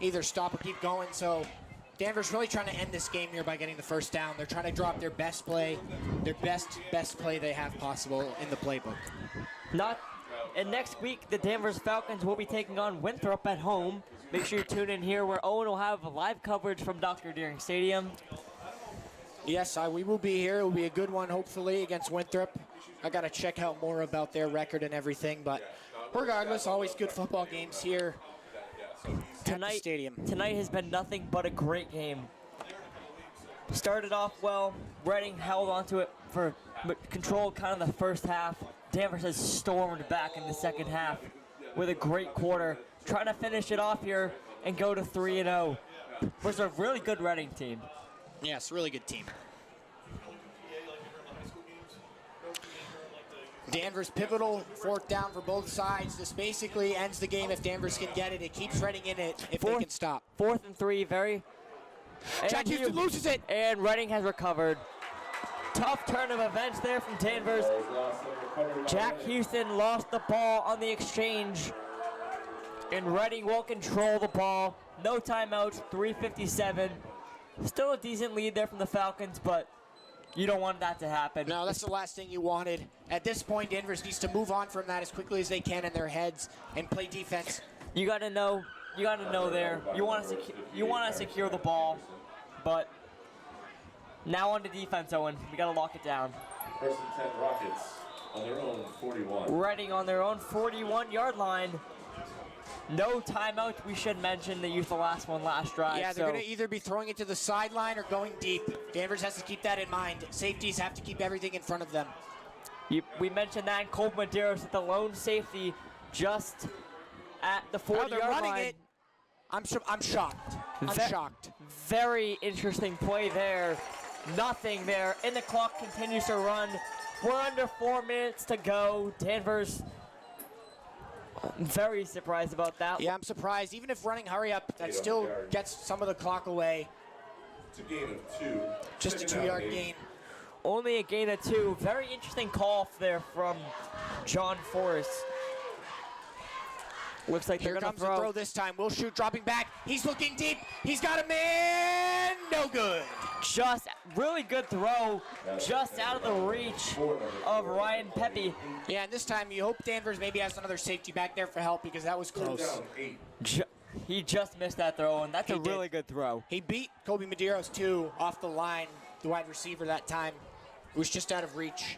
either stop or keep going. So Danvers really trying to end this game here by getting the first down. They're trying to drop their best play, their best play they have possible in the playbook. And next week, the Danvers Falcons will be taking on Winthrop at home. Make sure you tune in here where Owen will have live coverage from Dr. Deering Stadium. Yes, we will be here. It will be a good one, hopefully, against Winthrop. I got to check out more about their record and everything, but regardless, always good football games here at the stadium. Tonight has been nothing but a great game. Started off well. Reading held onto it for controlled kind of the first half. Danvers has stormed back in the second half with a great quarter, trying to finish it off here and go to 3-0. Was a really good Reading team. Yes, really good team. Danvers pivotal, 4th down for both sides. This basically ends the game if Danvers can get it. It keeps Reading in it if they can stop. 4th and 3, Jack Houston loses it. And Reading has recovered. Tough turn of events there from Danvers. Jack Houston lost the ball on the exchange. And Reading will control the ball. No timeouts, 3:57. Still a decent lead there from the Falcons, but you don't want that to happen. No, that's the last thing you wanted. At this point, Danvers needs to move on from that as quickly as they can in their heads and play defense. You got to know there. You want to secure the ball, but now on to defense, Owen. We got to lock it down. 1st and 10 Rockets on their own 41. Reading on their own 41-yard line. No timeout. We should mention they used the last one last drive. Yeah, they're going to either be throwing it to the sideline or going deep. Danvers has to keep that in mind. Safeties have to keep everything in front of them. We mentioned that, and Cole Medeiros at the lone safety just at the 40-yard they're running line. it. I'm shocked. I'm shocked. Very interesting play there. Nothing there, and the clock continues to run. We're under 4 minutes to go. Danvers, very surprised about that. Yeah, I'm surprised. Even if running hurry up, that still gets some of the clock away. It's a gain of 2. Just a 2-yard gain. Only a gain of 2. Very interesting call there from John Forrest. Looks like they're going to throw. Here comes the throw this time. Will shoot, dropping back. He's looking deep. He's got a man. No good. Just really good throw. Just out of the reach of Ryan Pepe. Yeah, and this time you hope Danvers maybe has another safety back there for help because that was close. He just missed that throw, and that's a really good throw. He beat Kobe Medeiros, too, off the line, the wide receiver that time. It was just out of reach.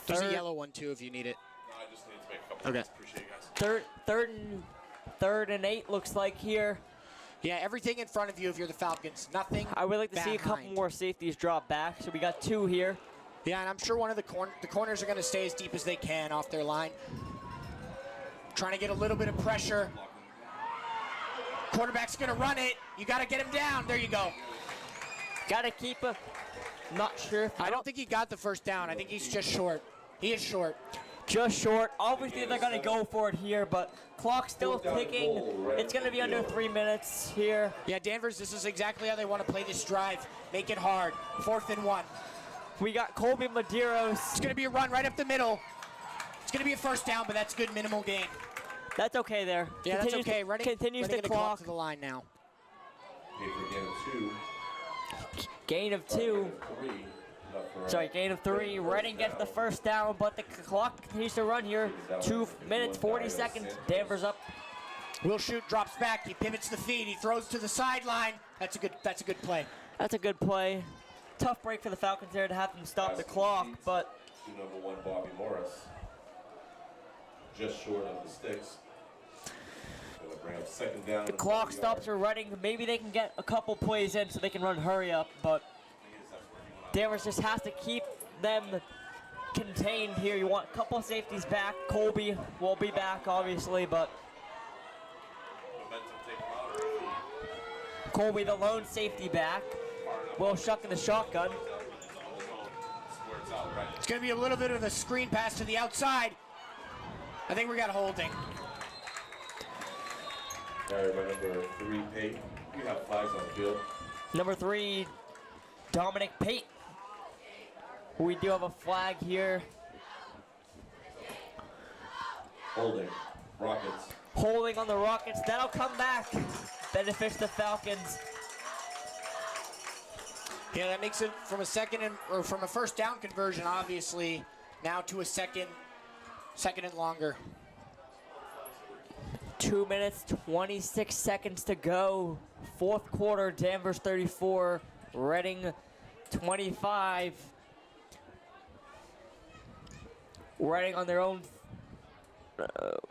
There's a yellow one, too, if you need it. No, I just need to make a couple Okay. Appreciate you guys. Third and 8 looks like here. Yeah, everything in front of you if you're the Falcons. Nothing I would like to see a couple behind. more safeties drop back. So we got 2 here. Yeah, and I'm sure one of the corners are going to stay as deep as they can off their line. Trying to get a little bit of pressure. Quarterback's going to run it. You got to get him down. There you go. Got to keep a. Not sure. I don't think he got the first down. I think he's just short. He is short. Just short. Obviously, they're going to go for it here, but clock's still ticking. It's going to be under 3 minutes here. Yeah, Danvers, this is exactly how they want to play this drive. Make it hard. 4th and 1. We got Colby Medeiros. It's going to be a run right up the middle. It's going to be a first down, but that's good minimal gain. That's okay there. Yeah, that's okay. Continues the clock. To the line now. Gain of 2. Sorry, gain of 3. Reading gets the first down, but the clock continues to run here. 2 minutes, 40 seconds. Danvers up. Will Shoot drops back. He pivots the feed. He throws to the sideline. That's a good play. That's a good play. Tough break for the Falcons there to have them stop the clock, but Number 1, Bobby Morris. Just short of the sticks. Gonna bring up second down. the clock stops for Reading. Maybe they can get a couple plays in so they can run hurry up, but Danvers just has to keep them contained here. You want a couple safeties back. Colby will be back, obviously, but Colby, the lone safety back. Will Shuck in the shotgun. It's going to be a little bit of a screen pass to the outside. I think we got holding. Carried by number 3, Pate. We have flags on the field. Number 3, Dominic Pate. We do have a flag here. Holding. Rockets. Holding on the Rockets. That'll come back. Benefits the Falcons. Yeah, that makes it from from a first down conversion, obviously, now to a second and longer. 2 minutes, 26 seconds to go. 4th quarter, Danvers 34, Reading 25. Reading on their own.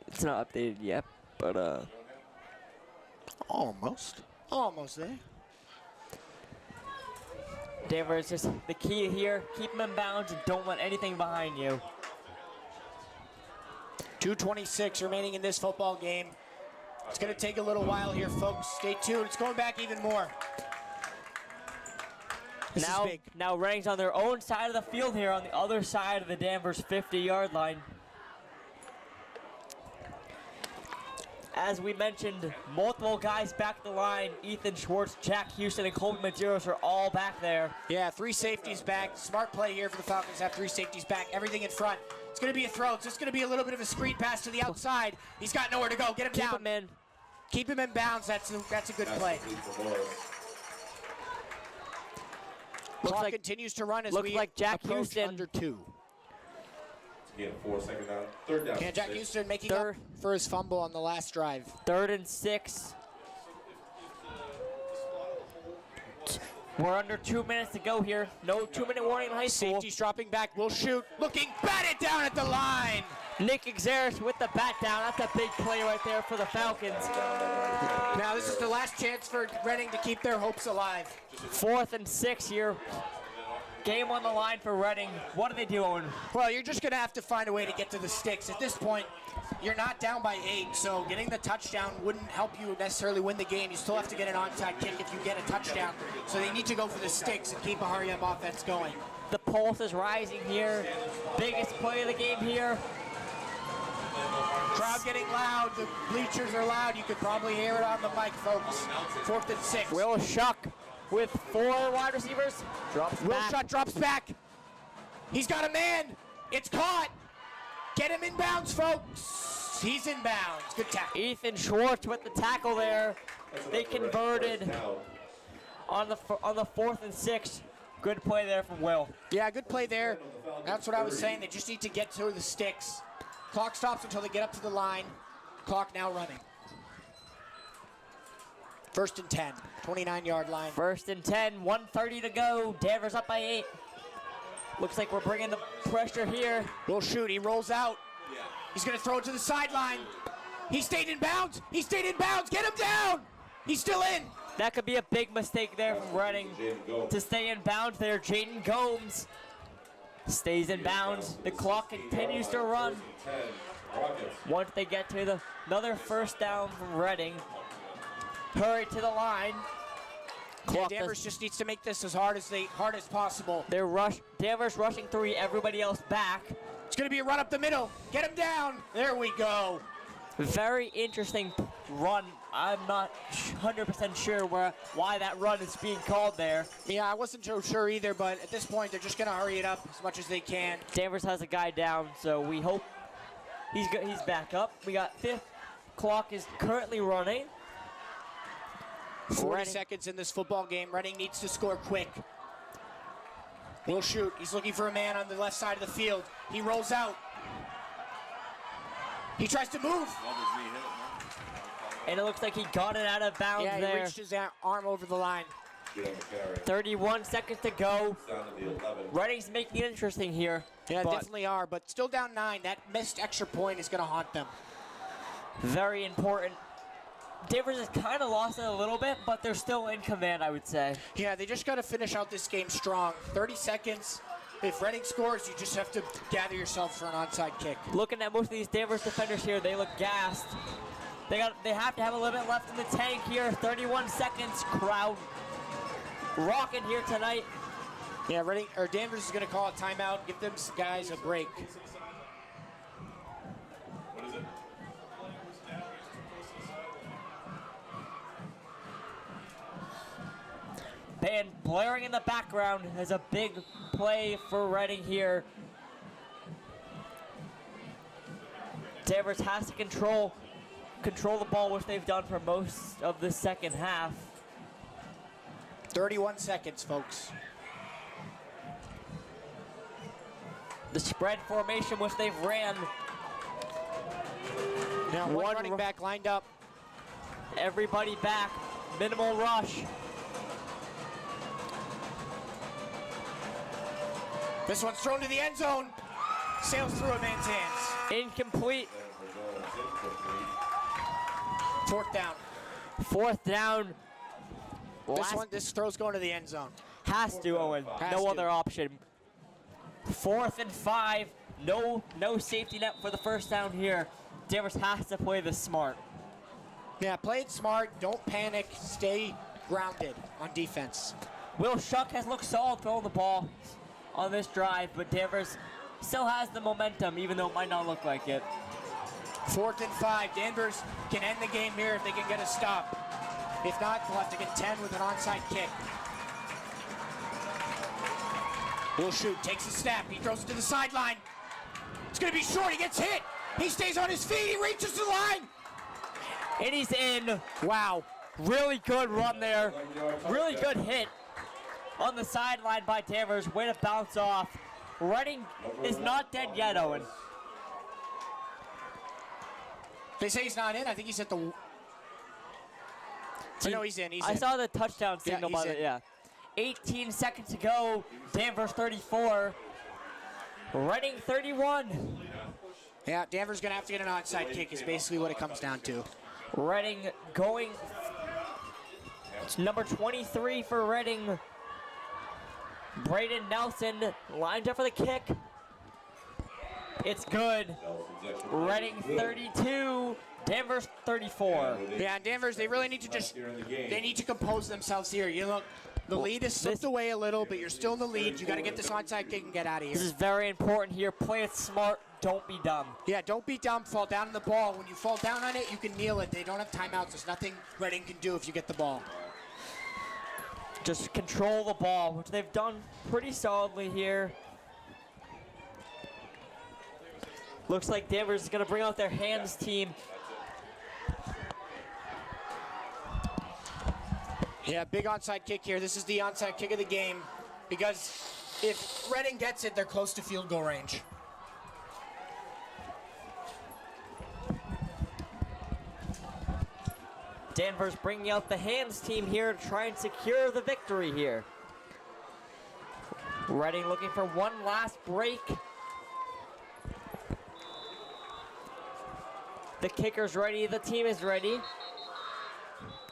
It's not updated yet, but Almost there. Danvers just the key here. Keep them in bounds and don't let anything behind you. 2:26 remaining in this football game. It's going to take a little while here, folks. Stay tuned. It's going back even more. This is big. Now Reading's on their own side of the field here, on the other side of the Danvers 50-yard line. As we mentioned, multiple guys back the line. Ethan Schwartz, Jack Houston, and Colby Medeiros are all back there. Yeah, 3 safeties back. Smart play here for the Falcons. Have 3 safeties back. Everything in front. It's going to be a throw. It's just going to be a little bit of a screen pass to the outside. He's got nowhere to go. Get him down. Keep him in. Keep him in bounds. That's a good play. Clock continues to run as looks we like Jack approach Houston under 2. Again, 4 second down. 3rd down. Yeah, Jack Houston making up for his fumble on the last drive. 3rd and 6. We're under 2 minutes to go here. No 2-minute warning in high school. Safety's dropping back. Will shoot. Looking. Batted down at the line. Nick Xeris with the bat down. That's a big play right there for the Falcons. Now this is the last chance for Reading to keep their hopes alive. 4th and 6 here. Game on the line for Reading. What are they doing? Well, you're just going to have to find a way to get to the sticks. At this point, you're not down by 8, so getting the touchdown wouldn't help you necessarily win the game. You still have to get an onside kick if you get a touchdown. So they need to go for the sticks and keep a hurry-up offense going. The pulse is rising here. Biggest play of the game here. Crowd getting loud. The bleachers are loud. You could probably hear it on the mic, folks. 4th and 6. Will Shuck with 4 wide receivers. Will Shuck drops back. He's got a man. It's caught. Get him in bounds, folks. He's in bounds. Good tackle. Ethan Schwartz with the tackle there. They converted on the 4th and 6. Good play there from Will. Yeah, good play there. That's what I was saying. They just need to get to the sticks. Clock stops until they get up to the line. Clock now running. 1st and 10, 29-yard line. 1st and 10, 1:30 to go. Danvers up by 8. Looks like we're bringing the pressure here. Will shoot. He rolls out. He's going to throw it to the sideline. He stayed in bounds. He stayed in bounds. Get him down. He's still in. That could be a big mistake there from Reading to stay in bounds there. Jaden Gomes stays in bounds. The clock continues to run. Once they get to another first down from Reading. Hurry to the line. Yeah, Danvers just needs to make this as hard as possible. Danvers rushing 3, everybody else back. It's going to be a run up the middle. Get him down. There we go. Very interesting run. I'm not 100% sure why that run is being called there. Yeah, I wasn't so sure either, but at this point, they're just going to hurry it up as much as they can. Danvers has a guy down, so we hope he's back up. We got 5th clock is currently running. 40 seconds in this football game. Reading needs to score quick. Will shoot. He's looking for a man on the left side of the field. He rolls out. He tries to move. And it looks like he got it out of bounds there. Yeah, he reached his arm over the line. 31 seconds to go. Reading's making it interesting here. Yeah, definitely are, but still down 9. That missed extra point is going to haunt them. Very important. Danvers has kind of lost it a little bit, but they're still in command, I would say. Yeah, they just got to finish out this game strong. 30 seconds. If Reading scores, you just have to gather yourself for an onside kick. Looking at most of these Danvers defenders here, they look gassed. They have to have a little bit left in the tank here. 31 seconds. Crowd rocking here tonight. Yeah, Danvers is going to call a timeout. Give them guys a break. Band blaring in the background is a big play for Reading here. Danvers has to control the ball, which they've done for most of the second half. 31 seconds, folks. The spread formation, which they've ran. Now one running back lined up. Everybody back. Minimal rush. This one's thrown to the end zone. Sails through a man's hands. Incomplete. 4th down. 4th down. This throw's going to the end zone. Has to, Owen. No other option. 4th and 5. No safety net for the first down here. Danvers has to play this smart. Yeah, play it smart. Don't panic. Stay grounded on defense. Will Shuck has looked solid throwing the ball on this drive, but Danvers still has the momentum, even though it might not look like it. 4th and 5. Danvers can end the game here if they can get a stop. If not, they'll have to contend with an onside kick. Will shoot, takes a snap. He throws it to the sideline. It's going to be short. He gets hit. He stays on his feet. He reaches the line. And he's in. Wow. Really good run there. Really good hit on the sideline by Danvers. Way to bounce off. Reading is not dead yet, Owen. They say he's not in. I think he's at the... No, he's in. I saw the touchdown signal by the... Yeah. 18 seconds to go. Danvers 34. Reading 31. Yeah, Danvers going to have to get an onside kick is basically what it comes down to. Reading going... It's number 23 for Reading. Braden Nelson lined up for the kick. It's good. Reading 32, Danvers 34. Yeah, and Danvers, they really need to they need to compose themselves here. You look, the lead has slipped away a little, but you're still in the lead. You got to get this onside kick and get out of here. This is very important here. Play it smart. Don't be dumb. Yeah, don't be dumb. Fall down on the ball. When you fall down on it, you can kneel it. They don't have timeouts. There's nothing Reading can do if you get the ball. Just control the ball, which they've done pretty solidly here. Looks like Danvers is going to bring out their hands team. Yeah, big onside kick here. This is the onside kick of the game because if Reading gets it, they're close to field goal range. Danvers bringing out the hands team here to try and secure the victory here. Reading looking for one last break. The kicker's ready, the team is ready.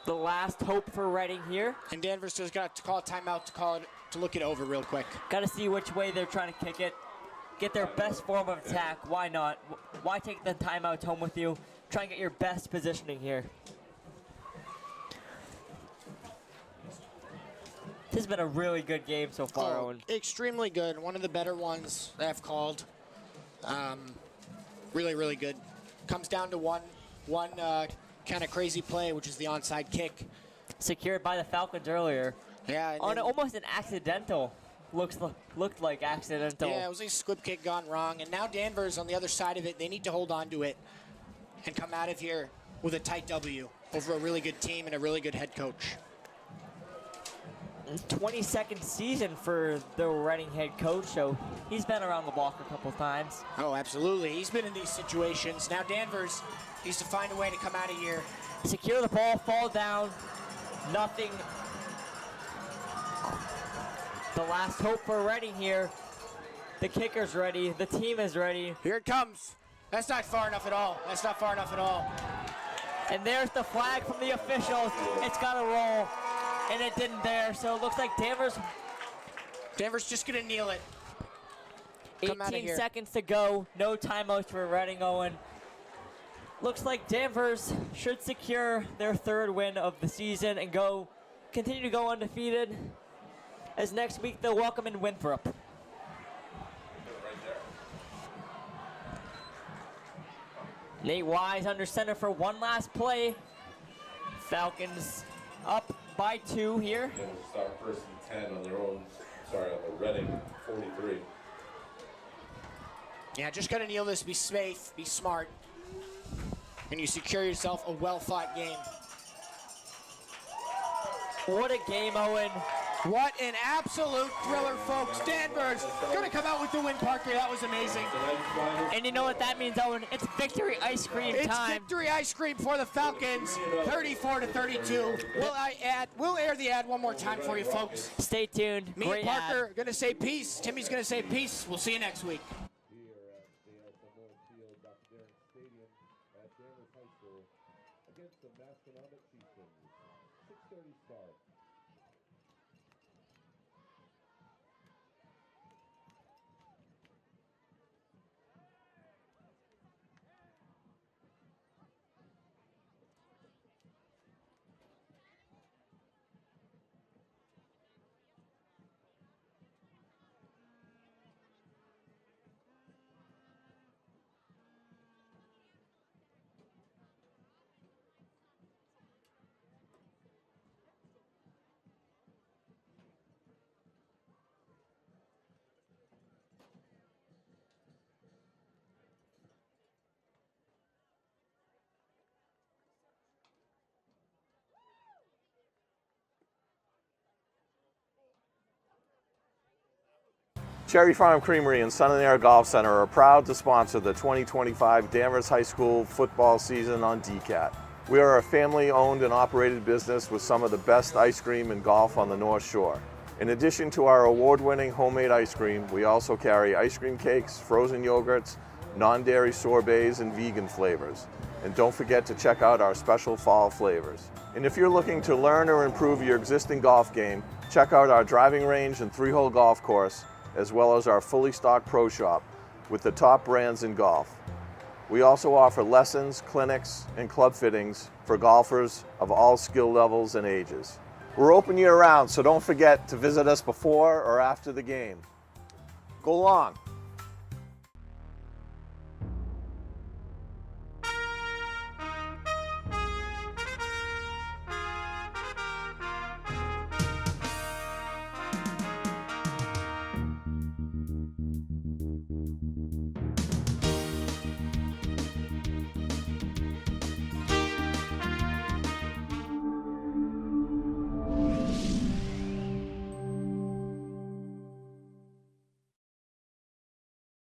The last hope for Reading here. And Danvers just got to call a timeout to look it over real quick. Got to see which way they're trying to kick it. Get their best form of attack. Why not? Why take the timeout home with you? Try and get your best positioning here. This has been a really good game so far, Owen. Extremely good. One of the better ones that I've called. Really, really good. Comes down to one kind of crazy play, which is the onside kick. Secured by the Falcons earlier. Yeah. On almost an accidental. Looked like accidental. Yeah, it was a squib kick gone wrong. And now Danvers on the other side of it, they need to hold on to it and come out of here with a tight W over a really good team and a really good head coach. 22nd season for the Reading head coach, so he's been around the block a couple times. Oh, absolutely. He's been in these situations. Now Danvers needs to find a way to come out of here. Secure the ball, fall down, nothing. The last hope for Reading here. The kicker's ready, the team is ready. Here it comes. That's not far enough at all. That's not far enough at all. And there's the flag from the officials. It's got to roll, and it didn't there, so it looks like Danvers just going to kneel it. Come out of 18 here. seconds to go. No timeouts for Reading, Owen. Looks like Danvers should secure their third win of the season and continue to go undefeated, as next week they'll welcome in Winthrop. Nate Wise under center for one last play. Falcons up by 2 here. They will start first and 10 on their own. Sorry, on the Reading 43. Yeah, just got to kneel this. Be safe. Be smart. And you secure yourself a well-fought game. What a game, Owen. What an absolute thriller, folks. Danvers going to come out with the win, Parker. That was amazing. And you know what that means, Owen? It's victory ice cream It's time. victory ice cream for the Falcons, 34-32. We'll air the ad one more time for you, folks. Stay tuned. Me Great and Parker ad. going to say peace. Timmy's going to say peace. We'll see you next week. Here at Field, Dr. Derrick Stadium at Danvers High School against the Masconomet Chieftains. 6:30 start. Cherry Farm Creamery and Sun and Air Golf Center are proud to sponsor the 2025 Danvers High School football season on DCAT. We are a family-owned and operated business with some of the best ice cream and golf on the North Shore. In addition to our award-winning homemade ice cream, we also carry ice cream cakes, frozen yogurts, non-dairy sorbets, and vegan flavors. And don't forget to check out our special fall flavors. And if you're looking to learn or improve your existing golf game, check out our driving range and 3-hole golf course, as well as our fully stocked pro shop with the top brands in golf. We also offer lessons, clinics, and club fittings for golfers of all skill levels and ages. We're open year-round, so don't forget to visit us before or after the game. Go long.